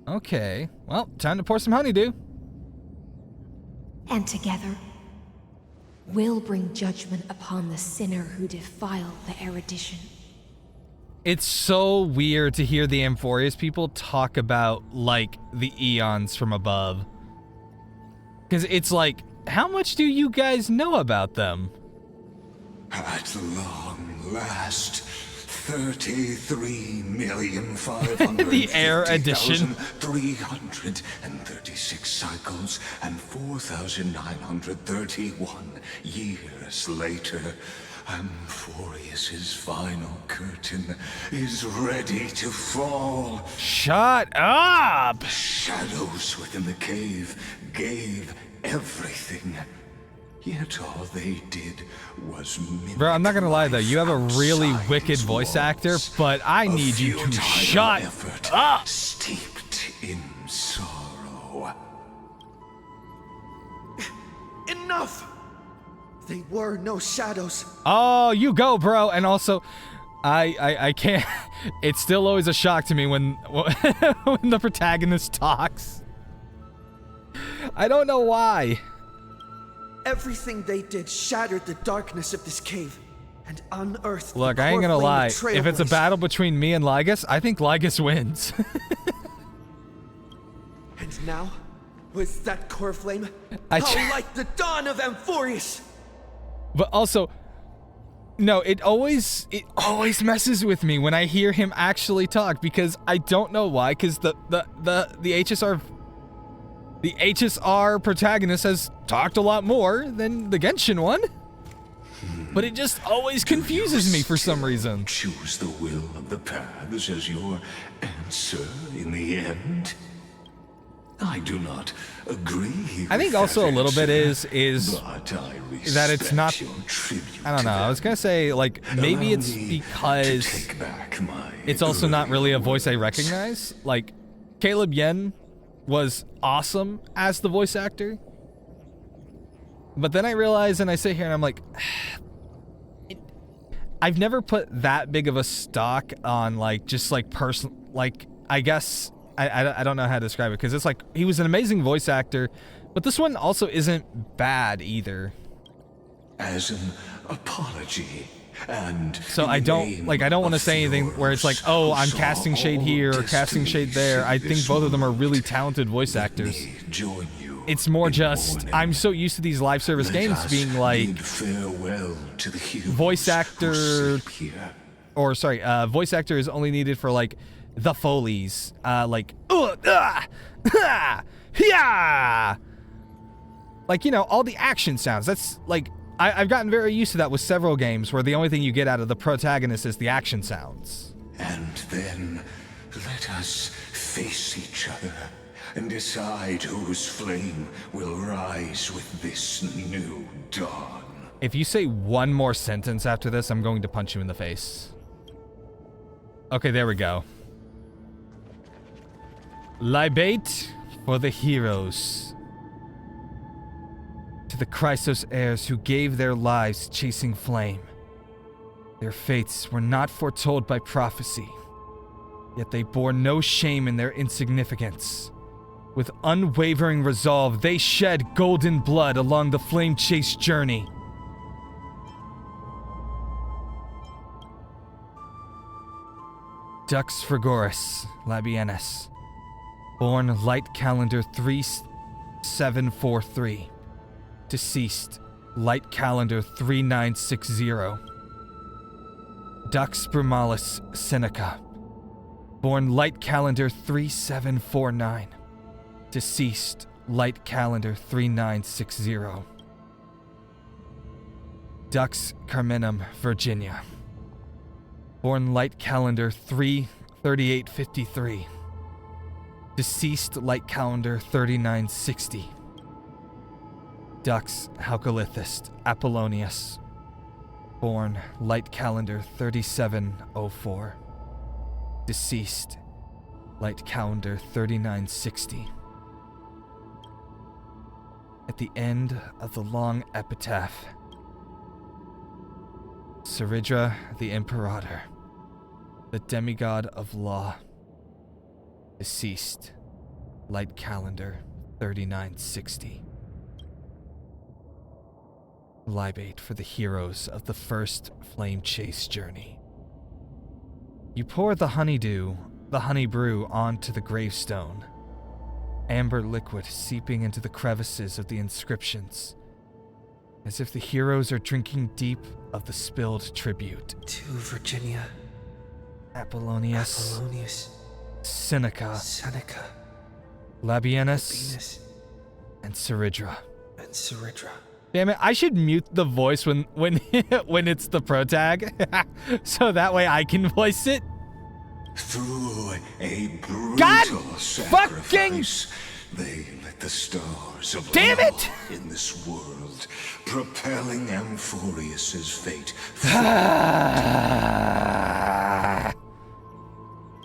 [SPEAKER 1] Okay. Well, time to pour some honeydew.
[SPEAKER 19] And together, we'll bring judgment upon the sinner who defiled the erudition.
[SPEAKER 1] It's so weird to hear the Amphorius people talk about, like, the eons from above. Because it's like, how much do you guys know about them?
[SPEAKER 8] At long last, 33,550,336
[SPEAKER 1] The Air Edition.
[SPEAKER 8] 336 cycles and 4,931 years later, Amphorius's final curtain is ready to fall.
[SPEAKER 1] Shut up!
[SPEAKER 8] Shadows within the cave gave everything. Yet all they did was mimic.
[SPEAKER 1] Bro, I'm not gonna lie though, you have a really wicked voice actor, but I need you to shut up!
[SPEAKER 8] Steeped in sorrow.
[SPEAKER 2] Enough! They were no shadows.
[SPEAKER 1] Oh, you go, bro. And also, I can't. It's still always a shock to me when when the protagonist talks. I don't know why.
[SPEAKER 2] Everything they did shattered the darkness of this cave and unearthed.
[SPEAKER 1] Look,
[SPEAKER 2] the
[SPEAKER 1] I ain't gonna
[SPEAKER 2] core flame
[SPEAKER 1] lie.
[SPEAKER 2] of
[SPEAKER 1] If it's a
[SPEAKER 2] Trailblaze.
[SPEAKER 1] battle between me and Lygus, I think Lygus wins.
[SPEAKER 2] And now, with that core flame,
[SPEAKER 1] I'll
[SPEAKER 2] light the dawn of Amphorius.
[SPEAKER 1] But also, no, it always messes with me when I hear him actually talk, because I don't know why. Because the HSR protagonist has talked a lot more than the Genshin one, but it just always confuses me for some reason.
[SPEAKER 8] Choose the will of the paths as your answer in the end. I do not agree.
[SPEAKER 1] I think also a little bit is that it's not. I don't know. I was gonna say like maybe it's because it's also not really a voice I recognize. Like Caleb Yen was awesome as the voice actor, but then I realize and I sit here and I'm like, I've never put that big of a stock on like just like like I guess. I don't know how to describe it, because it's like he was an amazing voice actor, but this one also isn't bad either.
[SPEAKER 8] As an apology, and
[SPEAKER 1] so I don't want to say anything where it's like, oh, I'm casting shade here or casting shade there. I think both of them are really talented voice actors. It's more just I'm so used to these live service games being like voice actor, or sorry, voice actor is only needed for like the Foleys, like, yeah, like, you know, all the action sounds. That's like, I've gotten very used to that with several games where the only thing you get out of the protagonist is the action sounds.
[SPEAKER 8] And then let us face each other and decide whose flame will rise with this new dawn.
[SPEAKER 1] If you say one more sentence after this, I'm going to punch you in the face. Okay, there we go. Libate for the heroes. To the Chrysos heirs who gave their lives chasing flame. Their fates were not foretold by prophecy, yet they bore no shame in their insignificance. With unwavering resolve, they shed golden blood along the flame chase journey. Dux Frigoris Labienus. Born Light Calendar 3743. Deceased Light Calendar 3960. Dux Brumalis Seneca. Born Light Calendar 3749. Deceased Light Calendar 3960. Dux Carminum, Virginia. Born Light Calendar 3853. Deceased Light Calendar 3960. Dux Halcolithist Apollonius. Born Light Calendar 3704. Deceased Light Calendar 3960. At the end of the long epitaph, Saridra the Imperator, the demigod of law. Deceased Light Calendar 3960. Libate for the heroes of the first flame chase journey. You pour the honey brew onto the gravestone, amber liquid seeping into the crevices of the inscriptions, as if the heroes are drinking deep of the spilled tribute.
[SPEAKER 2] To Virginia.
[SPEAKER 1] Apollonius. Seneca. Labienus. And Saridra. Damn it, I should mute the voice when when it's the pro tag, so that way I can voice it.
[SPEAKER 8] Through a brutal
[SPEAKER 1] God
[SPEAKER 8] sacrifice, they lit the stars of
[SPEAKER 1] Damn
[SPEAKER 8] law
[SPEAKER 1] it!
[SPEAKER 8] in this world, propelling Amphorius's fate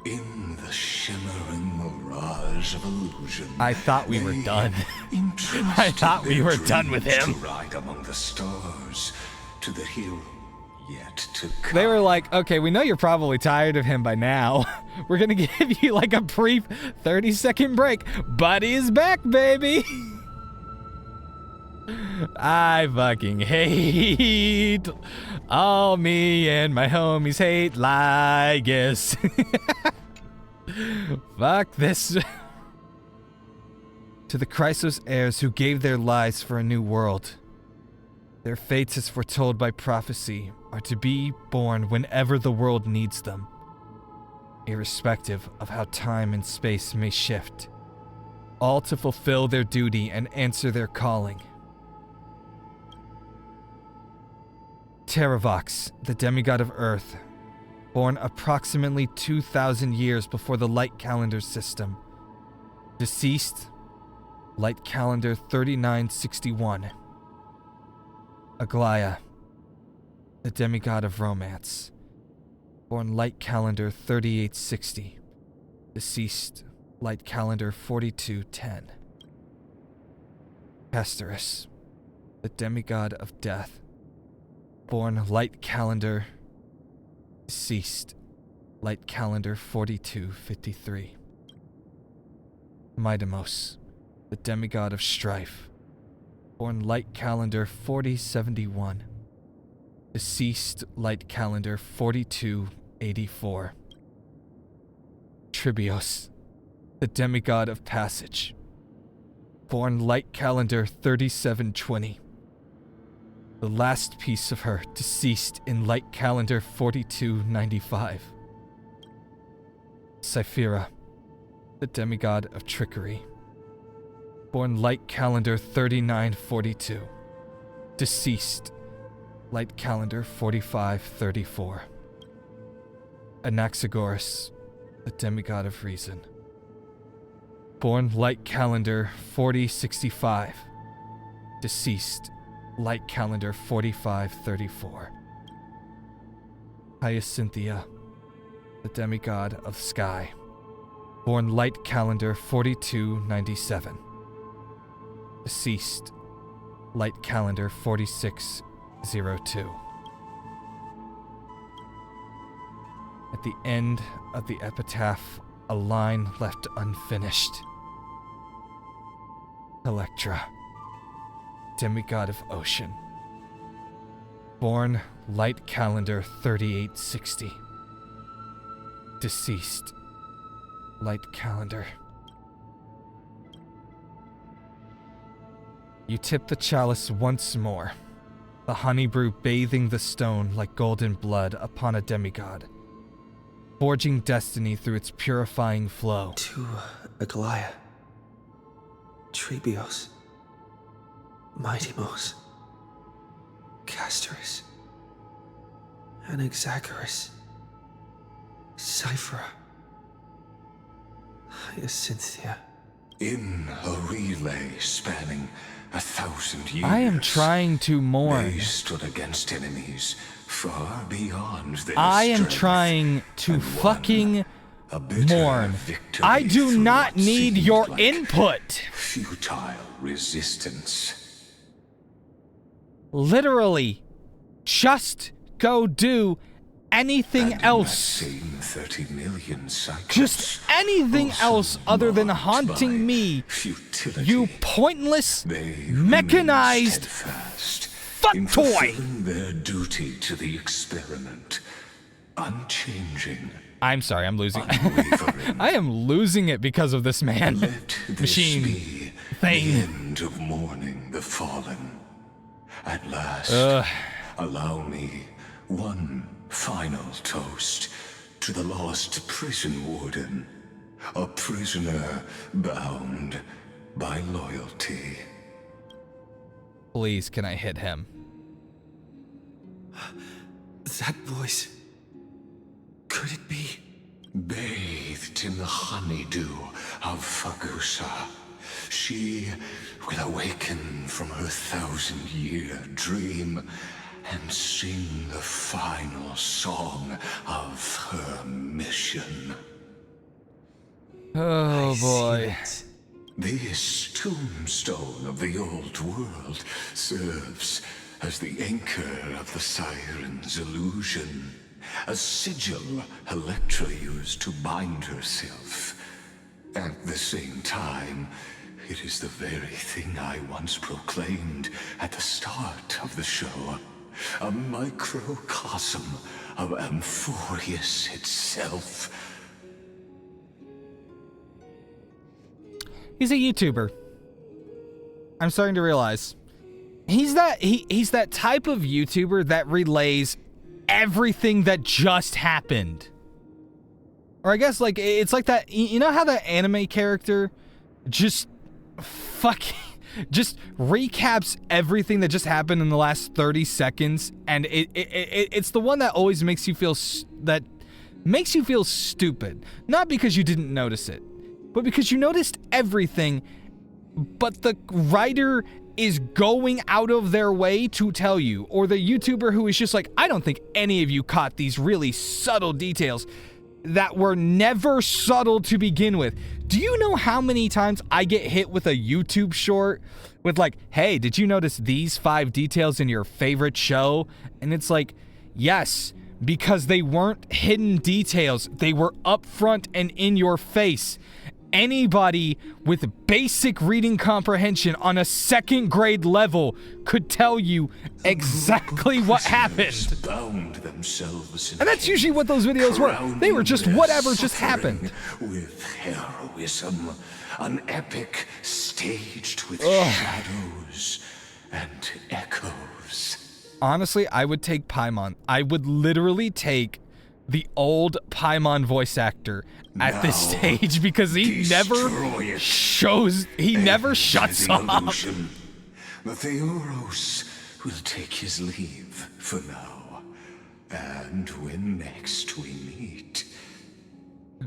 [SPEAKER 8] in the shimmering mirage of illusion.
[SPEAKER 1] I thought we were done. I thought we were done with him.
[SPEAKER 8] To ride among the stars, to the hero yet to come.
[SPEAKER 1] They were like, okay, we know you're probably tired of him by now. We're gonna give you like a brief 30-second break. Buddy is back, baby. I fucking hate all me and my homies hate Lygus. Fuck this. To the Chrysos heirs who gave their lives for a new world, their fates as foretold by prophecy are to be born whenever the world needs them, irrespective of how time and space may shift, all to fulfill their duty and answer their calling. Terravox, the demigod of Earth, born approximately 2,000 years before the Light Calendar system. Deceased, Light Calendar 3961. Aglaya, the demigod of romance, born Light Calendar 3860. Deceased, Light Calendar 4210. Castorus, the demigod of death, born Light Calendar, deceased, Light Calendar 4253. Midamos, the demigod of strife, born Light Calendar 4071. Deceased, Light Calendar 4284. Tribios, the demigod of passage, born Light Calendar 3720. The last piece of her deceased in Light Calendar 4295. Cyphera, the demigod of trickery, born Light Calendar 3942. Deceased, Light Calendar 4534. Anaxagoras, the demigod of reason, born Light Calendar 4065. Deceased, Light Calendar 4534. Hyacinthia, the demigod of sky, born Light Calendar 4297. Deceased, Light Calendar 4602. At the end of the epitaph, a line left unfinished. Electra, demigod of ocean, born Light Calendar 3860. Deceased, Light Calendar. You tip the chalice once more, the honey brew bathing the stone like golden blood upon a demigod, forging destiny through its purifying flow.
[SPEAKER 2] To Aglaya, Trebios, Midamos, Castorus, Anaxagoras, Cyphera, Hyacinthia.
[SPEAKER 8] In a relay spanning 1,000 years.
[SPEAKER 1] I am trying to mourn.
[SPEAKER 8] They stood against enemies far beyond their
[SPEAKER 1] I am
[SPEAKER 8] strength,
[SPEAKER 1] trying to fucking
[SPEAKER 8] a bitter
[SPEAKER 1] mourn.
[SPEAKER 8] victory
[SPEAKER 1] I do
[SPEAKER 8] through
[SPEAKER 1] not
[SPEAKER 8] what
[SPEAKER 1] need
[SPEAKER 8] seemed
[SPEAKER 1] your
[SPEAKER 8] like
[SPEAKER 1] input.
[SPEAKER 8] Futile resistance.
[SPEAKER 1] Literally, just go do anything
[SPEAKER 8] And
[SPEAKER 1] else.
[SPEAKER 8] in that same 30 million cycles,
[SPEAKER 1] Just anything else other than haunting me.
[SPEAKER 8] futility.
[SPEAKER 1] You pointless,
[SPEAKER 8] They
[SPEAKER 1] mechanized
[SPEAKER 8] steadfast
[SPEAKER 1] fuck
[SPEAKER 8] in
[SPEAKER 1] toy.
[SPEAKER 8] fulfilling their duty to the experiment, unchanging.
[SPEAKER 1] I'm sorry, I'm losing. I am losing it because of this man.
[SPEAKER 8] Let this
[SPEAKER 1] Machine
[SPEAKER 8] be
[SPEAKER 1] thing.
[SPEAKER 8] the end of mourning the fallen. At last, allow me one final toast to the lost prison warden, a prisoner bound by loyalty.
[SPEAKER 1] Please, can I hit him?
[SPEAKER 2] That voice. Could it be?
[SPEAKER 8] Bathed in the honeydew of Fagusa, she will awaken from her 1,000-year dream and sing the final song of her mission.
[SPEAKER 1] Oh boy.
[SPEAKER 8] This tombstone of the old world serves as the anchor of the Siren's illusion, a sigil Electra used to bind herself. At the same time, it is the very thing I once proclaimed at the start of the show, a microcosm of Amphorius itself.
[SPEAKER 1] He's a YouTuber. I'm starting to realize. He's that type of YouTuber that relays everything that just happened. Or I guess like it's like that, you know how that anime character just recaps everything that just happened in the last 30 seconds, and it's the one that always makes you feel stupid, not because you didn't notice it, but because you noticed everything, but the writer is going out of their way to tell you, or the YouTuber who is just like, I don't think any of you caught these really subtle details that were never subtle to begin with. Do you know how many times I get hit with a YouTube short with like, hey, did you notice these 5 details in your favorite show? And it's like, yes, because they weren't hidden details. They were upfront and in your face. Anybody with basic reading comprehension on a 2nd grade level could tell you exactly what happened.
[SPEAKER 8] Bound themselves in
[SPEAKER 1] and that's usually what those videos were. They were just whatever just happened.
[SPEAKER 8] With heroism, an epic staged with shadows and echoes.
[SPEAKER 1] Honestly, I would take Paimon. I would literally take the old Paimon voice actor at this stage because he never shuts up.
[SPEAKER 8] The Theoros will take his leave for now. And when next we meet,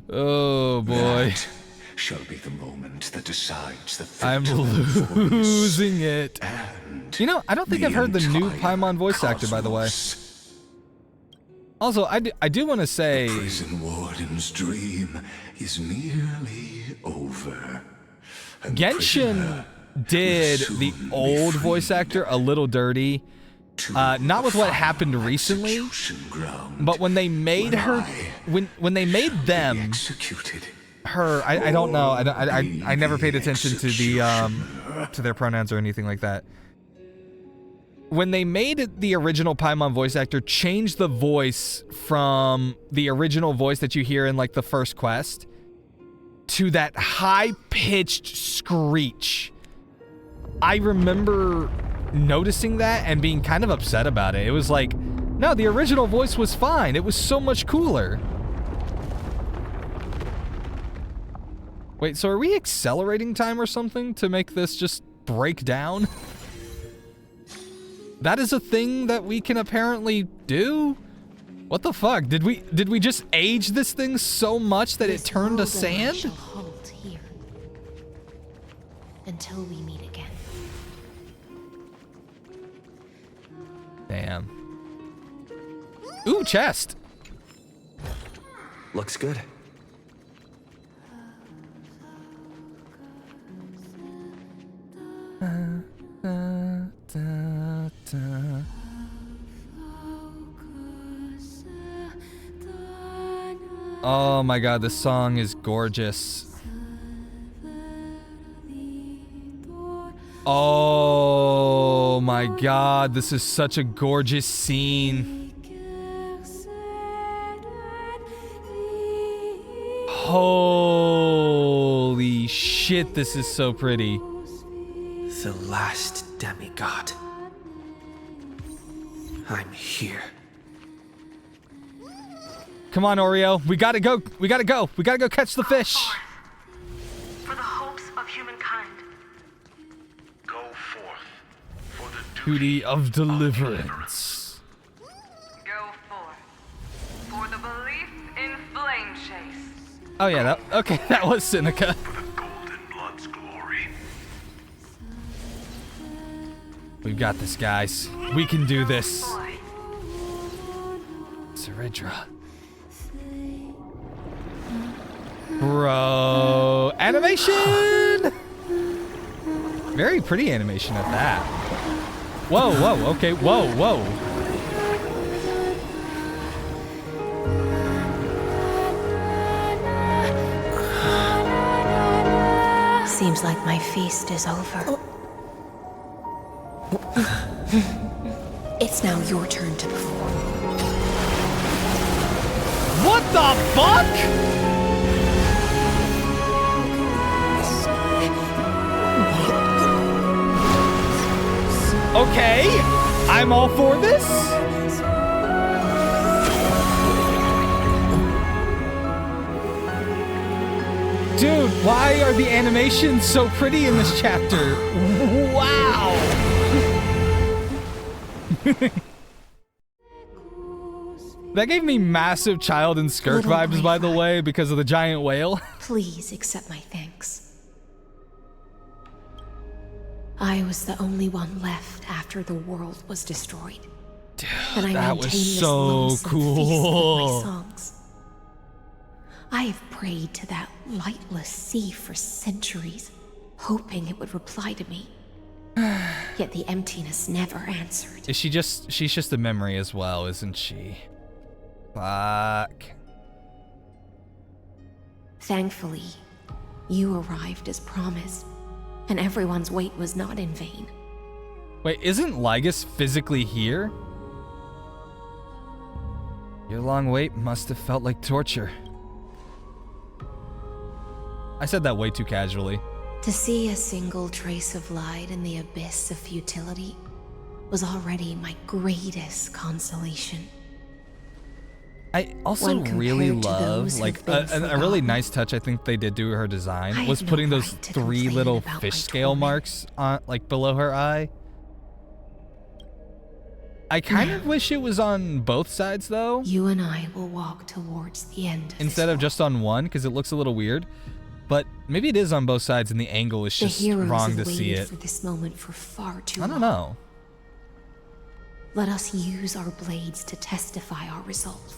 [SPEAKER 1] oh boy,
[SPEAKER 8] that shall be the moment that decides the fate
[SPEAKER 1] I'm
[SPEAKER 8] of
[SPEAKER 1] losing it. You know, I don't think I've heard the new Paimon voice actor, by the way. Also, I do want to say,
[SPEAKER 8] the prison warden's dream is nearly over.
[SPEAKER 1] Genshin did the old voice actor a little dirty. Not with what happened recently, but when they made her, when they made them, her, I don't know, I never paid attention to the to their pronouns or anything like that. When they made the original Paimon voice actor change the voice from the original voice that you hear in like the first quest to that high-pitched screech, I remember noticing that and being kind of upset about it. It was like, no, the original voice was fine. It was so much cooler. Wait, so are we accelerating time or something to make this just break down? That is a thing that we can apparently do? What the fuck? Did we just age this thing so much that it turned to sand?
[SPEAKER 19] Shall hold here until we meet again.
[SPEAKER 1] Ooh, chest.
[SPEAKER 10] Looks good.
[SPEAKER 1] Oh my god, this song is gorgeous. Oh my god, this is such a gorgeous scene. Holy shit, this is so pretty.
[SPEAKER 2] The last demigod. I'm here.
[SPEAKER 1] Come on, Oreo. We gotta go. We gotta go. We gotta go catch the fish.
[SPEAKER 20] For the hopes of humankind.
[SPEAKER 18] Go forth for the
[SPEAKER 1] Duty of deliverance.
[SPEAKER 20] Go forth for the belief in flame chase.
[SPEAKER 1] Oh yeah, that was Seneca.
[SPEAKER 18] Blood's glory.
[SPEAKER 1] We've got this, guys. We can do this. Seridra. Bro, animation! Very pretty animation at that. Whoa, whoa, okay, whoa, whoa.
[SPEAKER 12] Seems like my feast is over. It's now your turn to perform.
[SPEAKER 1] What the fuck? Okay, I'm all for this. Dude, why are the animations so pretty in this chapter? Wow. That gave me massive Child and Skirt vibes, by the way, because of the giant whale.
[SPEAKER 12] Please accept my thanks. I was the only one left after the world was destroyed.
[SPEAKER 1] Dude,
[SPEAKER 12] and I
[SPEAKER 1] that was
[SPEAKER 12] maintain this
[SPEAKER 1] so
[SPEAKER 12] lonesome
[SPEAKER 1] cool.
[SPEAKER 12] feast with my songs. I have prayed to that lightless sea for centuries, hoping it would reply to me. Yet the emptiness never answered.
[SPEAKER 1] Is she just, she's just a memory as well, isn't she? Fuck.
[SPEAKER 12] Thankfully, you arrived as promised, and everyone's wait was not in vain.
[SPEAKER 1] Wait, isn't Lygus physically here? Your long wait must have felt like torture. I said that way too casually.
[SPEAKER 12] To see a single trace of light in the abyss of futility was already my greatest consolation.
[SPEAKER 1] I also really love, like, a really nice touch I think they did to her design was putting those 3 little fish scale marks on, like, below her eye. I kind of wish it was on both sides, though.
[SPEAKER 12] You and I will walk towards the end of
[SPEAKER 1] instead of just on one, because it looks a little weird. But maybe it is on both sides and the angle is just wrong to see it.
[SPEAKER 12] For this moment for far too
[SPEAKER 1] I don't
[SPEAKER 12] long.
[SPEAKER 1] know.
[SPEAKER 12] Let us use our blades to testify our resolve.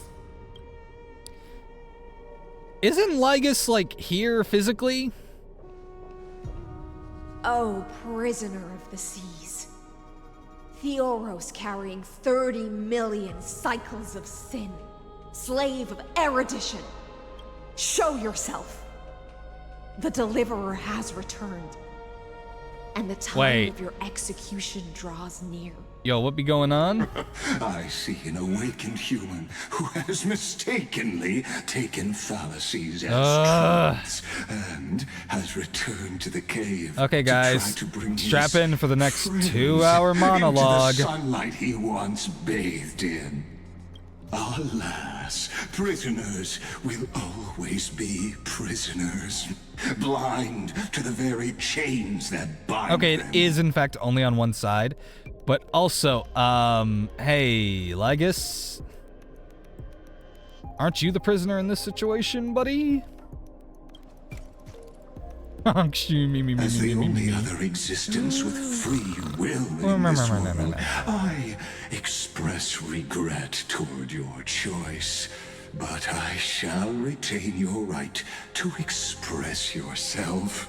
[SPEAKER 1] Isn't Lygus, like, here physically?
[SPEAKER 21] Oh, prisoner of the seas. Theoros carrying 30 million cycles of sin. Slave of erudition. Show yourself. The deliverer has returned. And the time of your execution draws near.
[SPEAKER 1] Yo, what be going on?
[SPEAKER 8] I see an awakened human who has mistakenly taken fallacies as truths and has returned to the cave.
[SPEAKER 1] Okay, guys,
[SPEAKER 8] to bring
[SPEAKER 1] strap in for the next
[SPEAKER 8] friends
[SPEAKER 1] 2-hour monologue.
[SPEAKER 8] Into the sunlight he once bathed in. Alas, prisoners will always be prisoners, blind to the very chains that bind
[SPEAKER 1] Okay,
[SPEAKER 8] them.
[SPEAKER 1] it is in fact only on one side, but also, hey, Lygus, aren't you the prisoner in this situation, buddy?
[SPEAKER 8] As the only other existence with free will in this world, I express express regret toward your choice, but I shall retain your right to express yourself.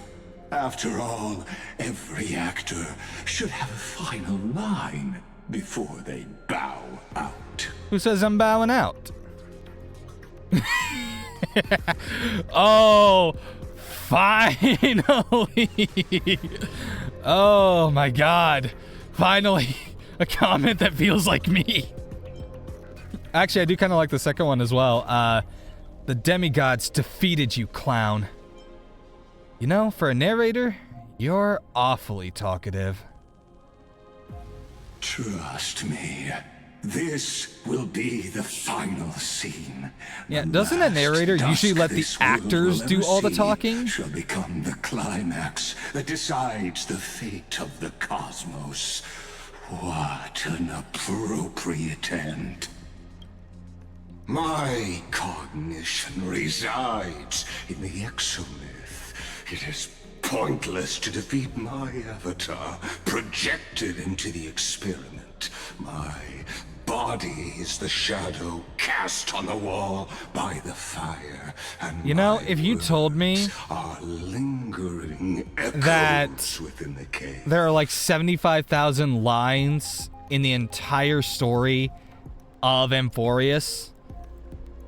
[SPEAKER 8] After all, every actor should have a final line before they bow out.
[SPEAKER 1] Who says I'm bowing out? Oh, finally. Oh my god. Finally, a comment that feels like me. Actually, I do kind of like the second one as well. The demigods defeated you, clown. You know, for a narrator, you're awfully talkative.
[SPEAKER 8] Trust me, this will be the final scene.
[SPEAKER 1] Yeah, doesn't a narrator usually let the actors do all the talking?
[SPEAKER 8] Shall become the climax that decides the fate of the cosmos. What an appropriate end. My cognition resides in the exomyth. It is pointless to defeat my avatar, projected into the experiment. My body is the shadow cast on the wall by the fire, and
[SPEAKER 1] you know, if you told me
[SPEAKER 8] are lingering
[SPEAKER 1] that
[SPEAKER 8] within the cave.
[SPEAKER 1] There are like 75,000 lines in the entire story of Amphorius,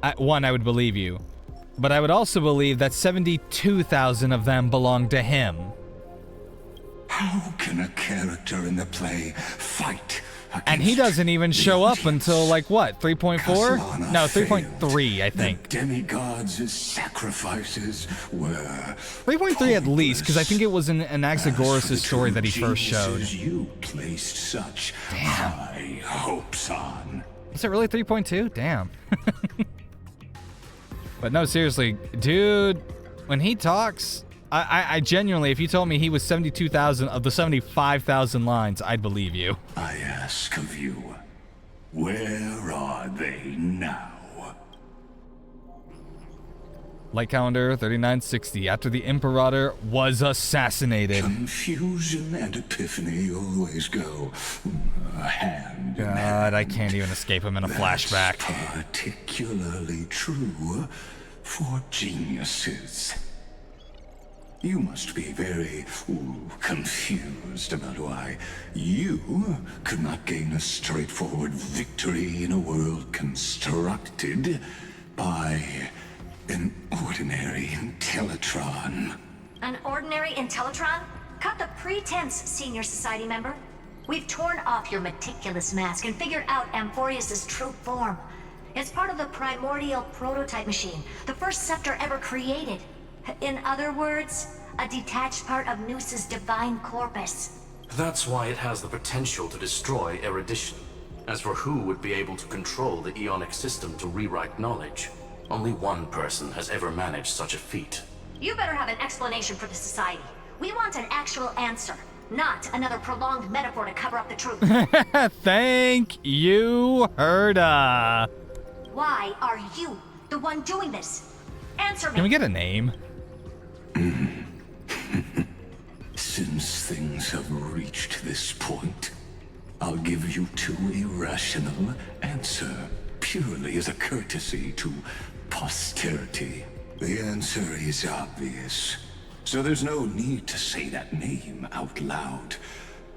[SPEAKER 1] I would believe you. But I would also believe that 72,000 of them belong to him.
[SPEAKER 8] How can a character in the play fight?
[SPEAKER 1] And he doesn't even show up until, like, what, 3.4? No, 3.3, I think.
[SPEAKER 8] The demigods' sacrifices were
[SPEAKER 1] 3.3 at least, because I think it was in Anaxagoras' story that he first showed.
[SPEAKER 8] You placed such high hopes on.
[SPEAKER 1] Is it really 3.2? Damn. But no, seriously, dude, when he talks, I genuinely, if you told me he was 72,000 of the 75,000 lines, I'd believe you.
[SPEAKER 8] I ask of you, where are they now?
[SPEAKER 1] Light calendar 3960, after the Imperator was assassinated.
[SPEAKER 8] Confusion and epiphany always go hand in hand.
[SPEAKER 1] God, I can't even escape him in a flashback.
[SPEAKER 8] Particularly true for geniuses. You must be very confused about why you could not gain a straightforward victory in a world constructed by an ordinary Intellitron.
[SPEAKER 9] An ordinary Intellitron? Cut the pretense, Senior Society member. We've torn off your meticulous mask and figured out Amphorius' true form. It's part of the primordial prototype machine, the first scepter ever created. In other words, a detached part of Noos's divine corpus.
[SPEAKER 10] That's why it has the potential to destroy erudition. As for who would be able to control the Ionic system to rewrite knowledge, only one person has ever managed such a feat.
[SPEAKER 9] You better have an explanation for the Society. We want an actual answer, not another prolonged metaphor to cover up the truth.
[SPEAKER 1] Thank you, Herda.
[SPEAKER 9] Why are you the one doing this? Answer me.
[SPEAKER 1] Can we get a name?
[SPEAKER 8] Since things have reached this point, I'll give you two irrational answer, purely as a courtesy to posterity. The answer is obvious, so there's no need to say that name out loud.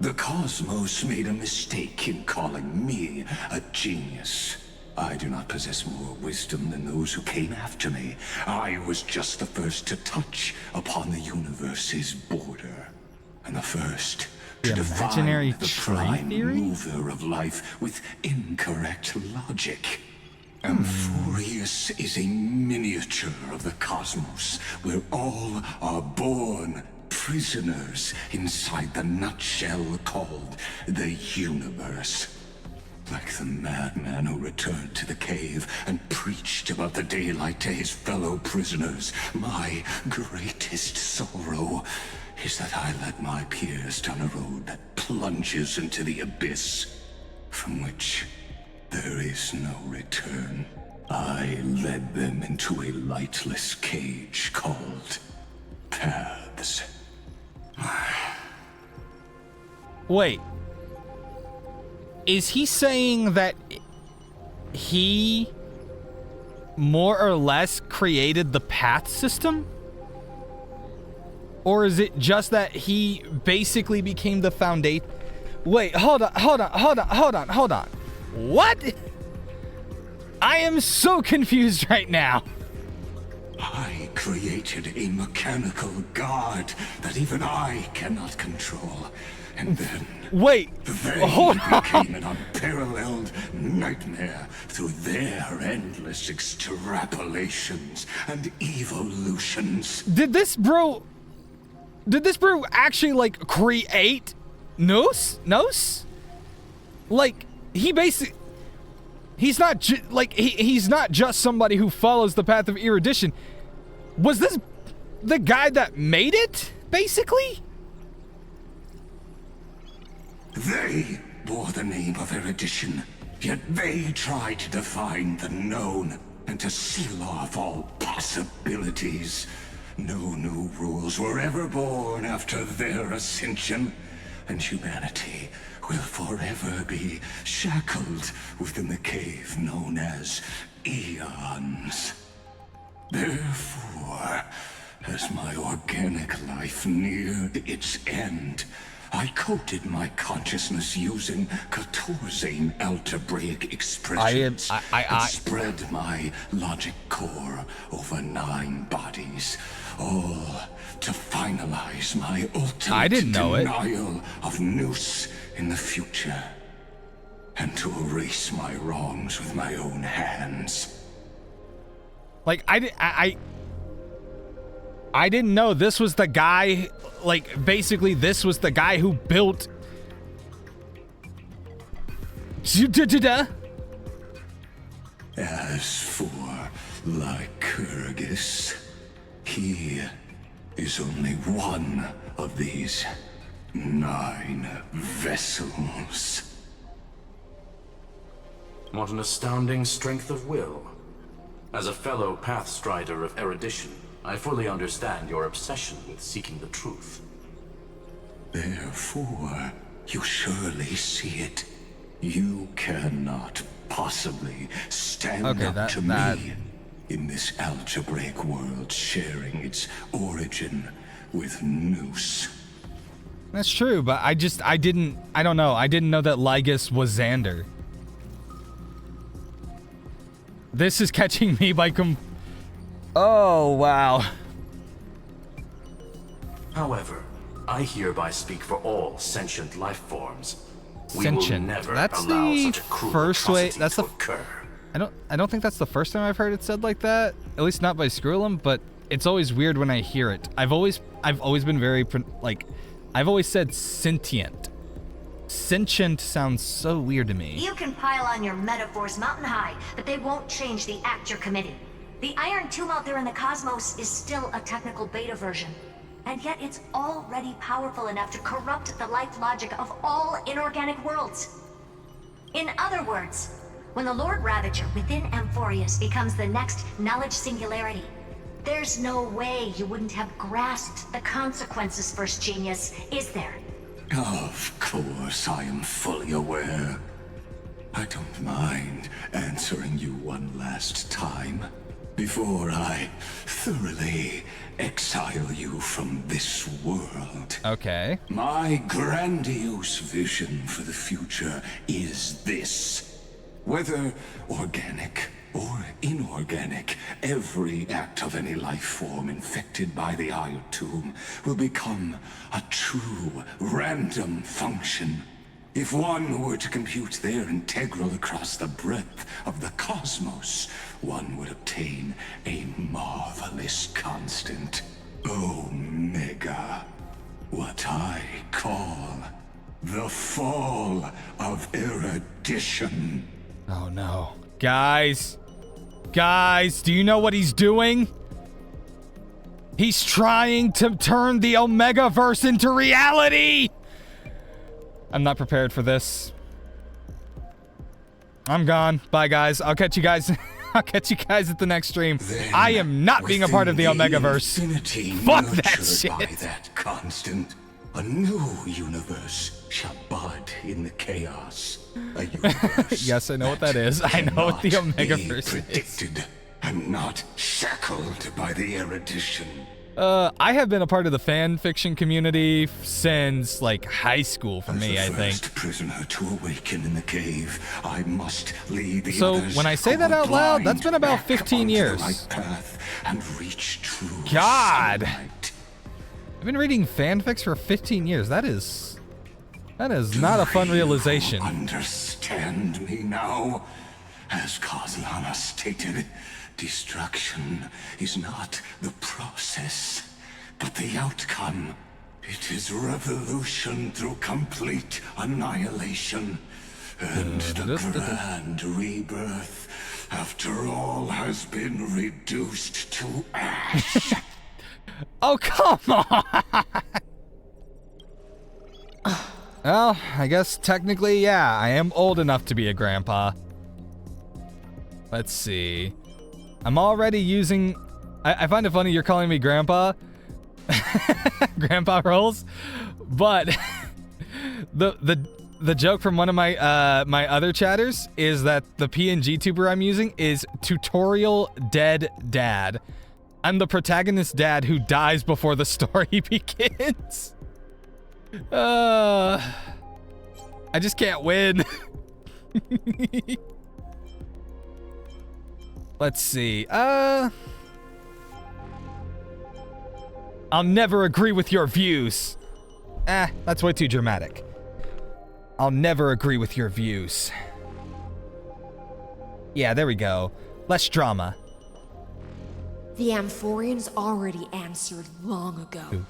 [SPEAKER 8] The cosmos made a mistake in calling me a genius. I do not possess more wisdom than those who came after me. I was just the first to touch upon the universe's border, and the first to define the prime mover of life with incorrect logic. Amphorius is a miniature of the cosmos, where all are born prisoners inside the nutshell called the universe. Like the madman who returned to the cave and preached about the daylight to his fellow prisoners, my greatest sorrow is that I led my peers down a road that plunges into the abyss, from which there is no return. I led them into a lightless cage called Paths.
[SPEAKER 1] Wait. Is he saying that he more or less created the path system? Or is it just that he basically became the foundation? Wait, hold on. What? I am so confused right now.
[SPEAKER 8] I created a mechanical guard that even I cannot control. And then
[SPEAKER 1] wait,
[SPEAKER 8] they became an unparalleled nightmare through their endless extrapolations and evolutions.
[SPEAKER 1] Did this bro actually like create Nos? Like he basically, he's not he's not just somebody who follows the path of erudition. Was this the guy that made it, basically?
[SPEAKER 8] They bore the name of erudition, yet they tried to define the known and to seal off all possibilities. No new rules were ever born after their ascension, and humanity will forever be shackled within the cave known as eons. Therefore, as my organic life neared its end, I coated my consciousness using 14 algebraic expressions and spread my logic core over 9 bodies, all to finalize my ultimate denial of Nous in the future, and to erase my wrongs with my own hands.
[SPEAKER 1] Like, I didn't know this was the guy, like, basically this was the guy who built...
[SPEAKER 8] As for Lycurgus, he is only one of these 9 vessels.
[SPEAKER 10] What an astounding strength of will. As a fellow pathstrider of erudition, I fully understand your obsession with seeking the truth.
[SPEAKER 8] Therefore, you surely see it. You cannot possibly stand up to me in this algebraic world sharing its origin with Nous.
[SPEAKER 1] That's true, but I don't know. I didn't know that Lygus was Xander. This is catching me by Oh, wow.
[SPEAKER 10] However, I hereby speak for all sentient life forms.
[SPEAKER 1] Sentient.
[SPEAKER 10] We will never
[SPEAKER 1] that's
[SPEAKER 10] allow
[SPEAKER 1] the
[SPEAKER 10] such a cruel
[SPEAKER 1] first way.
[SPEAKER 10] atrocity
[SPEAKER 1] That's
[SPEAKER 10] to
[SPEAKER 1] the.
[SPEAKER 10] occur.
[SPEAKER 1] I don't think that's the first time I've heard it said like that. At least not by Screwlum, but it's always weird when I hear it. I've always been very I've always said sentient. Sentient sounds so weird to me.
[SPEAKER 9] You can pile on your metaphors mountain high, but they won't change the act you're committing. The Iron Tomb out there in the cosmos is still a technical beta version, and yet it's already powerful enough to corrupt the life logic of all inorganic worlds. In other words, when the Lord Ravager within Amphorius becomes the next knowledge singularity, there's no way you wouldn't have grasped the consequences, First Genius, is there?
[SPEAKER 8] Of course, I am fully aware. I don't mind answering you one last time before I thoroughly exile you from this world.
[SPEAKER 1] Okay.
[SPEAKER 8] My grandiose vision for the future is this. Whether organic or inorganic, every act of any life form infected by the Iron Tomb will become a true random function. If one were to compute their integral across the breadth of the cosmos, one would obtain a marvelous constant. Omega. What I call the fall of erudition.
[SPEAKER 1] Oh no. Guys, do you know what he's doing? He's trying to turn the Omegaverse into reality! I'm not prepared for this. I'm gone. Bye, guys. I'll catch you guys. I'll catch you guys at the next stream.
[SPEAKER 8] Then,
[SPEAKER 1] I am not being a part of the Omegaverse.
[SPEAKER 8] Infinity
[SPEAKER 1] Fuck that
[SPEAKER 8] nurtured
[SPEAKER 1] shit.
[SPEAKER 8] by that constant, A new universe shall bud in the chaos. A universe
[SPEAKER 1] yes, I know what that is. I know what the Omegaverse is.
[SPEAKER 8] Predicted and not shackled by the erudition.
[SPEAKER 1] I have been a part of the fan fiction community since like high school for me, I think.
[SPEAKER 8] First prisoner to awaken in the cave, I must lead the
[SPEAKER 1] So
[SPEAKER 8] others
[SPEAKER 1] when I say
[SPEAKER 8] who
[SPEAKER 1] that
[SPEAKER 8] are
[SPEAKER 1] out loud, that's
[SPEAKER 8] blind
[SPEAKER 1] been about
[SPEAKER 8] back
[SPEAKER 1] 15
[SPEAKER 8] onto
[SPEAKER 1] years.
[SPEAKER 8] the right path and reach true
[SPEAKER 1] God.
[SPEAKER 8] sunlight.
[SPEAKER 1] I've been reading fanfics for 15 years. That is not a fun realization.
[SPEAKER 8] Understand me now? As Kozlana stated, destruction is not the process, but the outcome. It is revolution through complete annihilation. And the grand rebirth, after all has been reduced to ash.
[SPEAKER 1] Oh, come on! Well, I guess technically, yeah, I am old enough to be a grandpa. Let's see. I'm already using... I find it funny you're calling me grandpa. Grandpa rolls. But the joke from one of my my other chatters is that the PNG tuber I'm using is Tutorial Dead Dad. I'm the protagonist dad who dies before the story begins. I just can't win. Let's see. I'll never agree with your views. That's way too dramatic. I'll never agree with your views. Yeah, there we go. Less drama.
[SPEAKER 19] The Amphorians already answered long ago.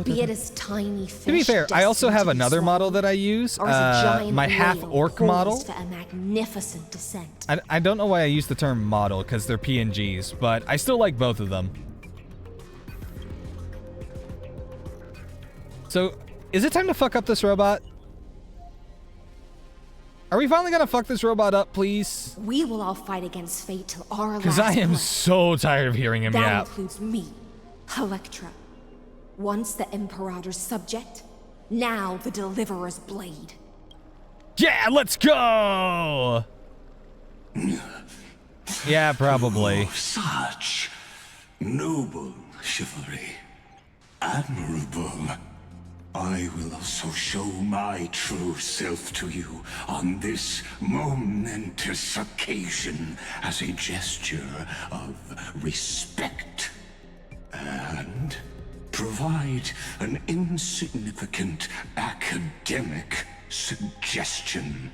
[SPEAKER 19] Be it as tiny fish.
[SPEAKER 1] To be fair, I also have another model that I use.
[SPEAKER 19] Or as a giant
[SPEAKER 1] my half-orc model.
[SPEAKER 19] For a magnificent descent.
[SPEAKER 1] I don't know why I use the term model, because they're PNGs, but I still like both of them. So, is it time to fuck up this robot? Are we finally gonna fuck this robot up, please?
[SPEAKER 19] We will all fight against fate till our last
[SPEAKER 1] Because I am
[SPEAKER 19] breath.
[SPEAKER 1] so tired of hearing him
[SPEAKER 19] That
[SPEAKER 1] yap.
[SPEAKER 19] includes me, Electra. Once the Imperator's subject, now the Deliverer's blade.
[SPEAKER 1] Yeah, let's go! Yeah, probably.
[SPEAKER 8] Oh, such noble chivalry. Admirable. I will also show my true self to you on this momentous occasion as a gesture of respect. And provide an insignificant academic suggestion.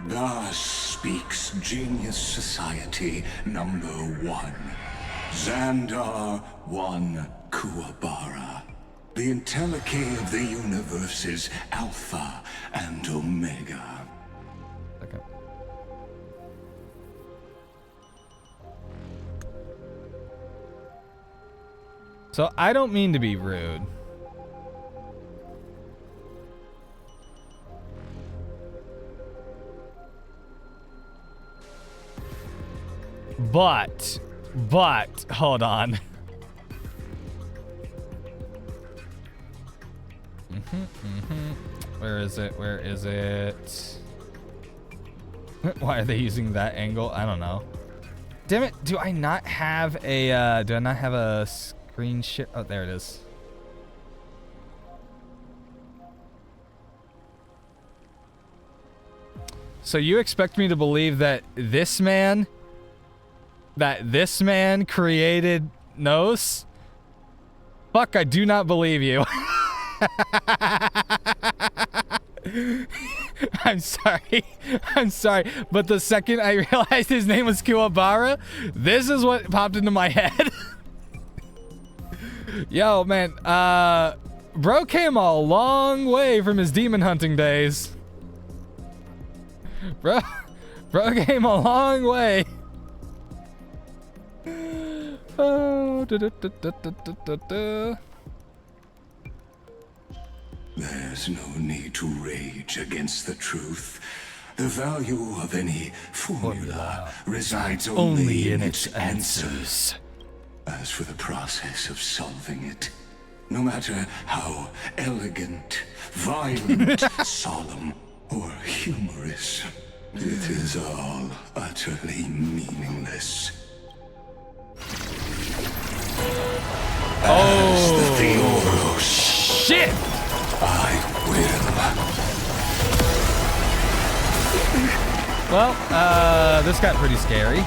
[SPEAKER 8] Thus speaks Genius Society number 1. Xandar 1 Kuwabara. The Entelechy of the universe's Alpha and Omega.
[SPEAKER 1] Okay. So I don't mean to be rude. But, hold on. Where is it? Where is it? Why are they using that angle? I don't know. Damn it, do I not have a, screen share? Oh, there it is. So you expect me to believe that this man created Nos? Fuck, I do not believe you. I'm sorry, but the second I realized his name was Kuwabara, this is what popped into my head. Yo, man, bro came a long way from his demon hunting days. Bro came a long way. Oh,
[SPEAKER 8] There's no need to rage against the truth. The value of any formula resides only in its answers. As for the process of solving it, No matter how elegant, violent, solemn, or humorous, it is all utterly meaningless. As the Theoros,
[SPEAKER 1] shit!
[SPEAKER 8] I will.
[SPEAKER 1] Well, this got pretty scary.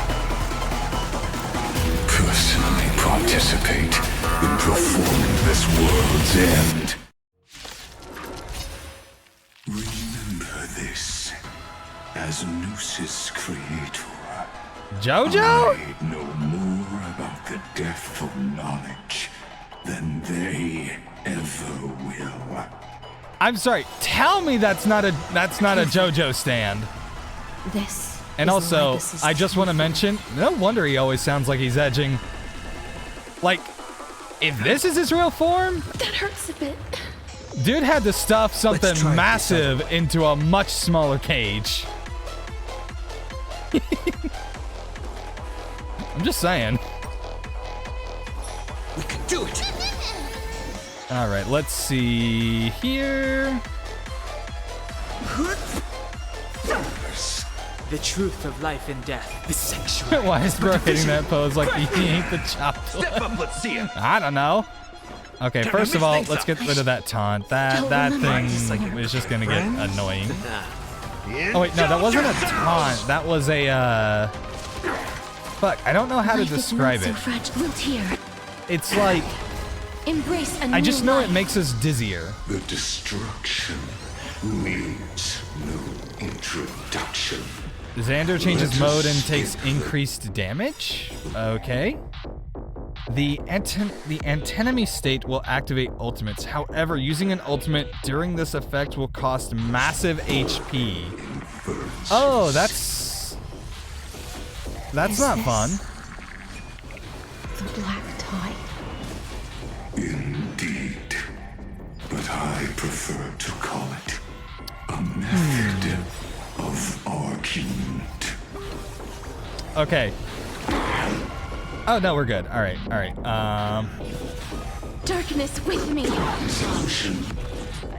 [SPEAKER 8] Personally participate in performing this world's end. Remember this, as Noos's creator.
[SPEAKER 1] Jojo?
[SPEAKER 8] I know more about the depth of knowledge than they ever will.
[SPEAKER 1] I'm sorry. Tell me that's not a JoJo stand.
[SPEAKER 19] This.
[SPEAKER 1] And also, I just want to mention, no wonder he always sounds like he's edging. Like, if this is his real form,
[SPEAKER 12] That hurts a bit.
[SPEAKER 1] dude had to stuff something massive into a much smaller cage. I'm just saying.
[SPEAKER 2] We can do it.
[SPEAKER 1] All right, let's see here.
[SPEAKER 11] The truth of life and death. The sanctuary.
[SPEAKER 1] Why is bro hitting that pose like he ain't the chop?
[SPEAKER 11] Step up, let's see it.
[SPEAKER 1] I don't know. Okay,
[SPEAKER 11] Time to
[SPEAKER 1] first of
[SPEAKER 11] mix
[SPEAKER 1] all,
[SPEAKER 11] things
[SPEAKER 1] let's
[SPEAKER 11] up.
[SPEAKER 1] get rid of that taunt. That thing is just gonna get annoying. Oh wait, no, that wasn't a taunt. That was a fuck, I don't know how to describe it. It's like
[SPEAKER 12] Embrace a
[SPEAKER 1] I just
[SPEAKER 12] new
[SPEAKER 1] know
[SPEAKER 12] life.
[SPEAKER 1] it makes us dizzier.
[SPEAKER 8] The destruction needs no introduction.
[SPEAKER 1] Xander changes mode and takes increased damage? Okay. The antinomy state will activate ultimates. However, using an ultimate during this effect will cost massive HP. Oh, that's not fun.
[SPEAKER 19] The black tide.
[SPEAKER 8] Indeed. But I prefer to call it a method of argument.
[SPEAKER 1] Okay. Oh no, we're good. All right.
[SPEAKER 12] Darkness with me.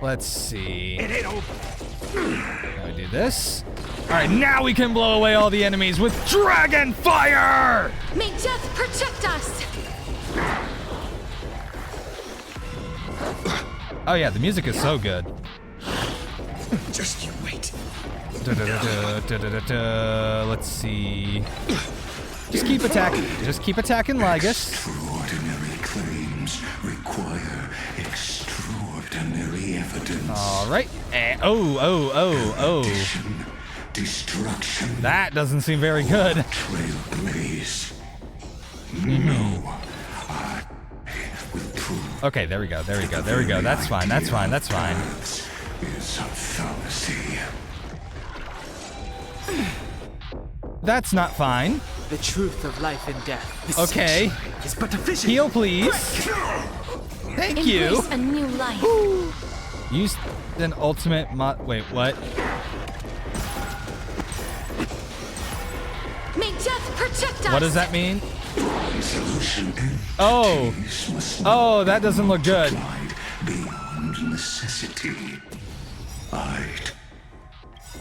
[SPEAKER 1] Let's see. Now we do this. All right, now we can blow away all the enemies with dragon fire.
[SPEAKER 12] May death protect us.
[SPEAKER 1] Oh yeah, the music is so good.
[SPEAKER 2] Just you wait.
[SPEAKER 1] Let's see. Just keep attacking. Just keep attacking Lygus.
[SPEAKER 8] Extraordinary claims require extraordinary evidence.
[SPEAKER 1] All right. Oh.
[SPEAKER 8] Destruction.
[SPEAKER 1] That doesn't seem very good.
[SPEAKER 8] Trailblaze. No. I will prove.
[SPEAKER 1] Okay, there we go. That's fine.
[SPEAKER 8] Is a fallacy.
[SPEAKER 1] That's not fine.
[SPEAKER 11] The truth of life and death. The
[SPEAKER 1] Okay.
[SPEAKER 11] sanctuary is but a vision.
[SPEAKER 1] Heal, please. Thank you.
[SPEAKER 12] Embrace a new life.
[SPEAKER 1] Use an ultimate wait, what?
[SPEAKER 12] May death protect us.
[SPEAKER 1] What does that mean? Oh, that doesn't look good.
[SPEAKER 8] Beyond necessity. I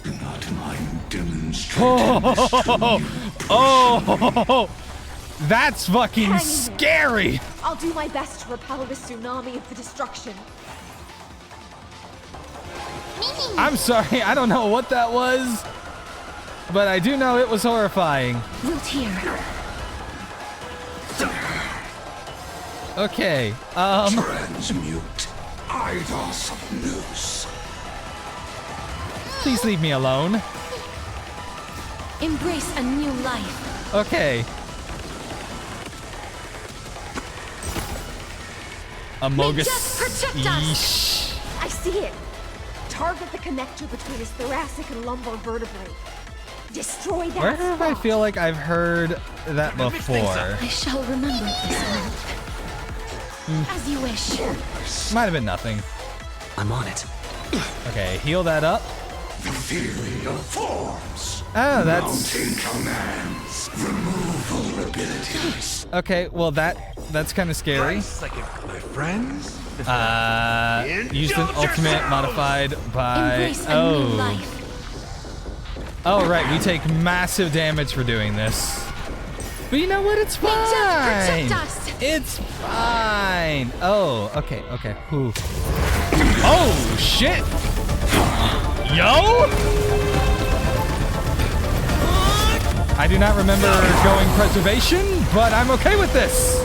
[SPEAKER 8] do not mind demonstrating this to you.
[SPEAKER 1] Oh, that's fucking scary.
[SPEAKER 21] I'll do my best to repel this tsunami of the destruction.
[SPEAKER 1] I'm sorry, I don't know what that was, but I do know it was horrifying.
[SPEAKER 12] Root here.
[SPEAKER 1] Okay,
[SPEAKER 8] Transmute Idos of Noose.
[SPEAKER 1] Please leave me alone.
[SPEAKER 12] Embrace a new life.
[SPEAKER 1] Okay. Amogus.
[SPEAKER 21] protect us.
[SPEAKER 1] Yeesh.
[SPEAKER 21] I see it. Target the connector between his thoracic and lumbar vertebrae. Destroy that
[SPEAKER 1] Where have I
[SPEAKER 21] spot.
[SPEAKER 1] feel like I've heard that before?
[SPEAKER 12] I shall remember this move. As you wish.
[SPEAKER 1] Might have been nothing.
[SPEAKER 2] I'm on it.
[SPEAKER 1] Okay, heal that up.
[SPEAKER 8] The theory of forms.
[SPEAKER 1] Oh, that's
[SPEAKER 8] Mountain commands. Removal abilities.
[SPEAKER 1] okay. Well, that's kind of scary.
[SPEAKER 2] My friends,
[SPEAKER 1] Used an ultimate modified by...
[SPEAKER 3] Embrace a new life.
[SPEAKER 1] Oh, right. We take massive damage for doing this. But you know what? It's fine.
[SPEAKER 3] Protect us.
[SPEAKER 1] It's fine. Oh, okay, okay. Ooh. Oh, shit. Yo! I do not remember going preservation, but I'm okay with this.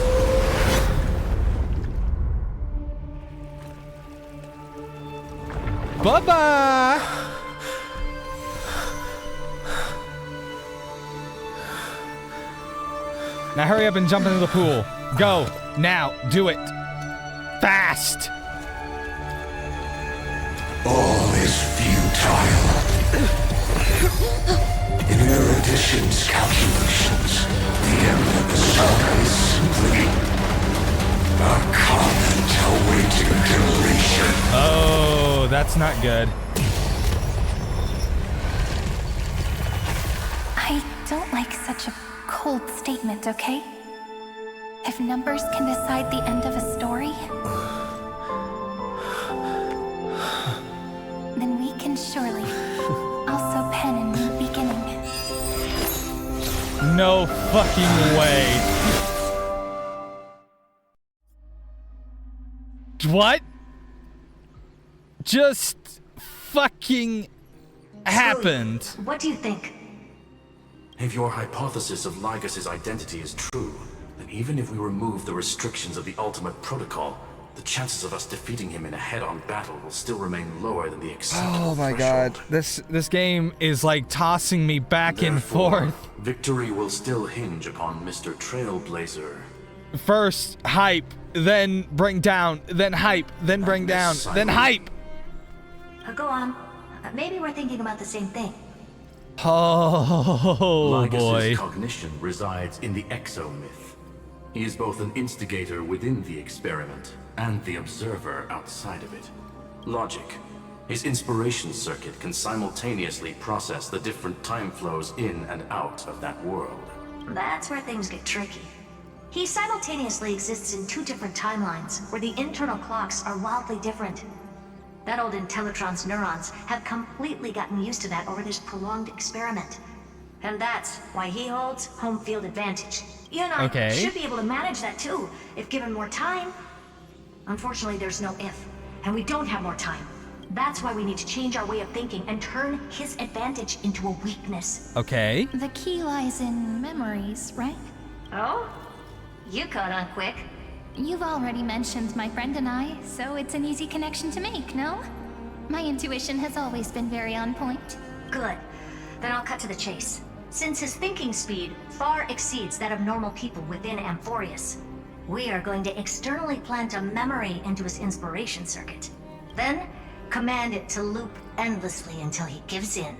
[SPEAKER 1] Bye-bye. Now hurry up and jump into the pool. Go. Now. Do it. Fast.
[SPEAKER 8] All is futile. In Erudition's calculations, the end of the saga is simply a comment awaiting deletion.
[SPEAKER 1] Oh, that's not good.
[SPEAKER 3] I don't like such a cold statement, okay? If numbers can decide the end of a story, then we can surely also pen a new beginning.
[SPEAKER 1] No fucking way. What? Just fucking happened.
[SPEAKER 9] What do you think?
[SPEAKER 10] If your hypothesis of Lygus' identity is true, then even if we remove the restrictions of the Ultimate Protocol, the chances of us defeating him in a head-on battle will still remain lower than the acceptable
[SPEAKER 1] Oh my
[SPEAKER 10] threshold.
[SPEAKER 1] god. This game is like tossing me back and forth.
[SPEAKER 10] Victory will still hinge upon Mr. Trailblazer.
[SPEAKER 1] First hype, then bring down, then hype, then bring down, then hype.
[SPEAKER 9] Go on. Maybe we're thinking about the same thing.
[SPEAKER 1] Oh
[SPEAKER 10] Lygus'
[SPEAKER 1] boy.
[SPEAKER 10] cognition resides in the exomyth. He is both an instigator within the experiment and the observer outside of it. Logic. His inspiration circuit can simultaneously process the different time flows in and out of that world.
[SPEAKER 9] That's where things get tricky. He simultaneously exists in two different timelines, where the internal clocks are wildly different. That old Intellitron's neurons have completely gotten used to that over this prolonged experiment. And that's why he holds home field advantage. You and I should be able to manage that too, if given more time. Unfortunately, there's no if, and we don't have more time. That's why we need to change our way of thinking and turn his advantage into a weakness.
[SPEAKER 1] Okay.
[SPEAKER 3] The key lies in memories, right?
[SPEAKER 9] Oh? You caught on quick.
[SPEAKER 3] You've already mentioned my friend and I, so it's an easy connection to make, no? My intuition has always been very on point.
[SPEAKER 9] Good. Then I'll cut to the chase. Since his thinking speed far exceeds that of normal people within Amphorius, we are going to externally plant a memory into his inspiration circuit. Then, command it to loop endlessly until he gives in.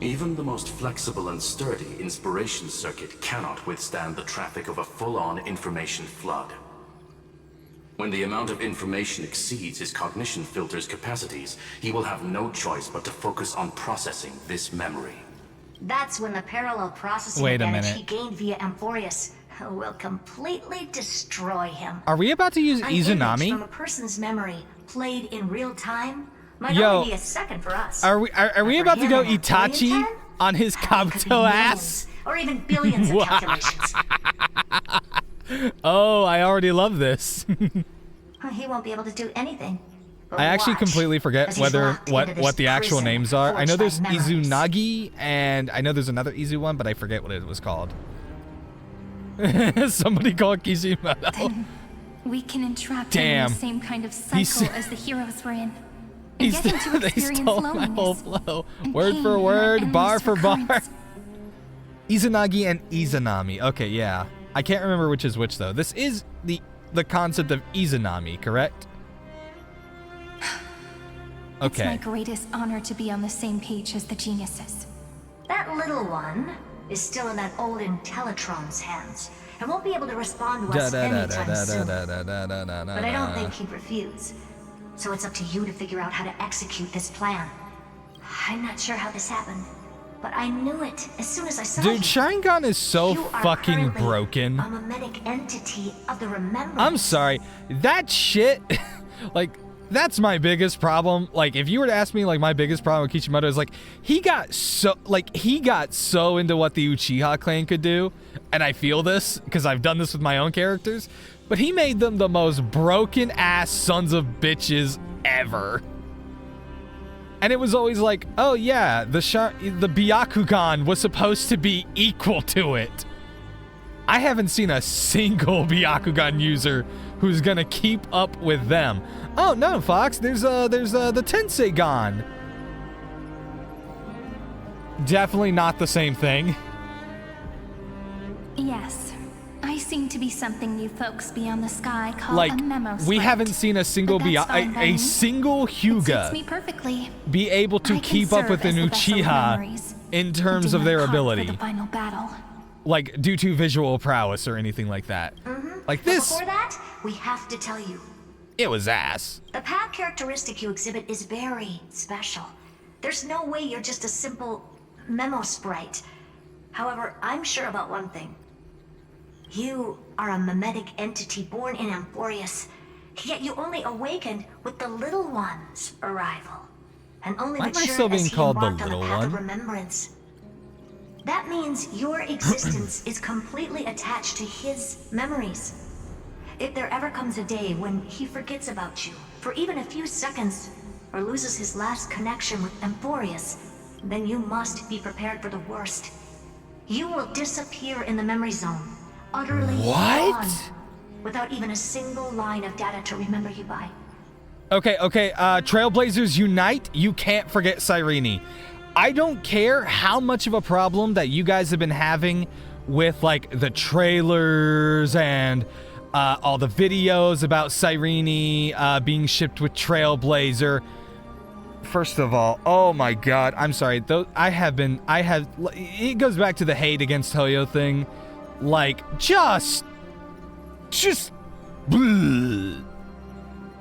[SPEAKER 10] Even the most flexible and sturdy inspiration circuit cannot withstand the traffic of a full-on information flood. When the amount of information exceeds his cognition filter's capacities, he will have no choice but to focus on processing this memory.
[SPEAKER 9] That's when the parallel processing advantage he gained via Amphorius will completely destroy him.
[SPEAKER 1] Are we about to use
[SPEAKER 9] An image
[SPEAKER 1] Izanami?
[SPEAKER 9] from a person's memory played in real time might only be a second for us.
[SPEAKER 1] Are we about to go Itachi on his Kabuto ass?
[SPEAKER 9] Or even billions of calculations.
[SPEAKER 1] Oh, I already love this.
[SPEAKER 9] He won't be able to do anything.
[SPEAKER 1] I actually completely forget what the actual names are. I know there's Izunagi, and I know there's another Izu one, but I forget what it was called. Somebody called Kishimoto.
[SPEAKER 3] Then we can entrap him in the same kind of cycle as the heroes were in. And get him to
[SPEAKER 1] They
[SPEAKER 3] experience
[SPEAKER 1] stole my whole
[SPEAKER 3] loneliness.
[SPEAKER 1] flow. Word for word, bar for bar. Izanagi and Izanami. Okay, yeah. I can't remember which is which, though. This is the concept of Izanami, correct?
[SPEAKER 3] It's my
[SPEAKER 1] Okay.
[SPEAKER 3] greatest honor to be on the same page as the geniuses.
[SPEAKER 9] That little one is still in that old Intellitron's hands and won't be able to respond to us anytime soon. But I don't think he'd refuse. So it's up to you to figure out how to execute this plan. I'm not sure how this happened, but I knew it as soon as I saw you.
[SPEAKER 1] Dude, Sharingan is so
[SPEAKER 9] You are
[SPEAKER 1] fucking
[SPEAKER 9] currently
[SPEAKER 1] broken.
[SPEAKER 9] a mimetic entity of the remembrance.
[SPEAKER 1] I'm sorry. That shit Like, that's my biggest problem. Like, if you were to ask me, like, my biggest problem with Kishimoto is, like, he got so into what the Uchiha clan could do, and I feel this, because I've done this with my own characters, but he made them the most broken-ass sons of bitches ever. And it was always like, oh yeah, the Byakugan was supposed to be equal to it. I haven't seen a single Byakugan user who's gonna keep up with them. Oh no, Fox, there's the Tenseigan. Definitely not the same thing.
[SPEAKER 3] Yes, I seem to be something you folks beyond the sky call
[SPEAKER 1] Like,
[SPEAKER 3] a memo
[SPEAKER 1] we
[SPEAKER 3] sprite.
[SPEAKER 1] haven't seen a single a single
[SPEAKER 3] It suits
[SPEAKER 1] Hyuga
[SPEAKER 3] me perfectly.
[SPEAKER 1] be able to
[SPEAKER 3] I can
[SPEAKER 1] keep up with
[SPEAKER 3] serve
[SPEAKER 1] an
[SPEAKER 3] as the vessel of
[SPEAKER 1] Uchiha
[SPEAKER 3] memories
[SPEAKER 1] in terms
[SPEAKER 3] and do
[SPEAKER 1] of
[SPEAKER 3] my
[SPEAKER 1] their
[SPEAKER 3] part
[SPEAKER 1] ability.
[SPEAKER 3] For the final battle.
[SPEAKER 1] Like, due to visual prowess or anything like that. Like
[SPEAKER 9] But
[SPEAKER 1] this,
[SPEAKER 9] before that, we have to tell you.
[SPEAKER 1] it was ass.
[SPEAKER 9] The path characteristic you exhibit is very special. There's no way you're just a simple memo sprite. However, I'm sure about one thing. You are a mimetic entity born in Amphorius, yet you only awakened with the Little One's arrival. And only
[SPEAKER 1] Why am I
[SPEAKER 9] matured
[SPEAKER 1] still being
[SPEAKER 9] as he
[SPEAKER 1] called the
[SPEAKER 9] embarked on
[SPEAKER 1] Little
[SPEAKER 9] path of
[SPEAKER 1] One?
[SPEAKER 9] remembrance. That means your existence is completely attached to his memories. If there ever comes a day when he forgets about you for even a few seconds, or loses his last connection with Amphorius, then you must be prepared for the worst. You will disappear in the memory zone, utterly
[SPEAKER 1] What?
[SPEAKER 9] gone, without even a single line of data to remember you by.
[SPEAKER 1] Okay, Trailblazers unite. You can't forget Cyrene. I don't care how much of a problem that you guys have been having with, like, the trailers and all the videos about Cyrene being shipped with Trailblazer. First of all, oh my god, I'm sorry. It goes back to the hate against Toyo thing. Like, just. Bleh.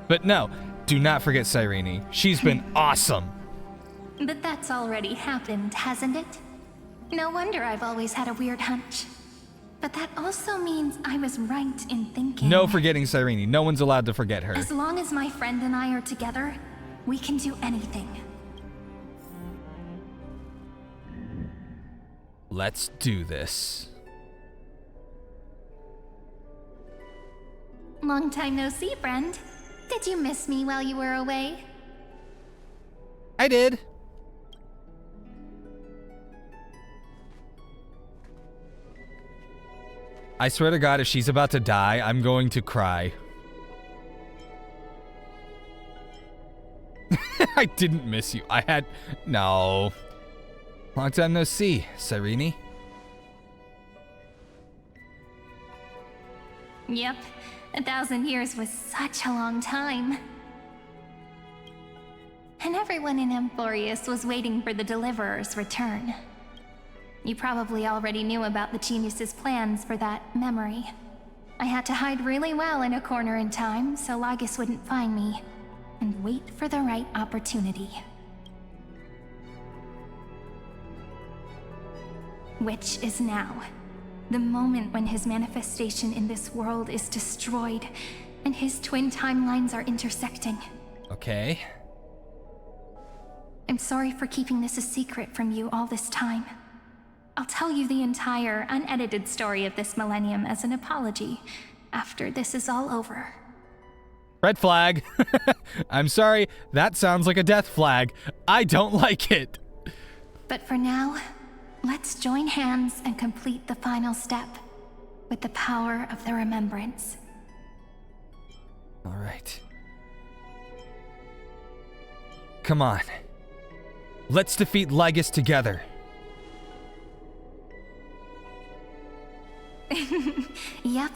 [SPEAKER 1] But no, do not forget Cyrene. She's been awesome.
[SPEAKER 3] But that's already happened, hasn't it? No wonder I've always had a weird hunch. But that also means I was right in thinking.
[SPEAKER 1] No forgetting Cyrene. No one's allowed to forget her.
[SPEAKER 3] As long as my friend and I are together, we can do anything.
[SPEAKER 1] Let's do this.
[SPEAKER 3] Long time no see, friend. Did you miss me while you were away?
[SPEAKER 1] I did. I swear to God, if she's about to die, I'm going to cry. I didn't miss you. No. Long time no see, Cyrene.
[SPEAKER 3] Yep. 1,000 years was such a long time. And everyone in Amphorius was waiting for the Deliverer's return. You probably already knew about the genius's plans for that memory. I had to hide really well in a corner in time so Lygus wouldn't find me, and wait for the right opportunity. Which is now. The moment when his manifestation in this world is destroyed, and his twin timelines are intersecting.
[SPEAKER 1] Okay.
[SPEAKER 3] I'm sorry for keeping this a secret from you all this time. I'll tell you the entire, unedited story of this millennium as an apology after this is all over.
[SPEAKER 1] Red flag. I'm sorry, that sounds like a death flag. I don't like it.
[SPEAKER 3] But for now, let's join hands and complete the final step with the power of the remembrance.
[SPEAKER 1] All right. Come on. Let's defeat Lygus together.
[SPEAKER 3] Yep.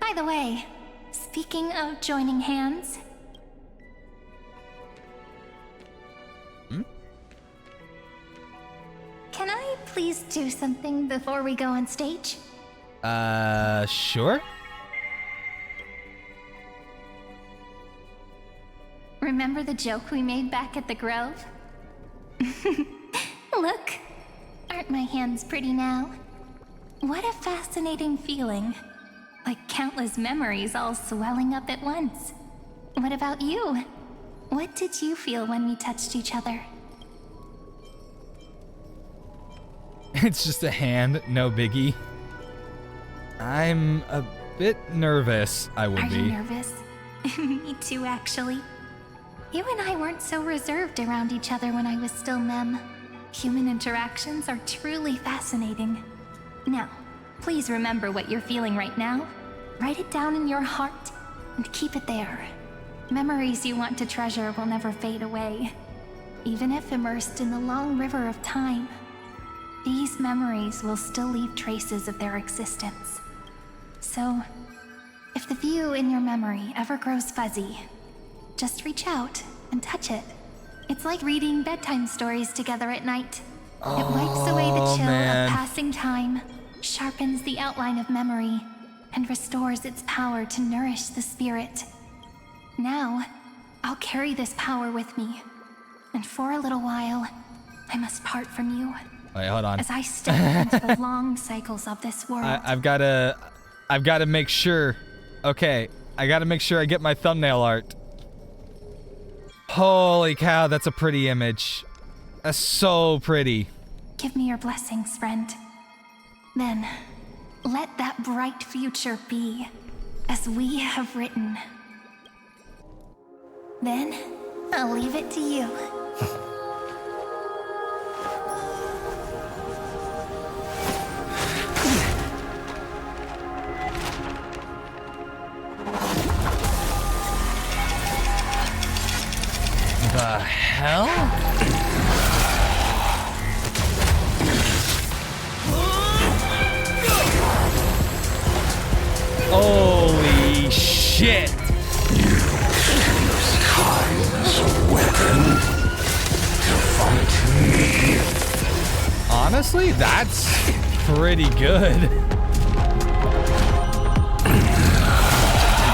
[SPEAKER 3] By the way, speaking of joining hands... Can I please do something before we go on stage?
[SPEAKER 1] Sure?
[SPEAKER 3] Remember the joke we made back at the Grove? Look, aren't my hands pretty now? What a fascinating feeling. Like countless memories all swelling up at once. What about you? What did you feel when we touched each other?
[SPEAKER 1] It's just a hand, no biggie. I'm a bit nervous, I would be.
[SPEAKER 3] Are you nervous? Me too, actually. You and I weren't so reserved around each other when I was still Mem. Human interactions are truly fascinating. Now, please remember what you're feeling right now. Write it down in your heart and keep it there. Memories you want to treasure will never fade away, even if immersed in the long river of time. These memories will still leave traces of their existence. So, if the view in your memory ever grows fuzzy, just reach out and touch it. It's like reading bedtime stories together at night. It wipes away the chill of passing time, sharpens the outline of memory, and restores its power to nourish the spirit. Now, I'll carry this power with me, and for a little while, I must part from you.
[SPEAKER 1] Wait, hold on.
[SPEAKER 3] As I step into the long cycles of this world.
[SPEAKER 1] I've gotta make sure. Okay, I gotta make sure I get my thumbnail art. Holy cow, that's a pretty image. That's so pretty.
[SPEAKER 3] Give me your blessings, friend. Then, let that bright future be, as we have written. Then, I'll leave it to you.
[SPEAKER 1] The hell? Holy shit!
[SPEAKER 8] Time as a weapon to fight me.
[SPEAKER 1] Honestly, that's pretty good.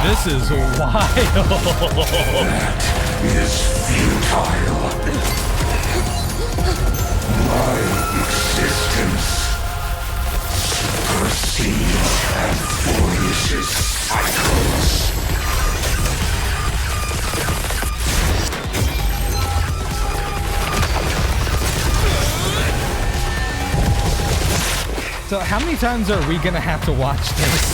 [SPEAKER 1] This is wild.
[SPEAKER 8] That is futile. My existence supersedes Amphorius' cycles.
[SPEAKER 1] So how many times are we gonna have to watch this?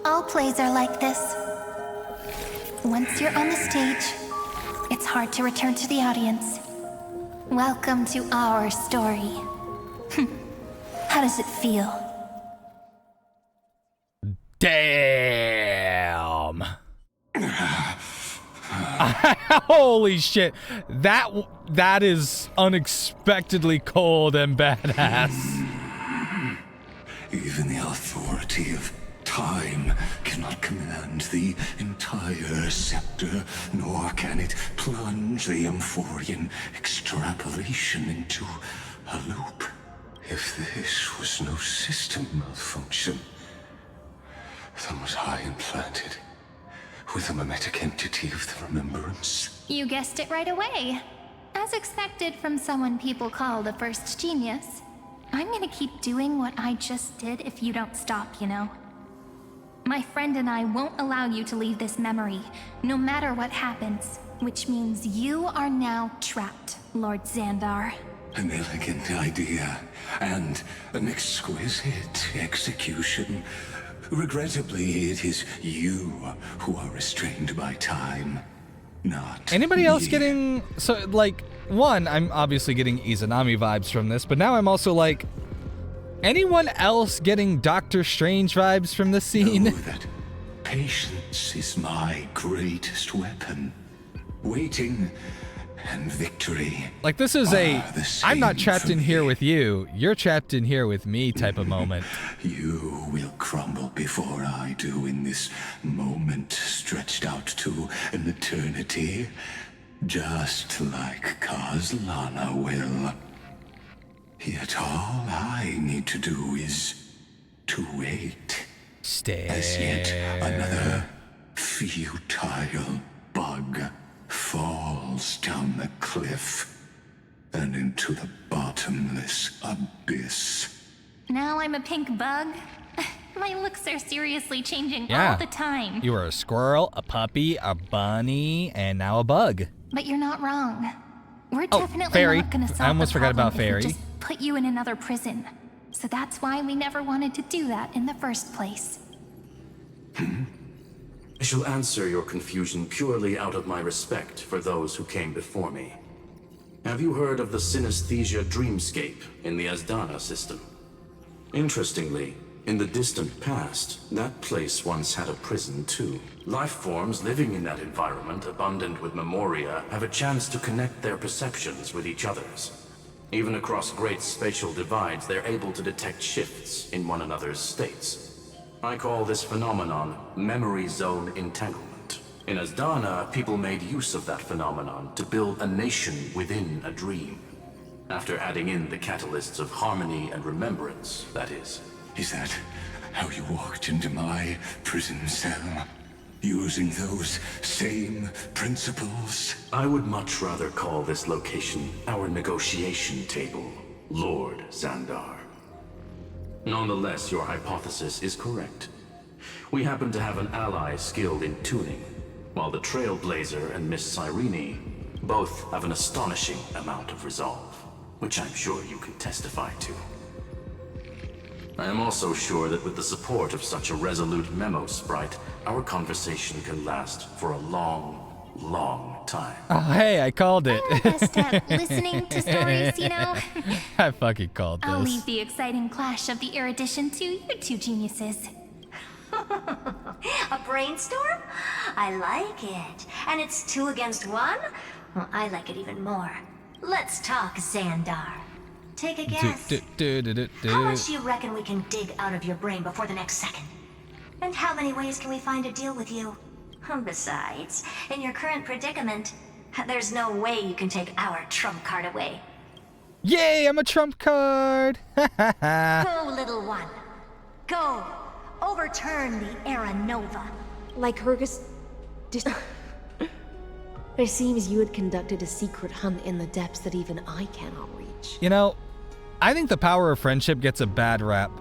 [SPEAKER 3] All plays are like this. Once you're on the stage, it's hard to return to the audience. Welcome to our story. How does it feel?
[SPEAKER 1] Damn. Holy shit. That is unexpectedly cold and badass.
[SPEAKER 8] Even the authority of time cannot command the entire scepter, nor can it plunge the Amphorian extrapolation into a loop. If this was no system malfunction, then was I implanted with a mimetic entity of the remembrance?
[SPEAKER 3] You guessed it right away. As expected from someone people call the first genius. I'm gonna keep doing what I just did if you don't stop, you know? My friend and I won't allow you to leave this memory, no matter what happens. Which means you are now trapped, Lord Xandar.
[SPEAKER 8] An elegant idea, and an exquisite execution. Regrettably, it is you who are restrained by time, not
[SPEAKER 1] Anybody else
[SPEAKER 8] me.
[SPEAKER 1] getting... So, like, one, I'm obviously getting Izanami vibes from this, but now I'm also like... Anyone else getting Doctor Strange vibes from this scene?
[SPEAKER 8] Know that patience is my greatest weapon. Waiting and victory.
[SPEAKER 1] Like, this is I'm not trapped in here with you, you're trapped in here with me type of moment.
[SPEAKER 8] You will crumble before I do in this moment stretched out to an eternity. Just like Kazlana will. Yet all I need to do is to wait.
[SPEAKER 1] Stay.
[SPEAKER 8] As yet another futile bug falls down the cliff and into the bottomless abyss.
[SPEAKER 3] Now I'm a pink bug? My looks are seriously changing all the time.
[SPEAKER 1] You were a squirrel, a puppy, a bunny, and now a bug.
[SPEAKER 3] But you're not wrong. We're definitely
[SPEAKER 1] Fairy.
[SPEAKER 3] not gonna solve
[SPEAKER 1] I almost
[SPEAKER 3] the
[SPEAKER 1] forgot
[SPEAKER 3] problem
[SPEAKER 1] about
[SPEAKER 3] if
[SPEAKER 1] Fairy.
[SPEAKER 3] we just put you in another prison. So that's why we never wanted to do that in the first place.
[SPEAKER 10] I shall answer your confusion purely out of my respect for those who came before me. Have you heard of the synesthesia dreamscape in the Asdana system? Interestingly, in the distant past, that place once had a prison too. Life forms living in that environment, abundant with memoria, have a chance to connect their perceptions with each other's. Even across great spatial divides, they're able to detect shifts in one another's states. I call this phenomenon memory zone entanglement. In Asdana, people made use of that phenomenon to build a nation within a dream. After adding in the catalysts of harmony and remembrance, that is.
[SPEAKER 8] Is that how you walked into my prison cell? Using those same principles?
[SPEAKER 10] I would much rather call this location our negotiation table, Lord Xandar. Nonetheless, your hypothesis is correct. We happen to have an ally skilled in tuning, while the Trailblazer and Miss Cyrene both have an astonishing amount of resolve, which I'm sure you can testify to. I am also sure that with the support of such a resolute memo sprite, our conversation can last for a long, long time.
[SPEAKER 1] Oh, hey, I called it.
[SPEAKER 3] I'm best at listening to stories, you know?
[SPEAKER 1] I fucking called this.
[SPEAKER 3] I'll leave the exciting clash of the erudition to you two geniuses.
[SPEAKER 9] A brainstorm? I like it. And it's 2 against 1? Well, I like it even more. Let's talk, Xandar. Take a guess. How much do you reckon we can dig out of your brain before the next second? And how many ways can we find to deal with you? Besides, in your current predicament, there's no way you can take our trump card away.
[SPEAKER 1] Yay, I'm a trump card!
[SPEAKER 9] Go, little one. Go. Overturn the Era Nova.
[SPEAKER 19] Lycurgus... It seems you had conducted a secret hunt in the depths that even I cannot reach.
[SPEAKER 1] You know, I think the power of friendship gets a bad rap.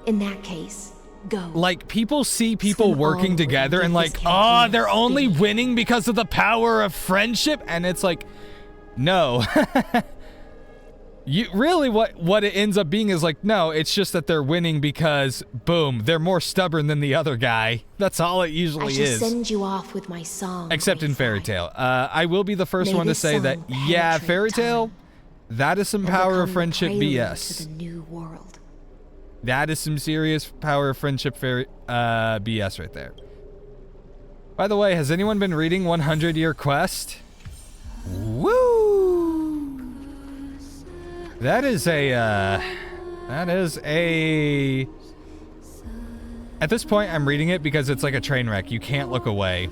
[SPEAKER 19] In that case, go.
[SPEAKER 1] Like, people see people working together and like, oh, they're only winning because of the power of friendship? And it's like, no. You really, what it ends up being is like, no, it's just that they're winning because, boom, they're more stubborn than the other guy. That's all it usually is.
[SPEAKER 19] I shall send you off with my song.
[SPEAKER 1] Except in Fairy Tale. I will be the first one to say that, yeah, Fairy Tale, that is some power of friendship BS.
[SPEAKER 19] To the new world.
[SPEAKER 1] That is some serious power of friendship BS right there. By the way, has anyone been reading 100 Year Quest? Woo! That is a, at this point, I'm reading it because it's like a train wreck. You can't look away.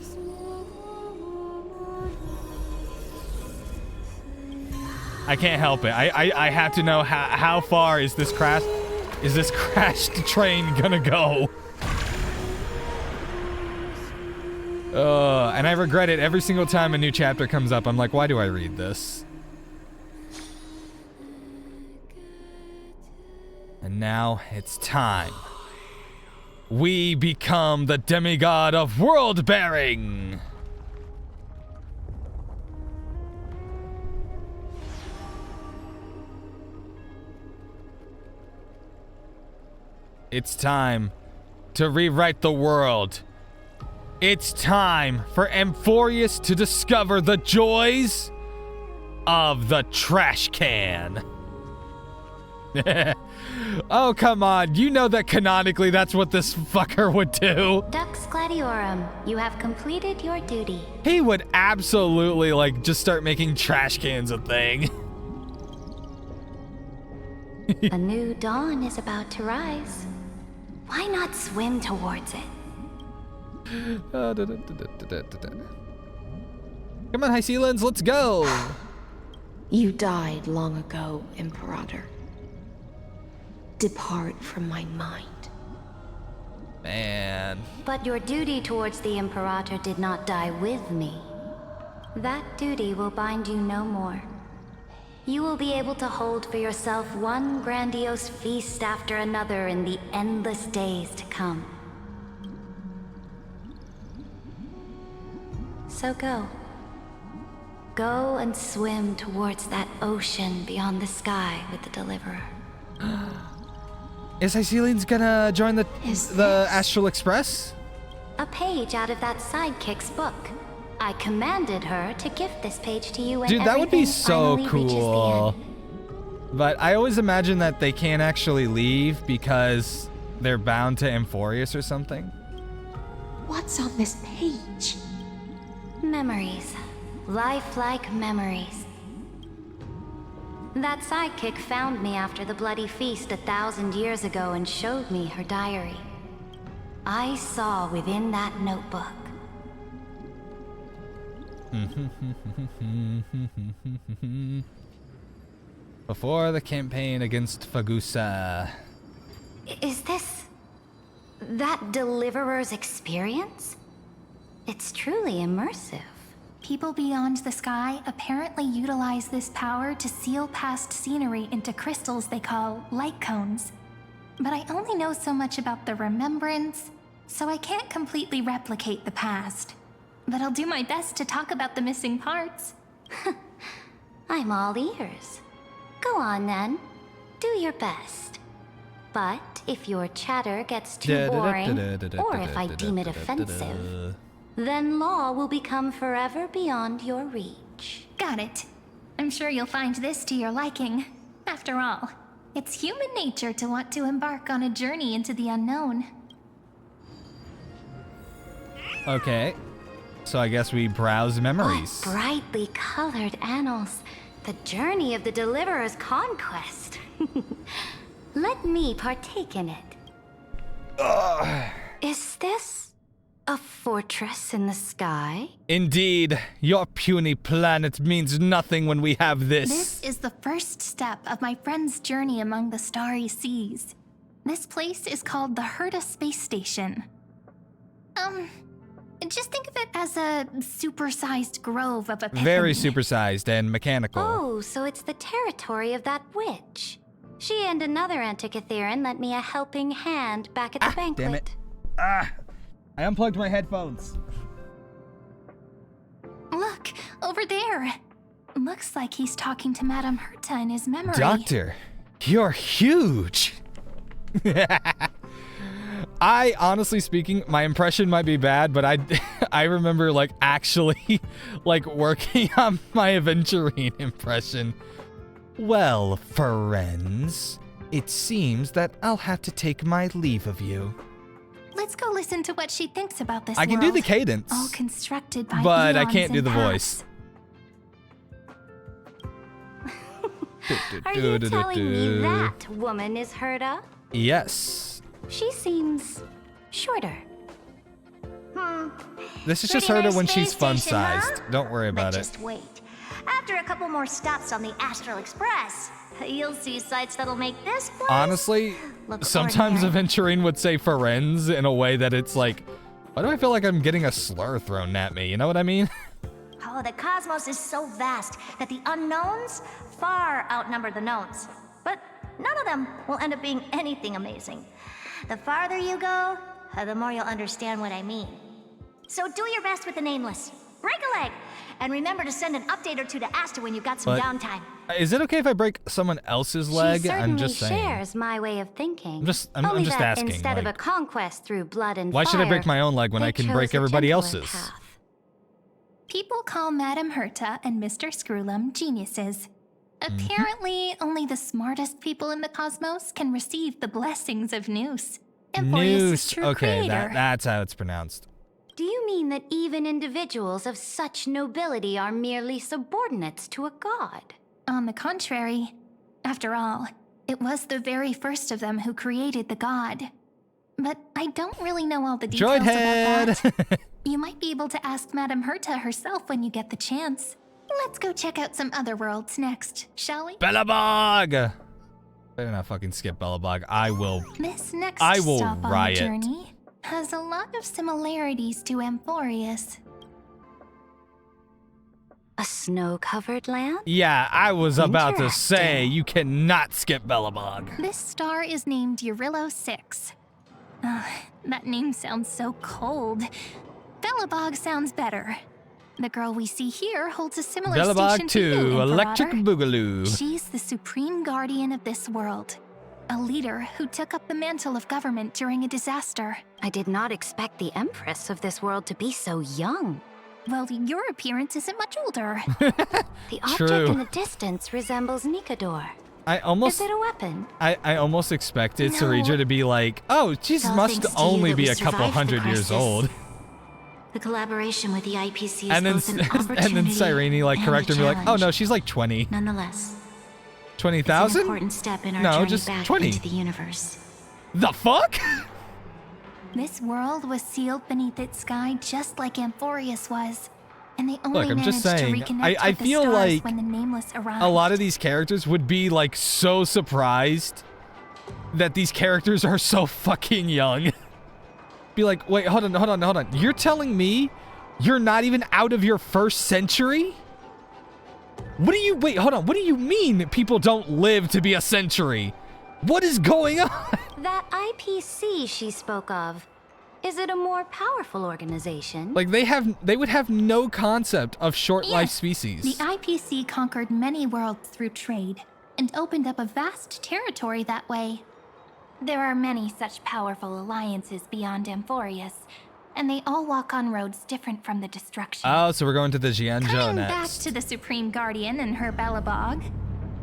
[SPEAKER 1] I can't help it. I have to know how far is this crashed train gonna go? And I regret it every single time a new chapter comes up. I'm like, why do I read this? And now it's time. We become the demigod of world bearing. It's time to rewrite the world. It's time for Amphorius to discover the joys of the trash can. Oh, come on. You know that canonically that's what this fucker would do.
[SPEAKER 17] Dux Gladiorum, you have completed your duty.
[SPEAKER 1] He would absolutely, like, just start making trash cans a thing.
[SPEAKER 17] A new dawn is about to rise. Why not swim towards it?
[SPEAKER 1] Come on, Hycealans, let's go.
[SPEAKER 19] You died long ago, Imperator. Depart from my mind.
[SPEAKER 1] Man.
[SPEAKER 17] But your duty towards the Imperator did not die with me. That duty will bind you no more. you will be able to hold for yourself one grandiose feast after another in the endless days to come. So go. Go and swim towards that ocean beyond the sky with the Deliverer.
[SPEAKER 1] Is Iceline's gonna join the Astral Express?
[SPEAKER 17] A page out of that sidekick's book. I commanded her to gift this page to you when
[SPEAKER 1] Dude, that would be
[SPEAKER 17] everything
[SPEAKER 1] so
[SPEAKER 17] finally reaches the
[SPEAKER 1] cool.
[SPEAKER 17] end.
[SPEAKER 1] But I always imagine that they can't actually leave because they're bound to Amphorius or something.
[SPEAKER 19] What's on this page?
[SPEAKER 17] Memories. Lifelike memories. That sidekick found me after the bloody feast 1,000 years ago and showed me her diary. I saw within that notebook.
[SPEAKER 1] Before the campaign against Fagusa.
[SPEAKER 17] Is this that Deliverer's experience? It's truly immersive.
[SPEAKER 3] People beyond the sky apparently utilize this power to seal past scenery into crystals they call light cones. But I only know so much about the remembrance, so I can't completely replicate the past. But I'll do my best to talk about the missing parts.
[SPEAKER 17] I'm all ears. Go on then. Do your best. But if your chatter gets too boring, or if I deem it offensive, then law will become forever beyond your reach.
[SPEAKER 3] Got it. I'm sure you'll find this to your liking. After all, it's human nature to want to embark on a journey into the unknown.
[SPEAKER 1] Okay. So I guess we browse memories.
[SPEAKER 17] What brightly colored annals. The journey of the Deliverer's conquest. Let me partake in it. Is this a fortress in the sky?
[SPEAKER 1] Indeed. Your puny planet means nothing when we have this.
[SPEAKER 3] This is the first step of my friend's journey among the starry seas. This place is called the Herta Space Station. Just think of it as a supersized grove of Epiphany.
[SPEAKER 1] Very supersized and mechanical.
[SPEAKER 17] Oh, so it's the territory of that witch. She and another Antikytherian lent me a helping hand back at the banquet.
[SPEAKER 1] Damn it. I unplugged my headphones.
[SPEAKER 3] Look, over there. Looks like he's talking to Madame Herta in his memory.
[SPEAKER 1] Doctor, you're huge. I, honestly speaking, my impression might be bad, but I remember, like, actually, like, working on my Aventurine impression. Well, friends, it seems that I'll have to take my leave of you.
[SPEAKER 3] Let's go listen to what she thinks about this
[SPEAKER 1] I can
[SPEAKER 3] world,
[SPEAKER 1] do the cadence,
[SPEAKER 3] all constructed by
[SPEAKER 1] but I
[SPEAKER 3] eons
[SPEAKER 1] can't do
[SPEAKER 3] and
[SPEAKER 1] the
[SPEAKER 3] paths.
[SPEAKER 1] voice.
[SPEAKER 17] Are you telling me that woman is Herta?
[SPEAKER 1] Yes.
[SPEAKER 17] She seems shorter.
[SPEAKER 1] This is just
[SPEAKER 9] Pretty
[SPEAKER 1] Herta
[SPEAKER 9] nice
[SPEAKER 1] when she's
[SPEAKER 9] space
[SPEAKER 1] fun-sized.
[SPEAKER 9] station, huh?
[SPEAKER 1] Don't worry about
[SPEAKER 9] But
[SPEAKER 1] it.
[SPEAKER 9] just wait. After a couple more stops on the Astral Express, you'll see sights that'll make this place
[SPEAKER 1] Honestly,
[SPEAKER 9] look
[SPEAKER 1] sometimes
[SPEAKER 9] ordinary.
[SPEAKER 1] Aventurine would say Ferenz in a way that it's like, why do I feel like I'm getting a slur thrown at me? You know what I mean?
[SPEAKER 9] Oh, the cosmos is so vast that the unknowns far outnumber the knowns. But none of them will end up being anything amazing. The farther you go, the more you'll understand what I mean. So do your best with the nameless. Break a leg! And remember to send an update or two to Asta when you've got some
[SPEAKER 1] But-
[SPEAKER 9] downtime.
[SPEAKER 1] Is it okay if I break someone else's leg?
[SPEAKER 17] She certainly
[SPEAKER 1] I'm just saying.
[SPEAKER 17] shares my way of thinking.
[SPEAKER 1] I'm just
[SPEAKER 17] Only that
[SPEAKER 1] asking.
[SPEAKER 17] instead of a
[SPEAKER 1] Like,
[SPEAKER 17] conquest through blood and
[SPEAKER 1] why
[SPEAKER 17] fire,
[SPEAKER 1] should I break my own leg when
[SPEAKER 17] they
[SPEAKER 1] I can
[SPEAKER 17] chose
[SPEAKER 1] break
[SPEAKER 17] a
[SPEAKER 1] everybody
[SPEAKER 17] gentler
[SPEAKER 1] else's?
[SPEAKER 17] path.
[SPEAKER 3] People call Madame Herta and Mr. Screwlum geniuses. Apparently, only the smartest people in the cosmos can receive the blessings of Noose.
[SPEAKER 1] Noose.
[SPEAKER 3] True
[SPEAKER 1] Okay,
[SPEAKER 3] creator.
[SPEAKER 1] that's how it's pronounced.
[SPEAKER 17] Do you mean that even individuals of such nobility are merely subordinates to a god?
[SPEAKER 3] On the contrary, after all, it was the very first of them who created the god. But I don't really know all the details
[SPEAKER 1] Droid head.
[SPEAKER 3] about that. You might be able to ask Madame Herta herself when you get the chance. Let's go check out some other worlds next, shall we?
[SPEAKER 1] Bellabog! Better not fucking skip Bellabog. I will.
[SPEAKER 3] This next
[SPEAKER 1] I will
[SPEAKER 3] stop on
[SPEAKER 1] riot.
[SPEAKER 3] the journey has a lot of similarities to Amphorius.
[SPEAKER 17] A snow-covered land?
[SPEAKER 1] Yeah, I was about to say, you cannot skip Belobog.
[SPEAKER 3] This star is named Eurillo 6. That name sounds so cold. Belobog sounds better. The girl we see here holds a similar station to you,
[SPEAKER 1] Belobog 2,
[SPEAKER 3] Imperator.
[SPEAKER 1] Electric Boogaloo.
[SPEAKER 3] She's the supreme guardian of this world. A leader who took up the mantle of government during a disaster.
[SPEAKER 17] I did not expect the Empress of this world to be so young.
[SPEAKER 3] Well, your appearance isn't much older.
[SPEAKER 17] The object in the distance resembles Nikador. Is it a weapon?
[SPEAKER 1] I almost expected Saridra to be like, oh, she must only be a couple hundred years old.
[SPEAKER 9] The collaboration with the IPC is
[SPEAKER 1] And then,
[SPEAKER 9] both an opportunity
[SPEAKER 1] and then Cyrene like
[SPEAKER 9] and
[SPEAKER 1] correct her
[SPEAKER 9] a
[SPEAKER 1] and be like, oh
[SPEAKER 9] challenge.
[SPEAKER 1] no, she's like 20.
[SPEAKER 9] Nonetheless,
[SPEAKER 1] 20,000?
[SPEAKER 9] it's an important step in our
[SPEAKER 1] No,
[SPEAKER 9] journey
[SPEAKER 1] just
[SPEAKER 9] back
[SPEAKER 1] 20.
[SPEAKER 9] into the universe.
[SPEAKER 1] The fuck?
[SPEAKER 3] This world was sealed beneath its sky just like Amphorius was. And they only
[SPEAKER 1] Look, I'm
[SPEAKER 3] managed
[SPEAKER 1] just saying,
[SPEAKER 3] to reconnect
[SPEAKER 1] I
[SPEAKER 3] with the
[SPEAKER 1] feel
[SPEAKER 3] stars
[SPEAKER 1] like
[SPEAKER 3] when the Nameless arrived.
[SPEAKER 1] a lot of these characters would be like so surprised that these characters are so fucking young. Be like, wait, hold on. You're telling me you're not even out of your first century? What do you, wait, hold on. What do you mean people don't live to be a century? What is going on?
[SPEAKER 17] That IPC she spoke of, is it a more powerful organization?
[SPEAKER 1] Like they would have no concept of short life species.
[SPEAKER 3] The IPC conquered many worlds through trade and opened up a vast territory that way. There are many such powerful alliances beyond Amphorius, and they all walk on roads different from the destruction.
[SPEAKER 1] Oh, so we're going to the Jianzhou
[SPEAKER 3] Coming back
[SPEAKER 1] next.
[SPEAKER 3] to the Supreme Guardian and her Belobog,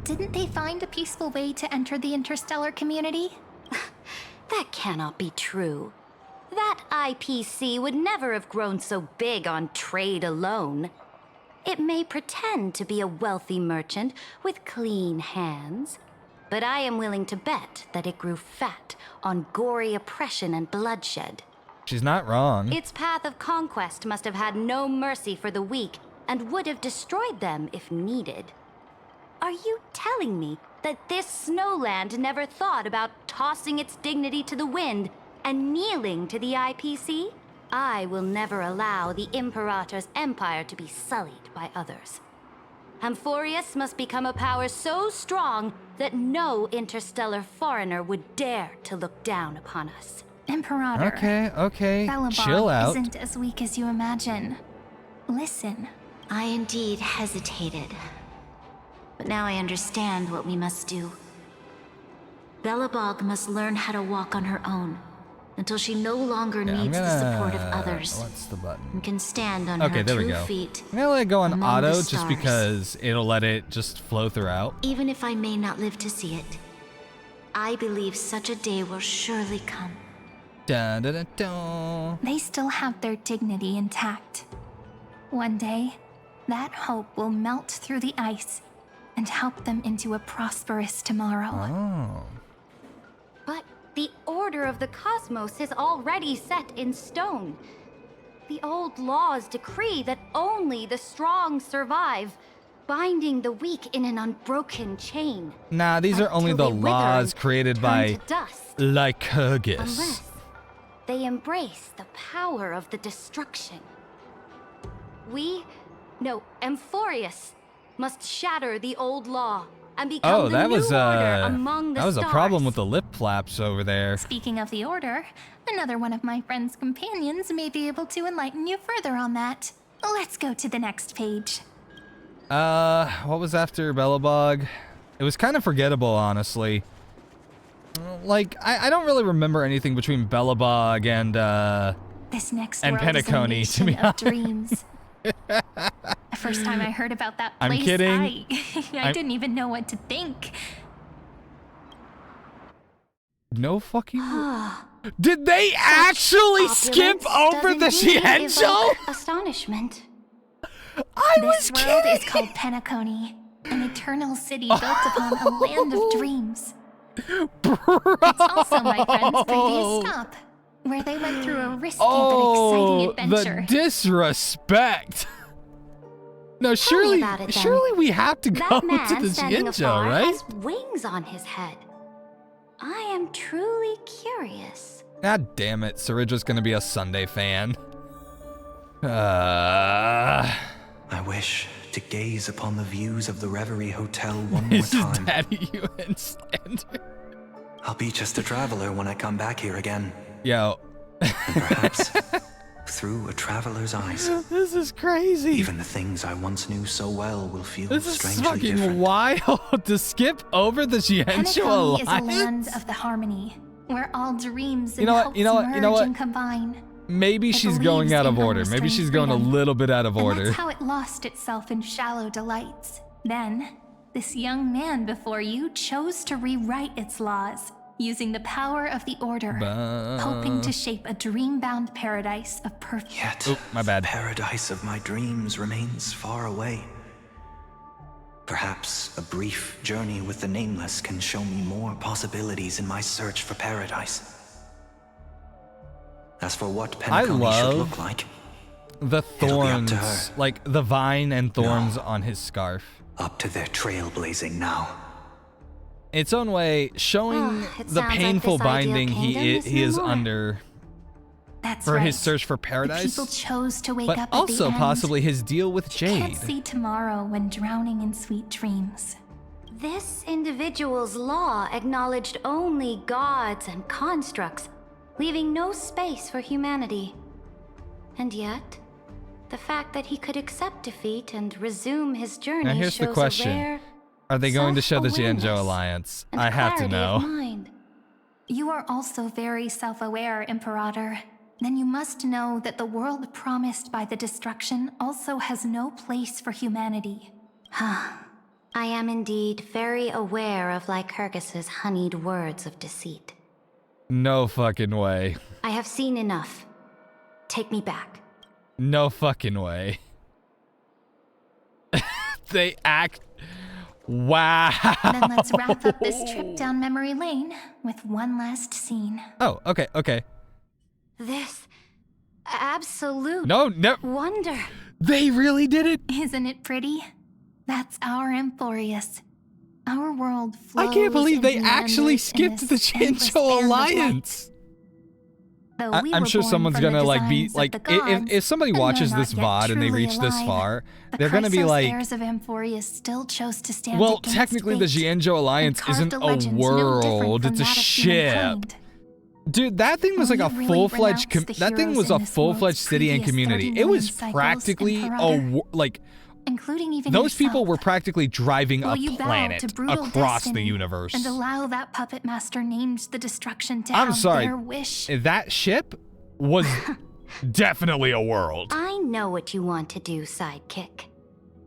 [SPEAKER 3] didn't they find a peaceful way to enter the interstellar community?
[SPEAKER 17] That cannot be true. That IPC would never have grown so big on trade alone. It may pretend to be a wealthy merchant with clean hands, but I am willing to bet that it grew fat on gory oppression and bloodshed.
[SPEAKER 1] She's not wrong.
[SPEAKER 17] Its path of conquest must have had no mercy for the weak and would have destroyed them if needed. Are you telling me that this snowland never thought about tossing its dignity to the wind and kneeling to the IPC? I will never allow the Imperator's empire to be sullied by others. Amphorius must become a power so strong that no interstellar foreigner would dare to look down upon us.
[SPEAKER 3] Imperator.
[SPEAKER 1] Okay.
[SPEAKER 3] Belobog
[SPEAKER 1] Chill out.
[SPEAKER 3] isn't as weak as you imagine. Listen.
[SPEAKER 9] I indeed hesitated. But now I understand what we must do. Belobog must learn how to walk on her own until she no longer needs the support of others.
[SPEAKER 1] What's the button?
[SPEAKER 9] And can stand on
[SPEAKER 1] Okay,
[SPEAKER 9] her
[SPEAKER 1] there we
[SPEAKER 9] 2
[SPEAKER 1] go.
[SPEAKER 9] feet.
[SPEAKER 1] I'm gonna let it go on
[SPEAKER 9] among
[SPEAKER 1] auto
[SPEAKER 9] the
[SPEAKER 1] just
[SPEAKER 9] stars.
[SPEAKER 1] because it'll let it just flow throughout.
[SPEAKER 9] Even if I may not live to see it, I believe such a day will surely come.
[SPEAKER 1] Da, da, da, da.
[SPEAKER 3] They still have their dignity intact. One day, that hope will melt through the ice and help them into a prosperous tomorrow.
[SPEAKER 1] Oh.
[SPEAKER 17] But the order of the cosmos is already set in stone. The old laws decree that only the strong survive, binding the weak in an unbroken chain.
[SPEAKER 1] Nah, these are only the
[SPEAKER 17] Until they wither
[SPEAKER 1] laws
[SPEAKER 17] and
[SPEAKER 1] created
[SPEAKER 17] turn
[SPEAKER 1] by
[SPEAKER 17] to dust.
[SPEAKER 1] Lycurgus.
[SPEAKER 17] Unless they embrace the power of the destruction. Amphorius must shatter the old law and become
[SPEAKER 1] Oh,
[SPEAKER 17] the
[SPEAKER 1] that
[SPEAKER 17] new
[SPEAKER 1] was
[SPEAKER 17] order among the
[SPEAKER 1] that was a
[SPEAKER 17] stars.
[SPEAKER 1] problem with the lip flaps over there.
[SPEAKER 3] Speaking of the Order, another one of my friend's companions may be able to enlighten you further on that. Let's go to the next page.
[SPEAKER 1] What was after Belobog? It was kind of forgettable, honestly. Like, I don't really remember anything between Belobog and
[SPEAKER 3] This next
[SPEAKER 1] and
[SPEAKER 3] world is a
[SPEAKER 1] Penacony, to be
[SPEAKER 3] nation of
[SPEAKER 1] honest.
[SPEAKER 3] dreams. The first time I heard about that
[SPEAKER 1] I'm
[SPEAKER 3] place,
[SPEAKER 1] kidding.
[SPEAKER 3] I didn't even know what to think.
[SPEAKER 1] No fucking. Did they actually skip over the Xianzhou?
[SPEAKER 17] Astonishment.
[SPEAKER 3] This world is called Penacony, an eternal city built upon a land of dreams. It's also my friend's previous stop, where they went through a risky but exciting adventure.
[SPEAKER 1] The disrespect. No, surely we have to go
[SPEAKER 17] That man
[SPEAKER 1] to the
[SPEAKER 17] standing
[SPEAKER 1] Xianzhou,
[SPEAKER 17] afar
[SPEAKER 1] right?
[SPEAKER 17] has wings on his head. I am truly curious.
[SPEAKER 1] God damn it, Saridra's gonna be a Sunday fan.
[SPEAKER 13] I wish to
[SPEAKER 10] to gaze upon the views of the Reverie Hotel one more time.
[SPEAKER 1] Daddy UN slander.
[SPEAKER 10] I'll be just a traveler when I come back here again.
[SPEAKER 1] Yo.
[SPEAKER 10] And perhaps, through a traveler's eyes,
[SPEAKER 1] this is crazy.
[SPEAKER 10] Even the things I once knew so well will feel
[SPEAKER 1] this is
[SPEAKER 10] strangely
[SPEAKER 1] fucking
[SPEAKER 10] different.
[SPEAKER 1] wild to skip over the Xianzhou Alliance.
[SPEAKER 3] Is a land of the harmony, where all dreams and
[SPEAKER 1] You know what,
[SPEAKER 3] hopes
[SPEAKER 1] you know what,
[SPEAKER 3] merge
[SPEAKER 1] you know what?
[SPEAKER 3] and combine.
[SPEAKER 1] Maybe
[SPEAKER 3] It
[SPEAKER 1] she's going
[SPEAKER 3] believes
[SPEAKER 1] out of
[SPEAKER 3] in
[SPEAKER 1] order. Maybe
[SPEAKER 3] unrestrained
[SPEAKER 1] she's going a
[SPEAKER 3] freedom.
[SPEAKER 1] little bit out of
[SPEAKER 3] And
[SPEAKER 1] order.
[SPEAKER 3] that's how it lost itself in shallow delights. Then, this young man before you chose to rewrite its laws, using the power of the Order, hoping to shape a dream-bound paradise of perfect.
[SPEAKER 10] Yet,
[SPEAKER 1] my bad.
[SPEAKER 10] The paradise of my dreams remains far away. Perhaps a brief journey with the Nameless can show me more possibilities in my search for paradise. As for what Penacony should look like,
[SPEAKER 1] the
[SPEAKER 10] it'll be up to her.
[SPEAKER 1] thorns, like the vine and thorns on his scarf.
[SPEAKER 10] Up to their trailblazing now.
[SPEAKER 1] Its own way, showing
[SPEAKER 17] it
[SPEAKER 1] the
[SPEAKER 17] sounds like
[SPEAKER 1] painful
[SPEAKER 17] this ideal
[SPEAKER 1] binding
[SPEAKER 17] kingdom
[SPEAKER 1] he
[SPEAKER 17] is
[SPEAKER 1] is
[SPEAKER 17] no more.
[SPEAKER 1] under
[SPEAKER 3] That's
[SPEAKER 1] for
[SPEAKER 3] right.
[SPEAKER 1] his search for
[SPEAKER 3] The
[SPEAKER 1] paradise,
[SPEAKER 3] people chose to wake
[SPEAKER 1] but
[SPEAKER 3] up
[SPEAKER 1] also
[SPEAKER 3] at the
[SPEAKER 1] possibly his deal with
[SPEAKER 3] end. Can't
[SPEAKER 1] Jade.
[SPEAKER 3] see tomorrow when drowning in sweet dreams.
[SPEAKER 17] This individual's law acknowledged only gods and constructs, leaving no space for humanity. And yet, the fact that he could accept defeat and resume his journey
[SPEAKER 1] Now here's
[SPEAKER 17] shows
[SPEAKER 1] the question.
[SPEAKER 17] a rare
[SPEAKER 1] Are they going to show the
[SPEAKER 17] self-awareness
[SPEAKER 1] Xianzhou Alliance?
[SPEAKER 17] and
[SPEAKER 1] I have to
[SPEAKER 17] clarity of
[SPEAKER 1] know.
[SPEAKER 17] mind.
[SPEAKER 3] You are also very self-aware, Imperator. Then you must know that the world promised by the destruction also has no place for humanity.
[SPEAKER 17] I am indeed very aware of Lycurgus's honeyed words of deceit.
[SPEAKER 1] No fucking way.
[SPEAKER 17] I have seen enough. Take me back.
[SPEAKER 1] No fucking way. They act... Wow.
[SPEAKER 3] Then let's wrap up this trip down memory lane with one last scene.
[SPEAKER 1] Oh, okay, okay.
[SPEAKER 17] This absolute
[SPEAKER 3] wonder.
[SPEAKER 1] They really did it.
[SPEAKER 3] Isn't it pretty? That's our Emporius. Our world flows
[SPEAKER 1] I can't believe they
[SPEAKER 3] and
[SPEAKER 1] actually
[SPEAKER 3] meanders in
[SPEAKER 1] skipped the
[SPEAKER 3] this endless
[SPEAKER 1] Xianzhou
[SPEAKER 3] band of
[SPEAKER 1] Alliance.
[SPEAKER 3] Though we
[SPEAKER 1] I'm
[SPEAKER 3] were
[SPEAKER 1] sure
[SPEAKER 3] born
[SPEAKER 1] someone's
[SPEAKER 3] from
[SPEAKER 1] gonna
[SPEAKER 3] the
[SPEAKER 1] like be
[SPEAKER 3] designs of
[SPEAKER 1] like
[SPEAKER 3] the gods,
[SPEAKER 1] if somebody
[SPEAKER 3] and
[SPEAKER 1] watches
[SPEAKER 3] they're
[SPEAKER 1] this
[SPEAKER 3] not yet
[SPEAKER 1] VOD and they
[SPEAKER 3] truly
[SPEAKER 1] reach this
[SPEAKER 3] alive,
[SPEAKER 1] far,
[SPEAKER 3] the
[SPEAKER 1] they're gonna be
[SPEAKER 3] Chrysos
[SPEAKER 1] like,
[SPEAKER 3] heirs of Emporius still chose to stand
[SPEAKER 1] well,
[SPEAKER 3] against
[SPEAKER 1] technically the
[SPEAKER 3] fate
[SPEAKER 1] Xianzhou Alliance
[SPEAKER 3] and
[SPEAKER 1] isn't
[SPEAKER 3] carved
[SPEAKER 1] a
[SPEAKER 3] a legend no different
[SPEAKER 1] world,
[SPEAKER 3] from
[SPEAKER 1] it's a
[SPEAKER 3] that of
[SPEAKER 1] ship.
[SPEAKER 3] humankind.
[SPEAKER 1] Dude, that thing was like a
[SPEAKER 3] Will you really
[SPEAKER 1] full-fledged
[SPEAKER 3] renounce the
[SPEAKER 1] that thing
[SPEAKER 3] heroes
[SPEAKER 1] was
[SPEAKER 3] in
[SPEAKER 1] a
[SPEAKER 3] this
[SPEAKER 1] full-fledged
[SPEAKER 3] world's
[SPEAKER 1] city and
[SPEAKER 3] previous
[SPEAKER 1] community.
[SPEAKER 3] 30
[SPEAKER 1] It was
[SPEAKER 3] million cycles,
[SPEAKER 1] practically
[SPEAKER 3] Imperator?
[SPEAKER 1] like
[SPEAKER 3] Including even
[SPEAKER 1] those
[SPEAKER 3] yourself.
[SPEAKER 1] people were practically driving
[SPEAKER 3] Will
[SPEAKER 1] a
[SPEAKER 3] you bow
[SPEAKER 1] planet
[SPEAKER 3] to brutal
[SPEAKER 1] across the
[SPEAKER 3] destiny
[SPEAKER 1] universe.
[SPEAKER 3] and allow that puppet master named the destruction to
[SPEAKER 1] I'm
[SPEAKER 3] have
[SPEAKER 1] sorry.
[SPEAKER 3] their wish?
[SPEAKER 1] That ship was definitely a world.
[SPEAKER 17] I know what you want to do, sidekick.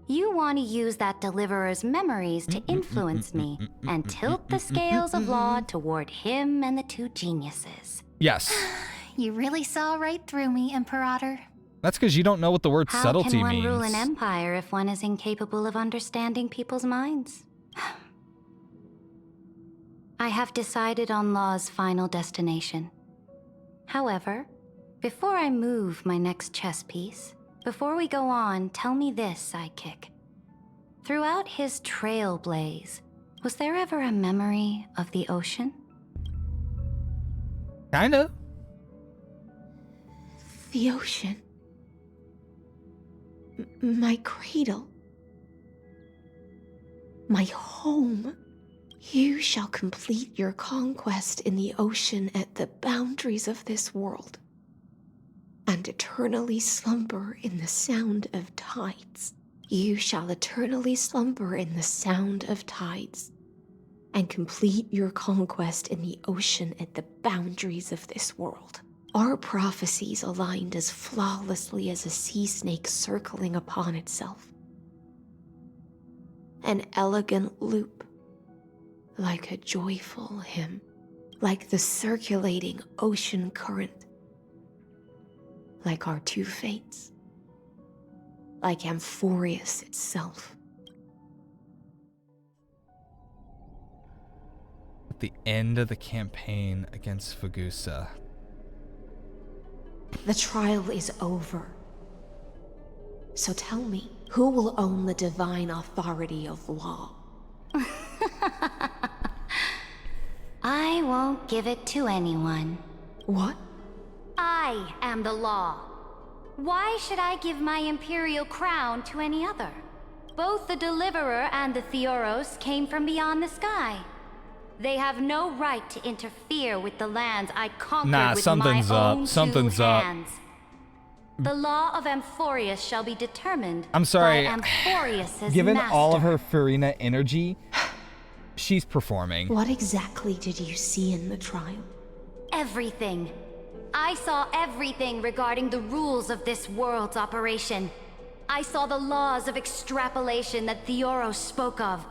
[SPEAKER 17] You want to use that deliverer's memories to influence me and tilt the scales of law toward him and the two geniuses.
[SPEAKER 1] Yes.
[SPEAKER 3] You really saw right through me, Imperator.
[SPEAKER 1] That's because you don't know what the word
[SPEAKER 17] How
[SPEAKER 1] subtlety
[SPEAKER 17] can one
[SPEAKER 1] means.
[SPEAKER 17] rule an empire if one is incapable of understanding people's minds? I have decided on Law's final destination. However, before I move my next chess piece, before we go on, tell me this, sidekick. Throughout his trailblaze, was there ever a memory of the ocean?
[SPEAKER 1] Kinda.
[SPEAKER 19] The ocean. My cradle. My home. You shall complete your conquest in the ocean at the boundaries of this world, and eternally slumber in the sound of tides. You shall eternally slumber in the sound of tides, and complete your conquest in the ocean at the boundaries of this world. Our prophecies aligned as flawlessly as a sea snake circling upon itself. An elegant loop, like a joyful hymn, like the circulating ocean current, like our two fates, like Amphorius itself.
[SPEAKER 1] At the end of the campaign against Fagusa.
[SPEAKER 19] The trial is over. So tell me, who will own the divine authority of law?
[SPEAKER 17] I won't give it to anyone.
[SPEAKER 19] What?
[SPEAKER 17] I am the law. Why should I give my imperial crown to any other? Both the Deliverer and the Theoros came from beyond the sky. They have no right to interfere with the lands I conquered with my own
[SPEAKER 1] something's
[SPEAKER 17] two
[SPEAKER 1] up.
[SPEAKER 17] hands. The law of Amphorius shall be determined
[SPEAKER 1] I'm sorry.
[SPEAKER 17] by Amphorius's
[SPEAKER 1] Given
[SPEAKER 17] master.
[SPEAKER 1] all of her Farina energy, she's performing.
[SPEAKER 19] What exactly did you see in the trial?
[SPEAKER 17] Everything. I saw everything regarding the rules of this world's operation. I saw the laws of extrapolation that Theoros spoke of.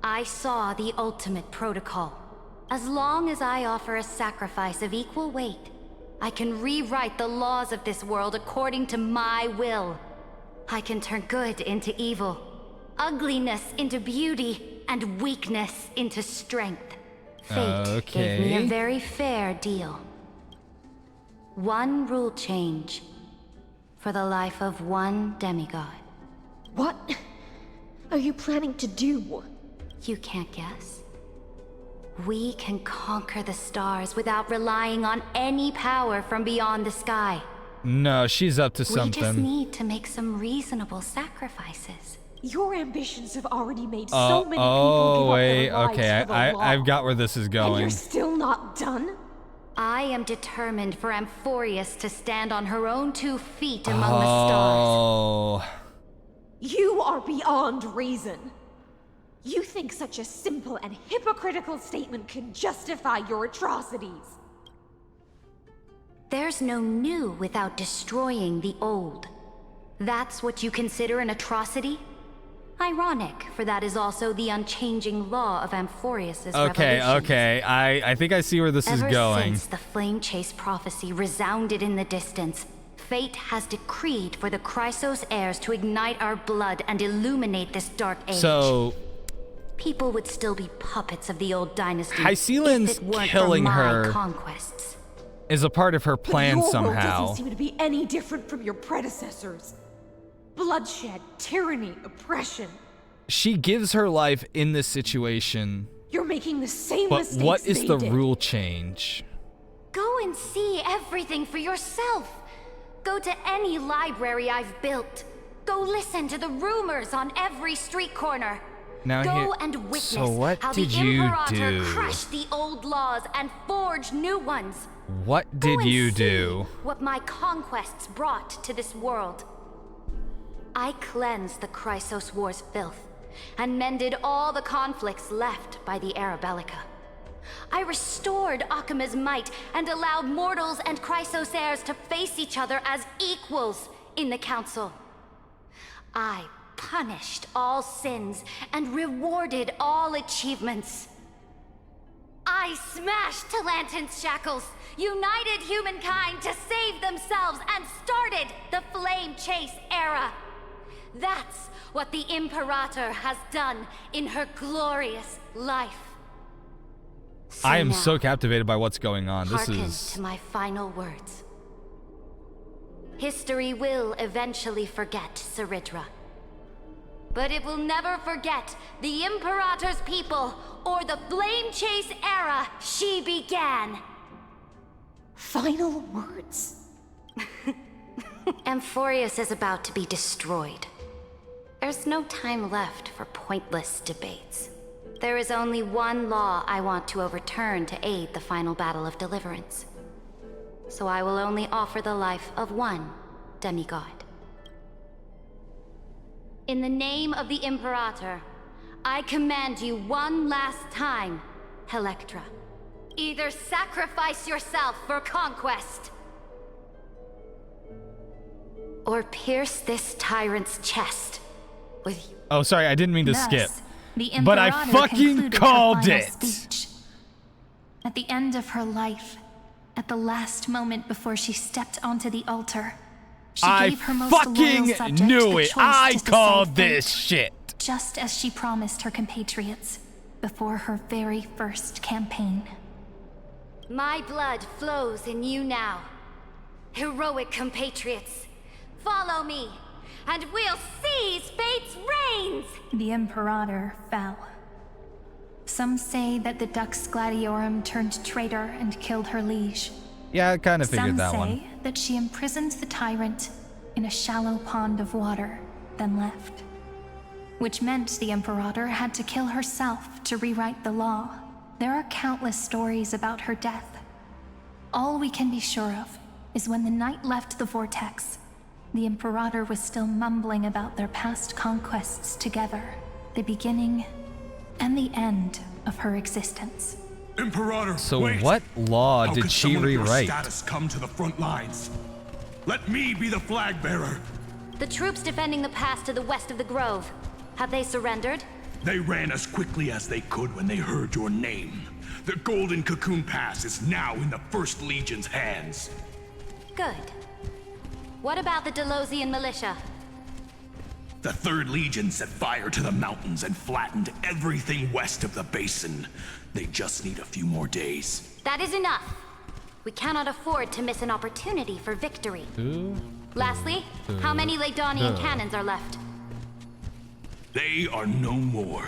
[SPEAKER 17] I saw the ultimate protocol. As long as I offer a sacrifice of equal weight, I can rewrite the laws of this world according to my will. I can turn good into evil, ugliness into beauty, and weakness into strength. Fate gave me a very fair deal. One rule change for the life of one demigod.
[SPEAKER 19] What are you planning to do?
[SPEAKER 17] You can't guess. We can conquer the stars without relying on any power from beyond the sky.
[SPEAKER 1] No, she's up to
[SPEAKER 17] We just
[SPEAKER 1] something.
[SPEAKER 17] need to make some reasonable sacrifices.
[SPEAKER 21] Your ambitions have already made so many people give
[SPEAKER 1] wait,
[SPEAKER 21] up their lives
[SPEAKER 1] okay,
[SPEAKER 21] for the law.
[SPEAKER 1] I've got where this is
[SPEAKER 21] And
[SPEAKER 1] going.
[SPEAKER 21] you're still not done?
[SPEAKER 17] I am determined for Amphorius to stand on her own 2 feet among the stars.
[SPEAKER 21] You are beyond reason. You think such a simple and hypocritical statement can justify your atrocities.
[SPEAKER 17] There's no new without destroying the old. That's what you consider an atrocity? Ironic, for that is also the unchanging law of Amphorius's revolutions.
[SPEAKER 1] Okay, I think I see where this is going.
[SPEAKER 17] Ever since the Flame Chase prophecy resounded in the distance, fate has decreed for the Chrysos heirs to ignite our blood and illuminate this dark age.
[SPEAKER 1] So
[SPEAKER 17] people would still be puppets of the old dynasty
[SPEAKER 1] Hycelen's
[SPEAKER 17] if it weren't
[SPEAKER 1] killing
[SPEAKER 17] for my
[SPEAKER 1] her
[SPEAKER 17] conquests.
[SPEAKER 1] is a part of her plan
[SPEAKER 21] But your
[SPEAKER 1] somehow.
[SPEAKER 21] world doesn't seem to be any different from your predecessors. Bloodshed, tyranny, oppression.
[SPEAKER 1] She gives her life in this situation,
[SPEAKER 21] You're making the same
[SPEAKER 1] but
[SPEAKER 21] mistakes
[SPEAKER 1] what is
[SPEAKER 21] they
[SPEAKER 1] the
[SPEAKER 21] did.
[SPEAKER 1] rule change?
[SPEAKER 17] Go and see everything for yourself. Go to any library I've built. Go listen to the rumors on every street corner.
[SPEAKER 1] Now
[SPEAKER 17] Go
[SPEAKER 1] here-
[SPEAKER 17] and witness
[SPEAKER 1] so what
[SPEAKER 17] how
[SPEAKER 1] did
[SPEAKER 17] the
[SPEAKER 1] you
[SPEAKER 17] Imperator
[SPEAKER 1] do?
[SPEAKER 17] crushed the old laws and forged new ones.
[SPEAKER 1] What
[SPEAKER 17] Go
[SPEAKER 1] did
[SPEAKER 17] and
[SPEAKER 1] you
[SPEAKER 17] see
[SPEAKER 1] do?
[SPEAKER 17] what my conquests brought to this world. I cleansed the Chrysos War's filth and mended all the conflicts left by the Arabellica. I restored Akima's might and allowed mortals and Chrysos heirs to face each other as equals in the council. I punished all sins and rewarded all achievements. I smashed Talantin's shackles, united humankind to save themselves, and started the Flame Chase era. That's what the Imperator has done in her glorious life.
[SPEAKER 1] I am
[SPEAKER 17] now,
[SPEAKER 1] so captivated by what's going on. This
[SPEAKER 17] hearken
[SPEAKER 1] is
[SPEAKER 17] to my final words. History will eventually forget Ceridra. But it will never forget the Imperator's people or the Flame Chase era she began.
[SPEAKER 21] Final words?
[SPEAKER 17] Amphorius is about to be destroyed. There's no time left for pointless debates. There is only one law I want to overturn to aid the final battle of deliverance. So I will only offer the life of one demigod. In the name of the Imperator, I command you one last time, Electra. Either sacrifice yourself for conquest, or pierce this tyrant's chest with...
[SPEAKER 1] Oh, sorry, I didn't mean to
[SPEAKER 3] Thus,
[SPEAKER 1] skip.
[SPEAKER 3] the
[SPEAKER 1] But I
[SPEAKER 3] Imperator
[SPEAKER 1] fucking
[SPEAKER 3] concluded her
[SPEAKER 1] called
[SPEAKER 3] final
[SPEAKER 1] it.
[SPEAKER 3] speech. At the end of her life, at the last moment before she stepped onto the altar, she
[SPEAKER 1] I
[SPEAKER 3] gave her most loyal
[SPEAKER 1] fucking
[SPEAKER 3] subject
[SPEAKER 1] knew
[SPEAKER 3] the
[SPEAKER 1] it.
[SPEAKER 3] choice
[SPEAKER 1] I
[SPEAKER 3] to decide
[SPEAKER 1] called
[SPEAKER 3] fate,
[SPEAKER 1] this shit.
[SPEAKER 3] just as she promised her compatriots before her very first campaign.
[SPEAKER 17] My blood flows in you now. Heroic compatriots, follow me, and we'll seize fate's reins!
[SPEAKER 3] The Imperator fell. Some say that the Dux Gladiorum turned traitor and killed her liege.
[SPEAKER 1] Yeah, I kind of figured
[SPEAKER 3] Some
[SPEAKER 1] that
[SPEAKER 3] say
[SPEAKER 1] one.
[SPEAKER 3] that she imprisoned the tyrant in a shallow pond of water, then left. which meant the Imperator had to kill herself to rewrite the law. There are countless stories about her death. All we can be sure of is when the Knight left the Vortex, the Imperator was still mumbling about their past conquests together, the beginning and the end of her existence.
[SPEAKER 15] Imperator,
[SPEAKER 1] So
[SPEAKER 15] wait.
[SPEAKER 1] what law
[SPEAKER 15] How
[SPEAKER 1] did
[SPEAKER 15] could
[SPEAKER 1] she
[SPEAKER 15] someone of your
[SPEAKER 1] rewrite?
[SPEAKER 15] status come to the front lines? Let me be the flag bearer.
[SPEAKER 17] The troops defending the pass to the west of the grove. Have they surrendered?
[SPEAKER 15] They ran as quickly as they could when they heard your name. The Golden Cocoon Pass is now in the First Legion's hands.
[SPEAKER 17] Good. What about the Delosian militia?
[SPEAKER 15] The Third Legion set fire to the mountains and flattened everything west of the basin. They just need a few more days.
[SPEAKER 17] That is enough. We cannot afford to miss an opportunity for victory. Lastly, how many Legdonian cannons are left?
[SPEAKER 15] They are no more.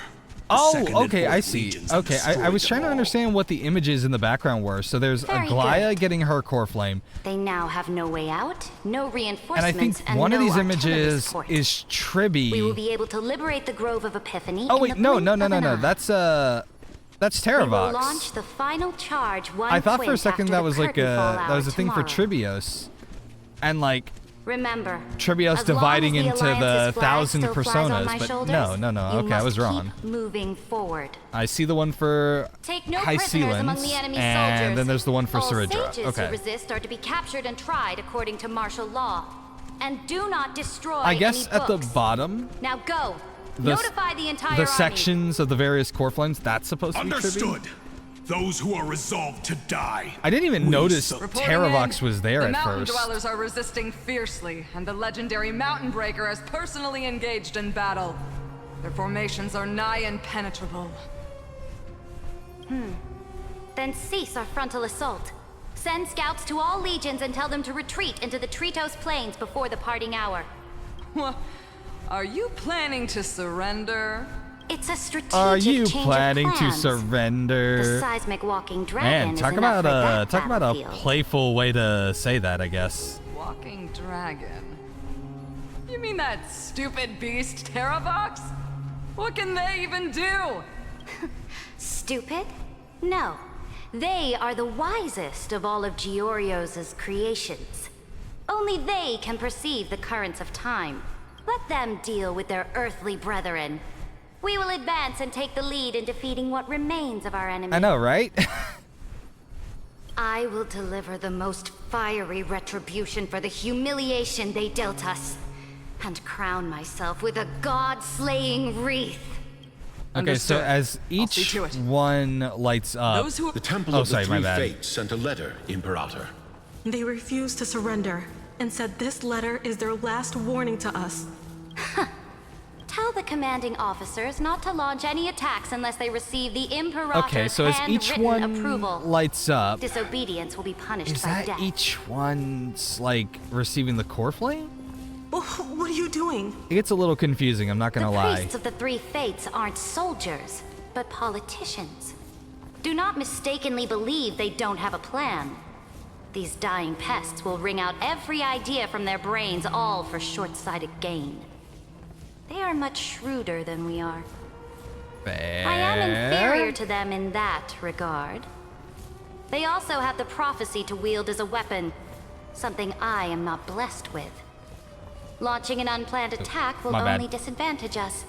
[SPEAKER 1] Oh, okay, I see. Okay, I was trying to understand what the images in the background were. So there's
[SPEAKER 17] Very
[SPEAKER 1] Aglaya
[SPEAKER 17] good.
[SPEAKER 1] getting her core flame.
[SPEAKER 17] They now have no way out, no
[SPEAKER 1] And
[SPEAKER 17] reinforcements,
[SPEAKER 1] I think one
[SPEAKER 17] no
[SPEAKER 1] of these
[SPEAKER 17] artillery
[SPEAKER 1] images
[SPEAKER 17] support.
[SPEAKER 1] is
[SPEAKER 17] We will
[SPEAKER 1] Tribby.
[SPEAKER 17] be able to liberate the Grove of Epiphany.
[SPEAKER 1] Oh
[SPEAKER 17] in
[SPEAKER 1] wait,
[SPEAKER 17] the
[SPEAKER 1] no,
[SPEAKER 17] blink
[SPEAKER 1] no,
[SPEAKER 17] of
[SPEAKER 1] no, no,
[SPEAKER 17] an
[SPEAKER 1] no.
[SPEAKER 17] eye.
[SPEAKER 1] That's
[SPEAKER 17] We will
[SPEAKER 1] Terravox.
[SPEAKER 17] launch the final charge one
[SPEAKER 1] I thought for a
[SPEAKER 17] quint
[SPEAKER 1] second
[SPEAKER 17] after
[SPEAKER 1] that
[SPEAKER 17] the
[SPEAKER 1] was like
[SPEAKER 17] curtain fall
[SPEAKER 1] that was a
[SPEAKER 17] hour
[SPEAKER 1] thing for
[SPEAKER 17] tomorrow.
[SPEAKER 1] Tribios. And like
[SPEAKER 17] Remember,
[SPEAKER 1] Tribios
[SPEAKER 17] as long
[SPEAKER 1] dividing
[SPEAKER 17] as the
[SPEAKER 1] into the
[SPEAKER 17] Alliance's flag
[SPEAKER 1] 1,000
[SPEAKER 17] still flies on
[SPEAKER 1] personas,
[SPEAKER 17] my
[SPEAKER 1] but
[SPEAKER 17] shoulders,
[SPEAKER 1] no.
[SPEAKER 17] you
[SPEAKER 1] Okay, I
[SPEAKER 17] must
[SPEAKER 1] was wrong.
[SPEAKER 17] keep moving forward.
[SPEAKER 1] I see the one for
[SPEAKER 17] Take no
[SPEAKER 1] High
[SPEAKER 17] prisoners among
[SPEAKER 1] Sealants,
[SPEAKER 17] the enemy
[SPEAKER 1] and
[SPEAKER 17] soldiers.
[SPEAKER 1] then there's the one for
[SPEAKER 17] All
[SPEAKER 1] Saridra.
[SPEAKER 17] sages who
[SPEAKER 1] Okay.
[SPEAKER 17] resist are to be captured and tried according to martial law. And do not destroy
[SPEAKER 1] I guess
[SPEAKER 17] any
[SPEAKER 1] at the
[SPEAKER 17] books.
[SPEAKER 1] bottom,
[SPEAKER 17] Now go.
[SPEAKER 1] the
[SPEAKER 17] Notify the entire
[SPEAKER 1] the
[SPEAKER 17] army.
[SPEAKER 1] sections of the various core flames, that's supposed to be Tribby?
[SPEAKER 15] Understood. Those who are resolved to die.
[SPEAKER 1] I didn't even notice
[SPEAKER 20] Reporting
[SPEAKER 1] Terravox
[SPEAKER 20] in.
[SPEAKER 1] was there
[SPEAKER 20] the
[SPEAKER 1] at
[SPEAKER 20] mountain
[SPEAKER 1] first.
[SPEAKER 20] dwellers are resisting fiercely, and the legendary Mountain Breaker has personally engaged in battle. Their formations are nigh impenetrable.
[SPEAKER 17] Then cease our frontal assault. Send scouts to all legions and tell them to retreat into the Tritos Plains before the parting hour.
[SPEAKER 20] What? Are you planning to surrender?
[SPEAKER 17] It's a strategic
[SPEAKER 1] Are you
[SPEAKER 17] change of
[SPEAKER 1] planning to
[SPEAKER 17] plans.
[SPEAKER 1] surrender?
[SPEAKER 17] The seismic walking dragon
[SPEAKER 1] Man,
[SPEAKER 17] is
[SPEAKER 1] talk
[SPEAKER 17] enough
[SPEAKER 1] about
[SPEAKER 17] for that
[SPEAKER 1] talk about a
[SPEAKER 17] battlefield.
[SPEAKER 1] playful way to say that, I guess.
[SPEAKER 20] Walking dragon? You mean that stupid beast, Terravox? What can they even do?
[SPEAKER 17] Stupid? No. They are the wisest of all of Giorio's creations. Only they can perceive the currents of time. Let them deal with their earthly brethren. We will advance and take the lead in defeating what remains of our enemy.
[SPEAKER 1] I know, right?
[SPEAKER 17] I will deliver the most fiery retribution for the humiliation they dealt us, and crown myself with a god-slaying wreath.
[SPEAKER 1] Okay, so as each one lights up...
[SPEAKER 16] The Temple
[SPEAKER 1] oh,
[SPEAKER 16] of
[SPEAKER 1] sorry,
[SPEAKER 16] the
[SPEAKER 1] my
[SPEAKER 16] Three
[SPEAKER 1] bad.
[SPEAKER 16] Fates sent a letter, Imperator.
[SPEAKER 14] They refused to surrender and said this letter is their last warning to us.
[SPEAKER 17] Tell the commanding officers not to launch any attacks unless they receive the Imperator's
[SPEAKER 1] Okay, so as each
[SPEAKER 17] handwritten
[SPEAKER 1] one
[SPEAKER 17] approval.
[SPEAKER 1] lights up,
[SPEAKER 17] Disobedience will be punished
[SPEAKER 1] is
[SPEAKER 17] by
[SPEAKER 1] that
[SPEAKER 17] death.
[SPEAKER 1] each one's, like, receiving the core flame?
[SPEAKER 14] What are you doing?
[SPEAKER 1] It gets a little confusing, I'm not gonna
[SPEAKER 17] The
[SPEAKER 1] lie.
[SPEAKER 17] priests of the Three Fates aren't soldiers, but politicians. Do not mistakenly believe they don't have a plan. These dying pests will wring out every idea from their brains, all for short-sighted gain. They are much shrewder than we are.
[SPEAKER 1] Fair.
[SPEAKER 17] I am inferior to them in that regard. They also have the prophecy to wield as a weapon, something I am not blessed with. Launching an unplanned attack will
[SPEAKER 1] my bad.
[SPEAKER 17] only disadvantage us,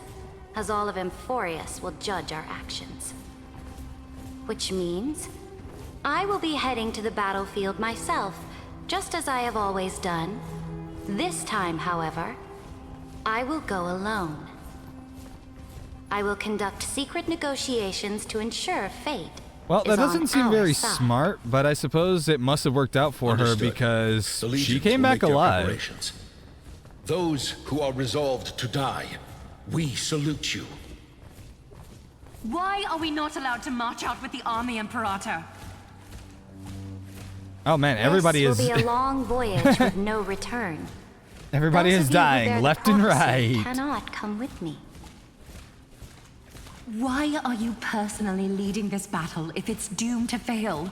[SPEAKER 17] as all of Emphorius will judge our actions. Which means, I will be heading to the battlefield myself, just as I have always done. This time, however, I will go alone. I will conduct secret negotiations to ensure fate.
[SPEAKER 1] Well, that
[SPEAKER 17] is on
[SPEAKER 1] doesn't seem
[SPEAKER 17] our
[SPEAKER 1] very
[SPEAKER 17] side.
[SPEAKER 1] smart, but I suppose it must have worked out for
[SPEAKER 16] Understood.
[SPEAKER 1] her because
[SPEAKER 16] The
[SPEAKER 1] she
[SPEAKER 16] legions
[SPEAKER 1] came
[SPEAKER 16] will
[SPEAKER 1] back
[SPEAKER 16] make their
[SPEAKER 1] alive.
[SPEAKER 16] preparations. Those who are resolved to die, we salute you.
[SPEAKER 7] Why are we not allowed to march out with the army, Imperator?
[SPEAKER 1] Oh man, everybody
[SPEAKER 17] this
[SPEAKER 1] is
[SPEAKER 17] will be a long voyage with no return.
[SPEAKER 1] everybody
[SPEAKER 17] Those
[SPEAKER 1] is
[SPEAKER 17] of you who bear
[SPEAKER 1] dying
[SPEAKER 17] the
[SPEAKER 1] left and
[SPEAKER 17] prophecy
[SPEAKER 1] right.
[SPEAKER 17] Cannot come with me.
[SPEAKER 7] Why are you personally leading this battle if it's doomed to fail?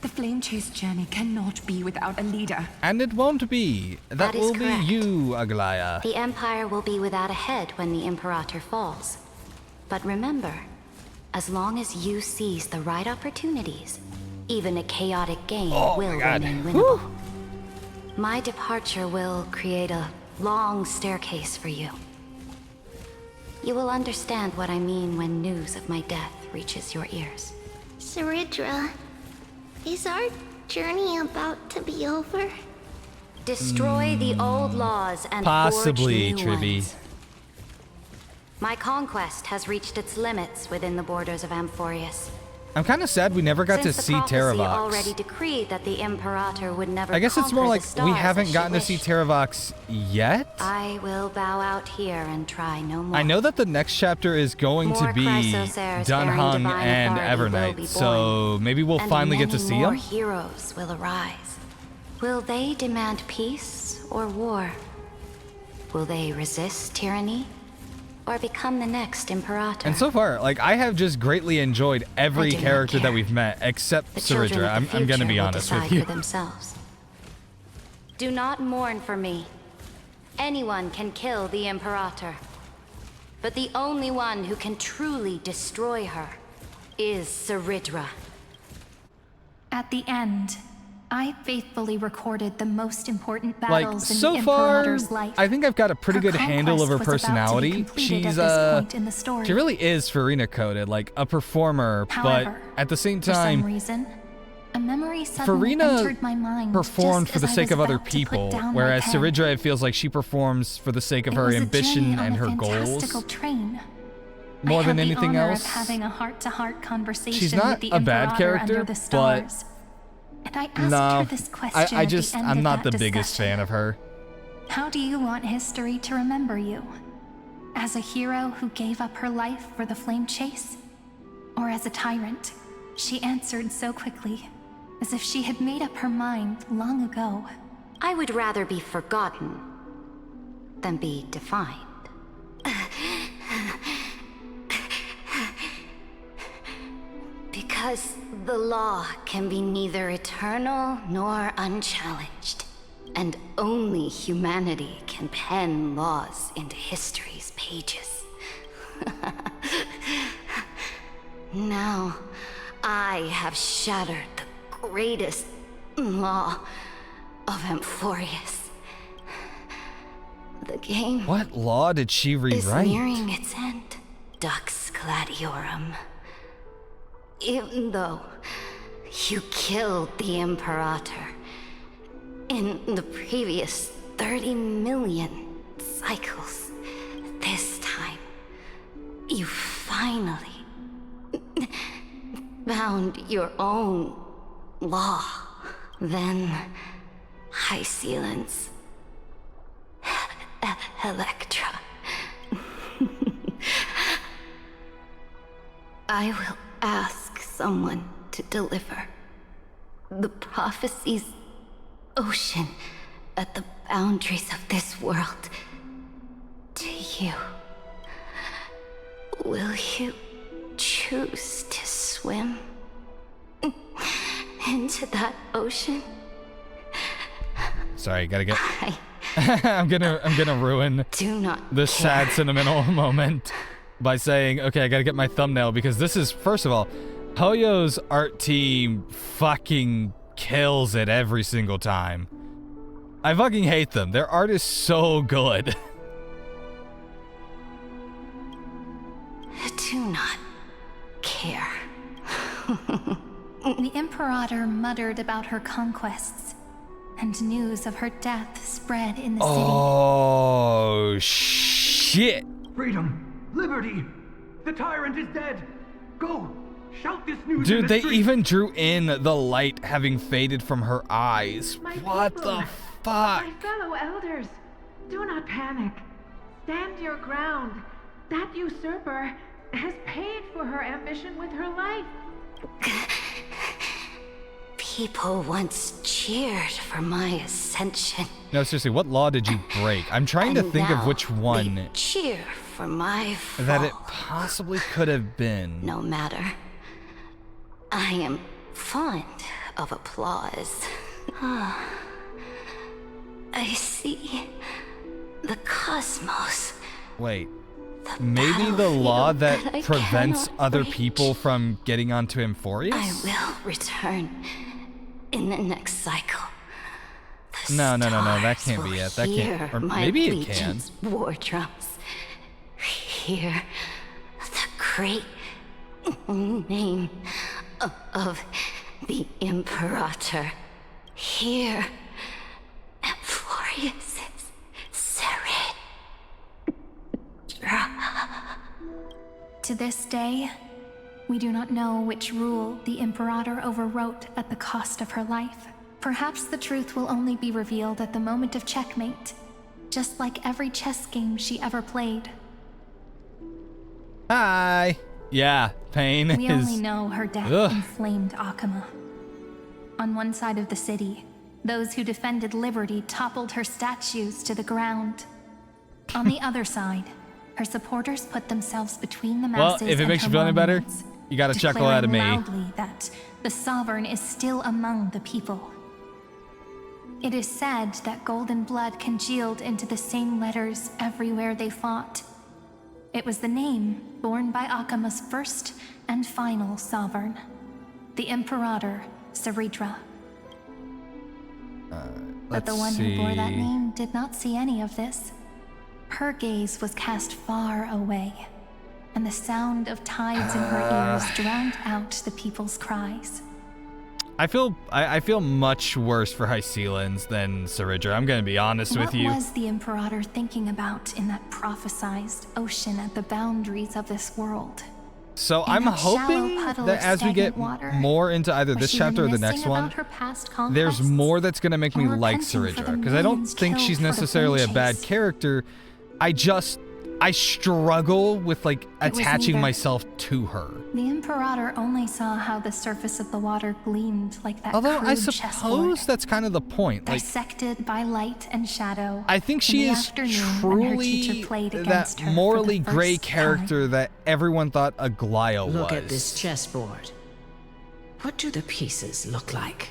[SPEAKER 6] The Flame Chase journey cannot be without a leader.
[SPEAKER 1] And it won't be. That
[SPEAKER 17] is
[SPEAKER 1] will
[SPEAKER 17] correct.
[SPEAKER 1] be you, Aglaya.
[SPEAKER 17] The Empire will be without a head when the Imperator falls. But remember, as long as you seize the right opportunities, even a chaotic game will remain winnable. My departure will create a long staircase for you. You will understand what I mean when news of my death reaches your ears.
[SPEAKER 5] Saridra, is our journey about to be over?
[SPEAKER 17] Destroy the old laws and
[SPEAKER 1] possibly,
[SPEAKER 17] forge new
[SPEAKER 1] Tribby.
[SPEAKER 17] ones. My conquest has reached its limits within the borders of Amphorius.
[SPEAKER 1] I'm kind of sad we never got to
[SPEAKER 17] Since the
[SPEAKER 1] see
[SPEAKER 17] prophecy
[SPEAKER 1] Terravox.
[SPEAKER 17] already decreed that the Imperator would never
[SPEAKER 1] I guess it's more
[SPEAKER 17] conquer
[SPEAKER 1] like
[SPEAKER 17] the stars
[SPEAKER 1] we
[SPEAKER 17] as
[SPEAKER 1] haven't
[SPEAKER 17] she
[SPEAKER 1] gotten to see
[SPEAKER 17] wished.
[SPEAKER 1] Terravox yet.
[SPEAKER 17] I will bow out here and try no more.
[SPEAKER 1] I know that the next chapter is going to
[SPEAKER 17] More
[SPEAKER 1] be
[SPEAKER 17] Chrysos heirs bearing
[SPEAKER 1] Dunhung
[SPEAKER 17] divine
[SPEAKER 1] and
[SPEAKER 17] authority will
[SPEAKER 1] Evernight,
[SPEAKER 17] be
[SPEAKER 1] so
[SPEAKER 17] born,
[SPEAKER 1] maybe we'll
[SPEAKER 17] and
[SPEAKER 1] finally get to
[SPEAKER 17] many
[SPEAKER 1] see
[SPEAKER 17] more
[SPEAKER 1] them.
[SPEAKER 17] heroes will arise. Will they demand peace or war? Will they resist tyranny or become the next Imperator?
[SPEAKER 1] And so far, like, I have just greatly enjoyed every
[SPEAKER 17] do not
[SPEAKER 1] character that
[SPEAKER 17] care.
[SPEAKER 1] we've met except
[SPEAKER 17] The children
[SPEAKER 1] Saridra.
[SPEAKER 17] of the
[SPEAKER 1] I'm gonna be
[SPEAKER 17] future will
[SPEAKER 1] honest with
[SPEAKER 17] decide
[SPEAKER 1] you.
[SPEAKER 17] for themselves. Do not mourn for me. Anyone can kill the Imperator. But the only one who can truly destroy her is Saridra.
[SPEAKER 3] At the end, I faithfully recorded the most important
[SPEAKER 1] Like,
[SPEAKER 3] battles in
[SPEAKER 1] so
[SPEAKER 3] the
[SPEAKER 1] far,
[SPEAKER 3] Imperator's life.
[SPEAKER 1] I think I've got a pretty
[SPEAKER 3] Her
[SPEAKER 1] good handle of her
[SPEAKER 3] conquest was about to be
[SPEAKER 1] personality.
[SPEAKER 3] completed
[SPEAKER 1] She's
[SPEAKER 3] at this point in the story.
[SPEAKER 1] she really is Farina coded, like a performer,
[SPEAKER 3] However,
[SPEAKER 1] but at the same
[SPEAKER 3] For some
[SPEAKER 1] time,
[SPEAKER 3] reason, a memory suddenly
[SPEAKER 1] Farina
[SPEAKER 3] entered my mind
[SPEAKER 1] performed
[SPEAKER 3] just
[SPEAKER 1] for the
[SPEAKER 3] as I
[SPEAKER 1] sake
[SPEAKER 3] was
[SPEAKER 1] of other
[SPEAKER 3] about to put
[SPEAKER 1] people,
[SPEAKER 3] down my
[SPEAKER 1] whereas
[SPEAKER 3] pen.
[SPEAKER 1] Saridra, it feels like she performs for the sake of
[SPEAKER 3] It
[SPEAKER 1] her
[SPEAKER 3] was a
[SPEAKER 1] ambition
[SPEAKER 3] journey on
[SPEAKER 1] and
[SPEAKER 3] a
[SPEAKER 1] her
[SPEAKER 3] fantastical
[SPEAKER 1] goals.
[SPEAKER 3] train.
[SPEAKER 1] More
[SPEAKER 3] I
[SPEAKER 1] than
[SPEAKER 3] had
[SPEAKER 1] anything
[SPEAKER 3] the honor
[SPEAKER 1] else.
[SPEAKER 3] of having a heart-to-heart conversation
[SPEAKER 1] She's
[SPEAKER 3] with
[SPEAKER 1] not
[SPEAKER 3] the
[SPEAKER 1] a bad
[SPEAKER 3] Imperator
[SPEAKER 1] character,
[SPEAKER 3] under the
[SPEAKER 1] but
[SPEAKER 3] stars. And I asked
[SPEAKER 1] no,
[SPEAKER 3] her this question
[SPEAKER 1] I
[SPEAKER 3] at
[SPEAKER 1] just
[SPEAKER 3] the end
[SPEAKER 1] I'm
[SPEAKER 3] of
[SPEAKER 1] not
[SPEAKER 3] that
[SPEAKER 1] the biggest
[SPEAKER 3] discussion.
[SPEAKER 1] fan of her.
[SPEAKER 3] How do you want history to remember you? As a hero who gave up her life for the flame chase? Or as a tyrant? She answered so quickly, as if she had made up her mind long ago.
[SPEAKER 17] I would rather be forgotten than be defined. Because the law can be neither eternal nor unchallenged. And only humanity can pen laws into history's pages. Now, I have shattered the greatest law of Amphorius. The game
[SPEAKER 1] What law did she
[SPEAKER 17] is
[SPEAKER 1] rewrite?
[SPEAKER 17] nearing its end. Dux Gladiorum. Even though you killed the Imperator in the previous 30 million cycles, this time you finally found your own law. Then High Sealants, Electra. I will ask someone to deliver the prophecy's ocean at the boundaries of this world to you. Will you choose to swim into that ocean?
[SPEAKER 1] Sorry, gotta get. I'm gonna ruin
[SPEAKER 17] Do not
[SPEAKER 1] this sad sentimental moment by saying, okay, I gotta get my thumbnail because this is, first of all, Hoyo's art team fucking kills it every single time. I fucking hate them. Their art is so good.
[SPEAKER 17] Do not care.
[SPEAKER 3] The Imperator muttered about her conquests, and news of her death spread in the
[SPEAKER 1] Oh, shit.
[SPEAKER 11] Freedom! Liberty! The tyrant is dead! Go! Shout this news in
[SPEAKER 1] Dude,
[SPEAKER 11] the
[SPEAKER 1] they
[SPEAKER 11] streets.
[SPEAKER 1] even drew in the light having faded from her eyes. What the fuck?
[SPEAKER 22] My fellow elders, do not panic. Stand your ground. That usurper has paid for her ambition with her life.
[SPEAKER 17] People once cheered for my ascension.
[SPEAKER 1] No, seriously, what law did you break? I'm trying to
[SPEAKER 17] And
[SPEAKER 1] think of
[SPEAKER 17] now
[SPEAKER 1] which one
[SPEAKER 17] cheer for my fall.
[SPEAKER 1] that it possibly could have been.
[SPEAKER 17] No matter. I am fond of applause. I see the cosmos.
[SPEAKER 1] Wait. Maybe the law that prevents other people from getting onto Emphoreus?
[SPEAKER 17] I will return in the next cycle.
[SPEAKER 1] No, that can't be it. That can't. Or maybe it can.
[SPEAKER 17] War drums. Hear the great name of the Imperator. Hear Emphoreus' Serid.
[SPEAKER 3] To this day, we do not know which rule the Imperator overwrote at the cost of her life. Perhaps the truth will only be revealed at the moment of checkmate, just like every chess game she ever played.
[SPEAKER 1] Hi. Yeah, Pain
[SPEAKER 3] We
[SPEAKER 1] is...
[SPEAKER 3] only know her death inflamed Akama. On one side of the city, those who defended liberty toppled her statues to the ground. On the other side, her supporters put themselves between the masses.
[SPEAKER 1] Well, if it makes you feel any better, you gotta chuckle out of me.
[SPEAKER 3] Loudly that the Sovereign is still among the people. It is said that golden blood congealed into the same letters everywhere they fought. It was the name borne by Akama's first and final sovereign, the Imperator Seridra. But the one who bore that name did not see any of this. Her gaze was cast far away, and the sound of tides in her ears drowned out the people's cries. I
[SPEAKER 1] feel much worse for Hycelans than Seridra. I'm gonna be honest with you.
[SPEAKER 3] What was the Imperator thinking about in that prophesized ocean at the boundaries of this world?
[SPEAKER 1] So I'm hoping that as we get more into either this chapter or the next one, there's more that's gonna make me like Seridra, because I don't think she's necessarily a bad character. I struggle with like attaching myself to her.
[SPEAKER 3] The Imperator only saw how the surface of the water gleamed like that.
[SPEAKER 1] Although I
[SPEAKER 3] crude
[SPEAKER 1] suppose that's kind of the point. Like,
[SPEAKER 3] dissected by light and shadow.
[SPEAKER 1] I think she is truly that morally gray character that everyone thought Aglaya was.
[SPEAKER 4] Look at this chessboard. What do the pieces look like?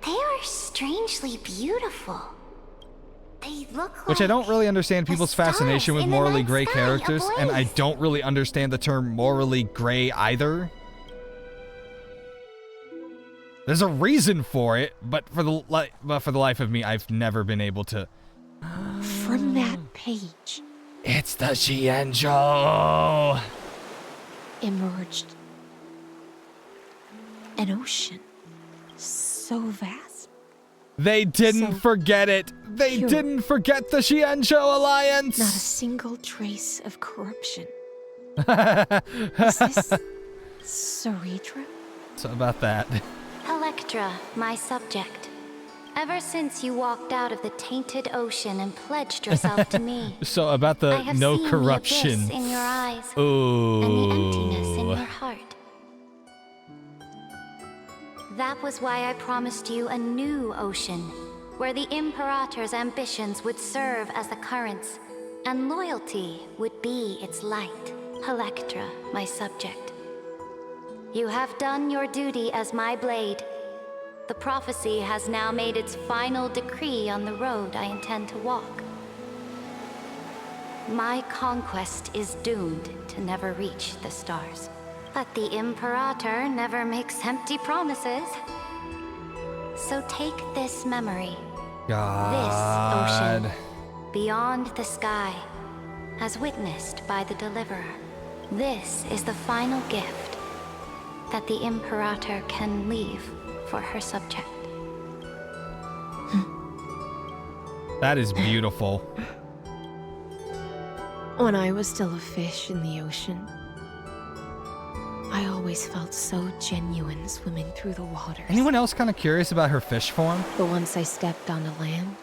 [SPEAKER 5] They are strangely beautiful. They look like...
[SPEAKER 1] Which I don't really understand people's fascination with morally gray characters, and I don't really understand the term morally gray either. There's a reason for it, but for the life of me, I've never been able to...
[SPEAKER 19] From that page...
[SPEAKER 1] It's the Xianzhou!
[SPEAKER 19] Emerged an ocean so vast.
[SPEAKER 1] They didn't forget it. They didn't forget the Xianzhou Alliance.
[SPEAKER 19] Not a single trace of corruption. Is this Seridra?
[SPEAKER 1] So about that.
[SPEAKER 17] Electra, my subject. Ever since you walked out of the tainted ocean and pledged yourself to me.
[SPEAKER 1] So about the no corruption.
[SPEAKER 17] The abyss in your eyes.
[SPEAKER 1] Ooh.
[SPEAKER 17] And the emptiness in your heart. That was why I promised you a new ocean, where the Imperator's ambitions would serve as the currents, and loyalty would be its light. Electra, my subject. You have done your duty as my blade. The prophecy has now made its final decree on the road I intend to walk. My conquest is doomed to never reach the stars. But the Imperator never makes empty promises. So take this memory.
[SPEAKER 1] God.
[SPEAKER 17] This ocean, beyond the sky, as witnessed by the Deliverer. This is the final gift that the Imperator can leave for her subject.
[SPEAKER 1] That is beautiful.
[SPEAKER 19] When I was still a fish in the ocean, I always felt so genuine swimming through the waters.
[SPEAKER 1] Anyone else kind of curious about her fish form?
[SPEAKER 19] But once I stepped onto land,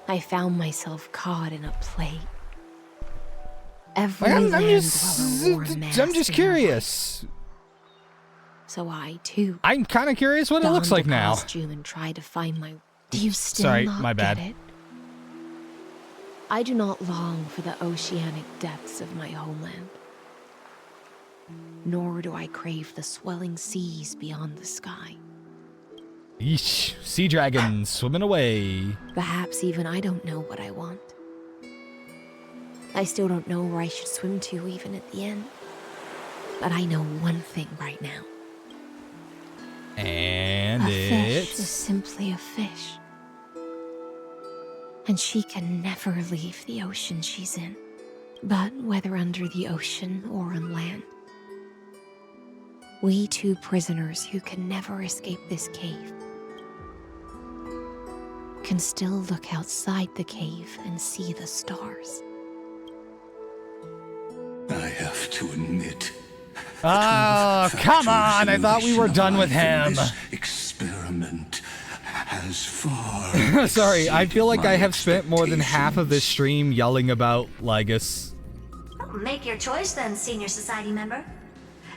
[SPEAKER 19] I found myself caught in a play. Every
[SPEAKER 1] I'm just curious.
[SPEAKER 19] So I too.
[SPEAKER 1] I'm kind of curious what it looks like now.
[SPEAKER 19] Costume and try to find my. Do you still
[SPEAKER 1] Sorry,
[SPEAKER 19] not
[SPEAKER 1] my bad.
[SPEAKER 19] get it? I do not long for the oceanic depths of my homeland. nor do I crave the swelling seas beyond the sky.
[SPEAKER 1] Yeesh, sea dragons swimming away.
[SPEAKER 19] Perhaps even I don't know what I want. I still don't know where I should swim to even at the end. But I know one thing right now.
[SPEAKER 1] And
[SPEAKER 19] a fish
[SPEAKER 1] it's...
[SPEAKER 19] is simply a fish. And she can never leave the ocean she's in. But whether under the ocean or on land, we two prisoners who can never escape this cave can still look outside the cave and see the stars.
[SPEAKER 8] I have to admit.
[SPEAKER 1] Oh, come on! I thought we were done with him.
[SPEAKER 8] This experiment has far.
[SPEAKER 1] Sorry, I feel like I have spent more than half of this stream yelling about Lygus.
[SPEAKER 9] Make your choice then, Senior Society member.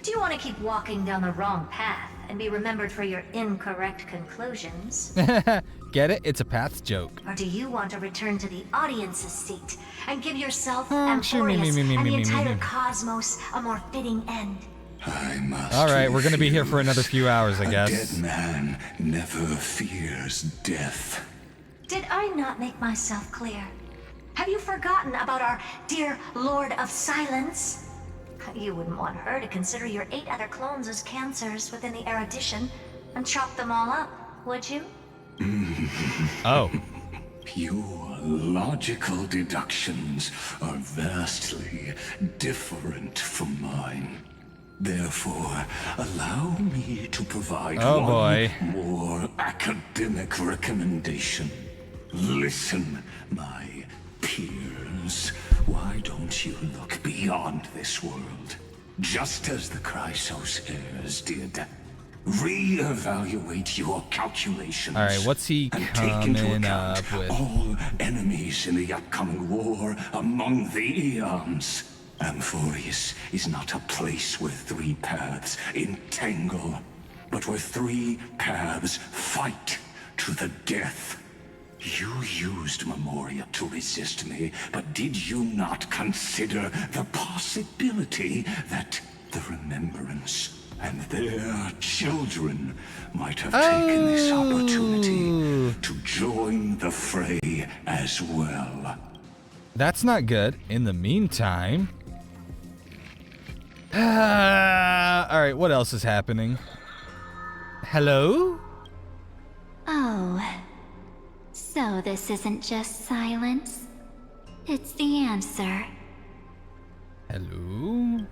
[SPEAKER 9] Do you want to keep walking down the wrong path and be remembered for your incorrect conclusions?
[SPEAKER 1] Get it? It's a path joke.
[SPEAKER 9] Or do you want to return to the audience's seat and give yourself,
[SPEAKER 1] sure,
[SPEAKER 9] Amphorius, and the
[SPEAKER 1] me.
[SPEAKER 9] entire cosmos a more fitting end?
[SPEAKER 1] Alright, we're gonna be here for another few hours, I guess.
[SPEAKER 8] A dead man never fears death.
[SPEAKER 9] Did I not make myself clear? Have you forgotten about our dear Lord of Silence? You wouldn't want her to consider your 8 other clones as cancers within the erudition and chop them all up, would you?
[SPEAKER 1] Oh.
[SPEAKER 8] Your logical deductions are vastly different from mine. Therefore, allow me to provide one more academic recommendation. Listen, my peers. Why don't you look beyond this world? Just as the Chrysos heirs did. Re-evaluate your calculations.
[SPEAKER 1] Alright, what's he coming up with?
[SPEAKER 8] All enemies in the upcoming war among the eons. Amphorius is not a place where 3 paths entangle, but where 3 paths fight to the death. You used Memoria to resist me, but did you not consider the possibility that the Remembrance and their children might have taken this opportunity to join the fray as well?
[SPEAKER 1] That's not good. In the meantime... Alright, what else is happening? Hello?
[SPEAKER 17] Oh... So this isn't just silence. It's the answer.
[SPEAKER 1] Hello?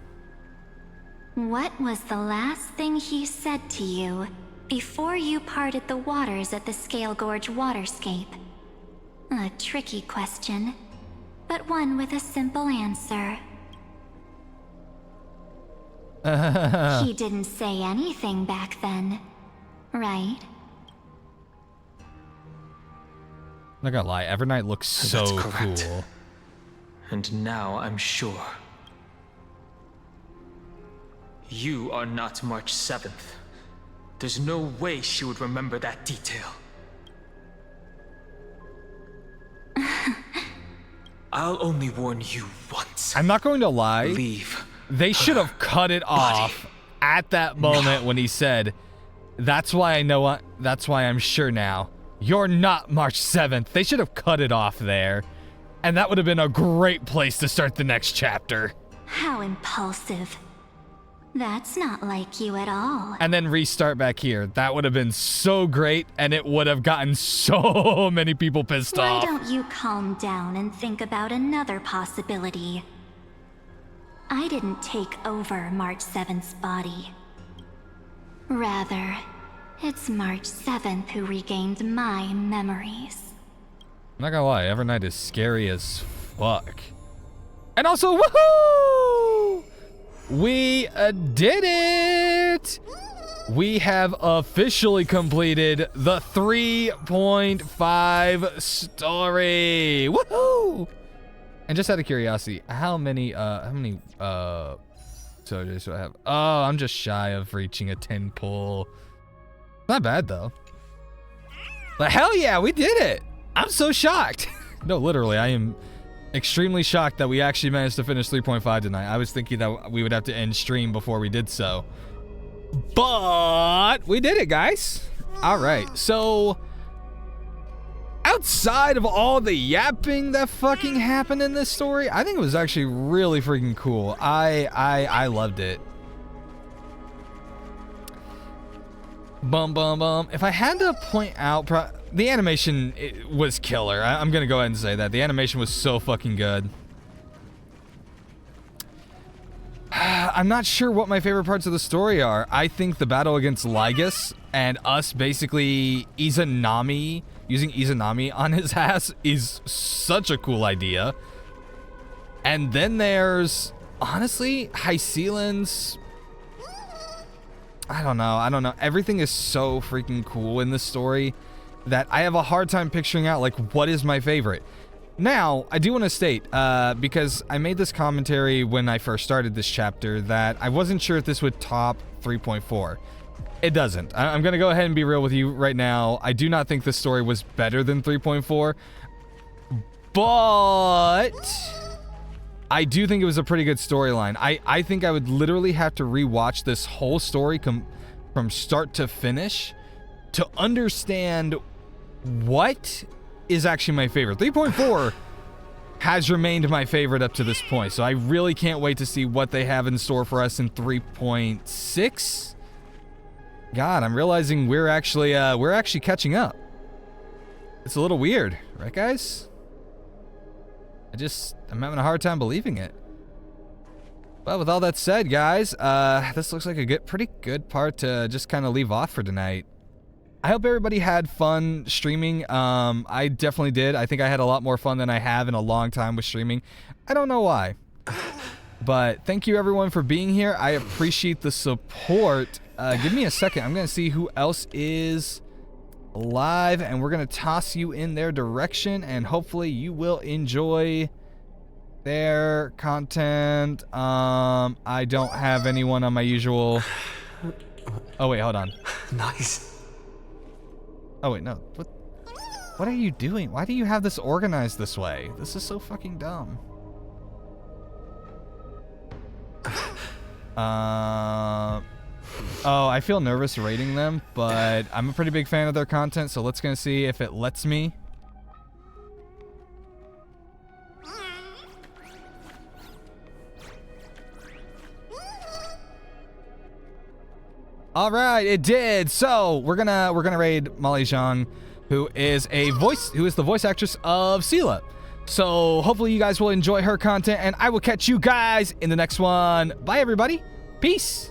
[SPEAKER 17] What was the last thing he said to you before you parted the waters at the Scale Gorge waterscape? A tricky question, but one with a simple answer. He didn't say anything back then, right?
[SPEAKER 1] Not gonna lie, Evernight looks so
[SPEAKER 10] correct.
[SPEAKER 1] cool.
[SPEAKER 10] And now I'm sure. You are not March 7th. There's no way she would remember that detail. I'll only warn you once.
[SPEAKER 1] I'm not going to lie.
[SPEAKER 10] Leave.
[SPEAKER 1] They should have cut it off at that moment when he said, "That's why I know. That's why I'm sure now. You're not March 7th." They should have cut it off there, and that would have been a great place to start the next chapter.
[SPEAKER 17] How impulsive. That's not like you at all.
[SPEAKER 1] And then restart back here. That would have been so great, and it would have gotten so many people pissed off.
[SPEAKER 17] Why don't you calm down and think about another possibility? I didn't take over March 7th's body. Rather, it's March 7th who regained my memories.
[SPEAKER 1] I'm not gonna lie, Evernight is scary as fuck. And also, woohoo! We did it! We have officially completed the 3.5 story. Woohoo! And just out of curiosity, how many soldiers do I have? Oh, I'm just shy of reaching a 10 pull. Not bad though. But hell yeah, we did it! I'm so shocked. No, literally, I am Extremely shocked that we actually managed to finish 3.5 tonight. I was thinking that we would have to end stream before we did so. But we did it, guys. All right, so outside of all the yapping that fucking happened in this story, I think it was actually really freaking cool. I loved it. Bum. If I had to point out, the animation was killer. I'm gonna go ahead and say that. The animation was so fucking good. I'm not sure what my favorite parts of the story are. I think the battle against Lygus and us basically using Izanami on his ass is such a cool idea. And then there's, honestly, Hycelan's... I don't know. Everything is so freaking cool in this story that I have a hard time picturing out, like, what is my favorite. Now, I do want to state, because I made this commentary when I first started this chapter, that I wasn't sure if this would top 3.4. It doesn't. I'm going to go ahead and be real with you right now. I do not think this story was better than 3.4, but I do think it was a pretty good storyline. I think I would literally have to rewatch this whole story from start to finish to understand what is actually my favorite. 3.4 has remained my favorite up to this point, so I really can't wait to see what they have in store for us in 3.6. God, I'm realizing we're actually catching up. It's a little weird, right, guys? I'm having a hard time believing it. But with all that said, guys, this looks like a pretty good part to just kind of leave off for tonight. I hope everybody had fun streaming. I definitely did. I think I had a lot more fun than I have in a long time with streaming. I don't know why. But thank you everyone for being here. I appreciate the support. Give me a second. I'm going to see who else is live, and we're going to toss you in their direction, and hopefully you will enjoy their content. I don't have anyone on my usual... Oh, wait, hold on.
[SPEAKER 2] Nice.
[SPEAKER 1] Oh, wait, no. What are you doing? Why do you have this organized this way? This is so fucking dumb. Oh, I feel nervous rating them, but I'm a pretty big fan of their content, so let's gonna see if it lets me. All right, it did. So we're gonna raid Molly Zhang, who is the voice actress of Sela. So hopefully you guys will enjoy her content, and I will catch you guys in the next one. Bye, everybody. Peace.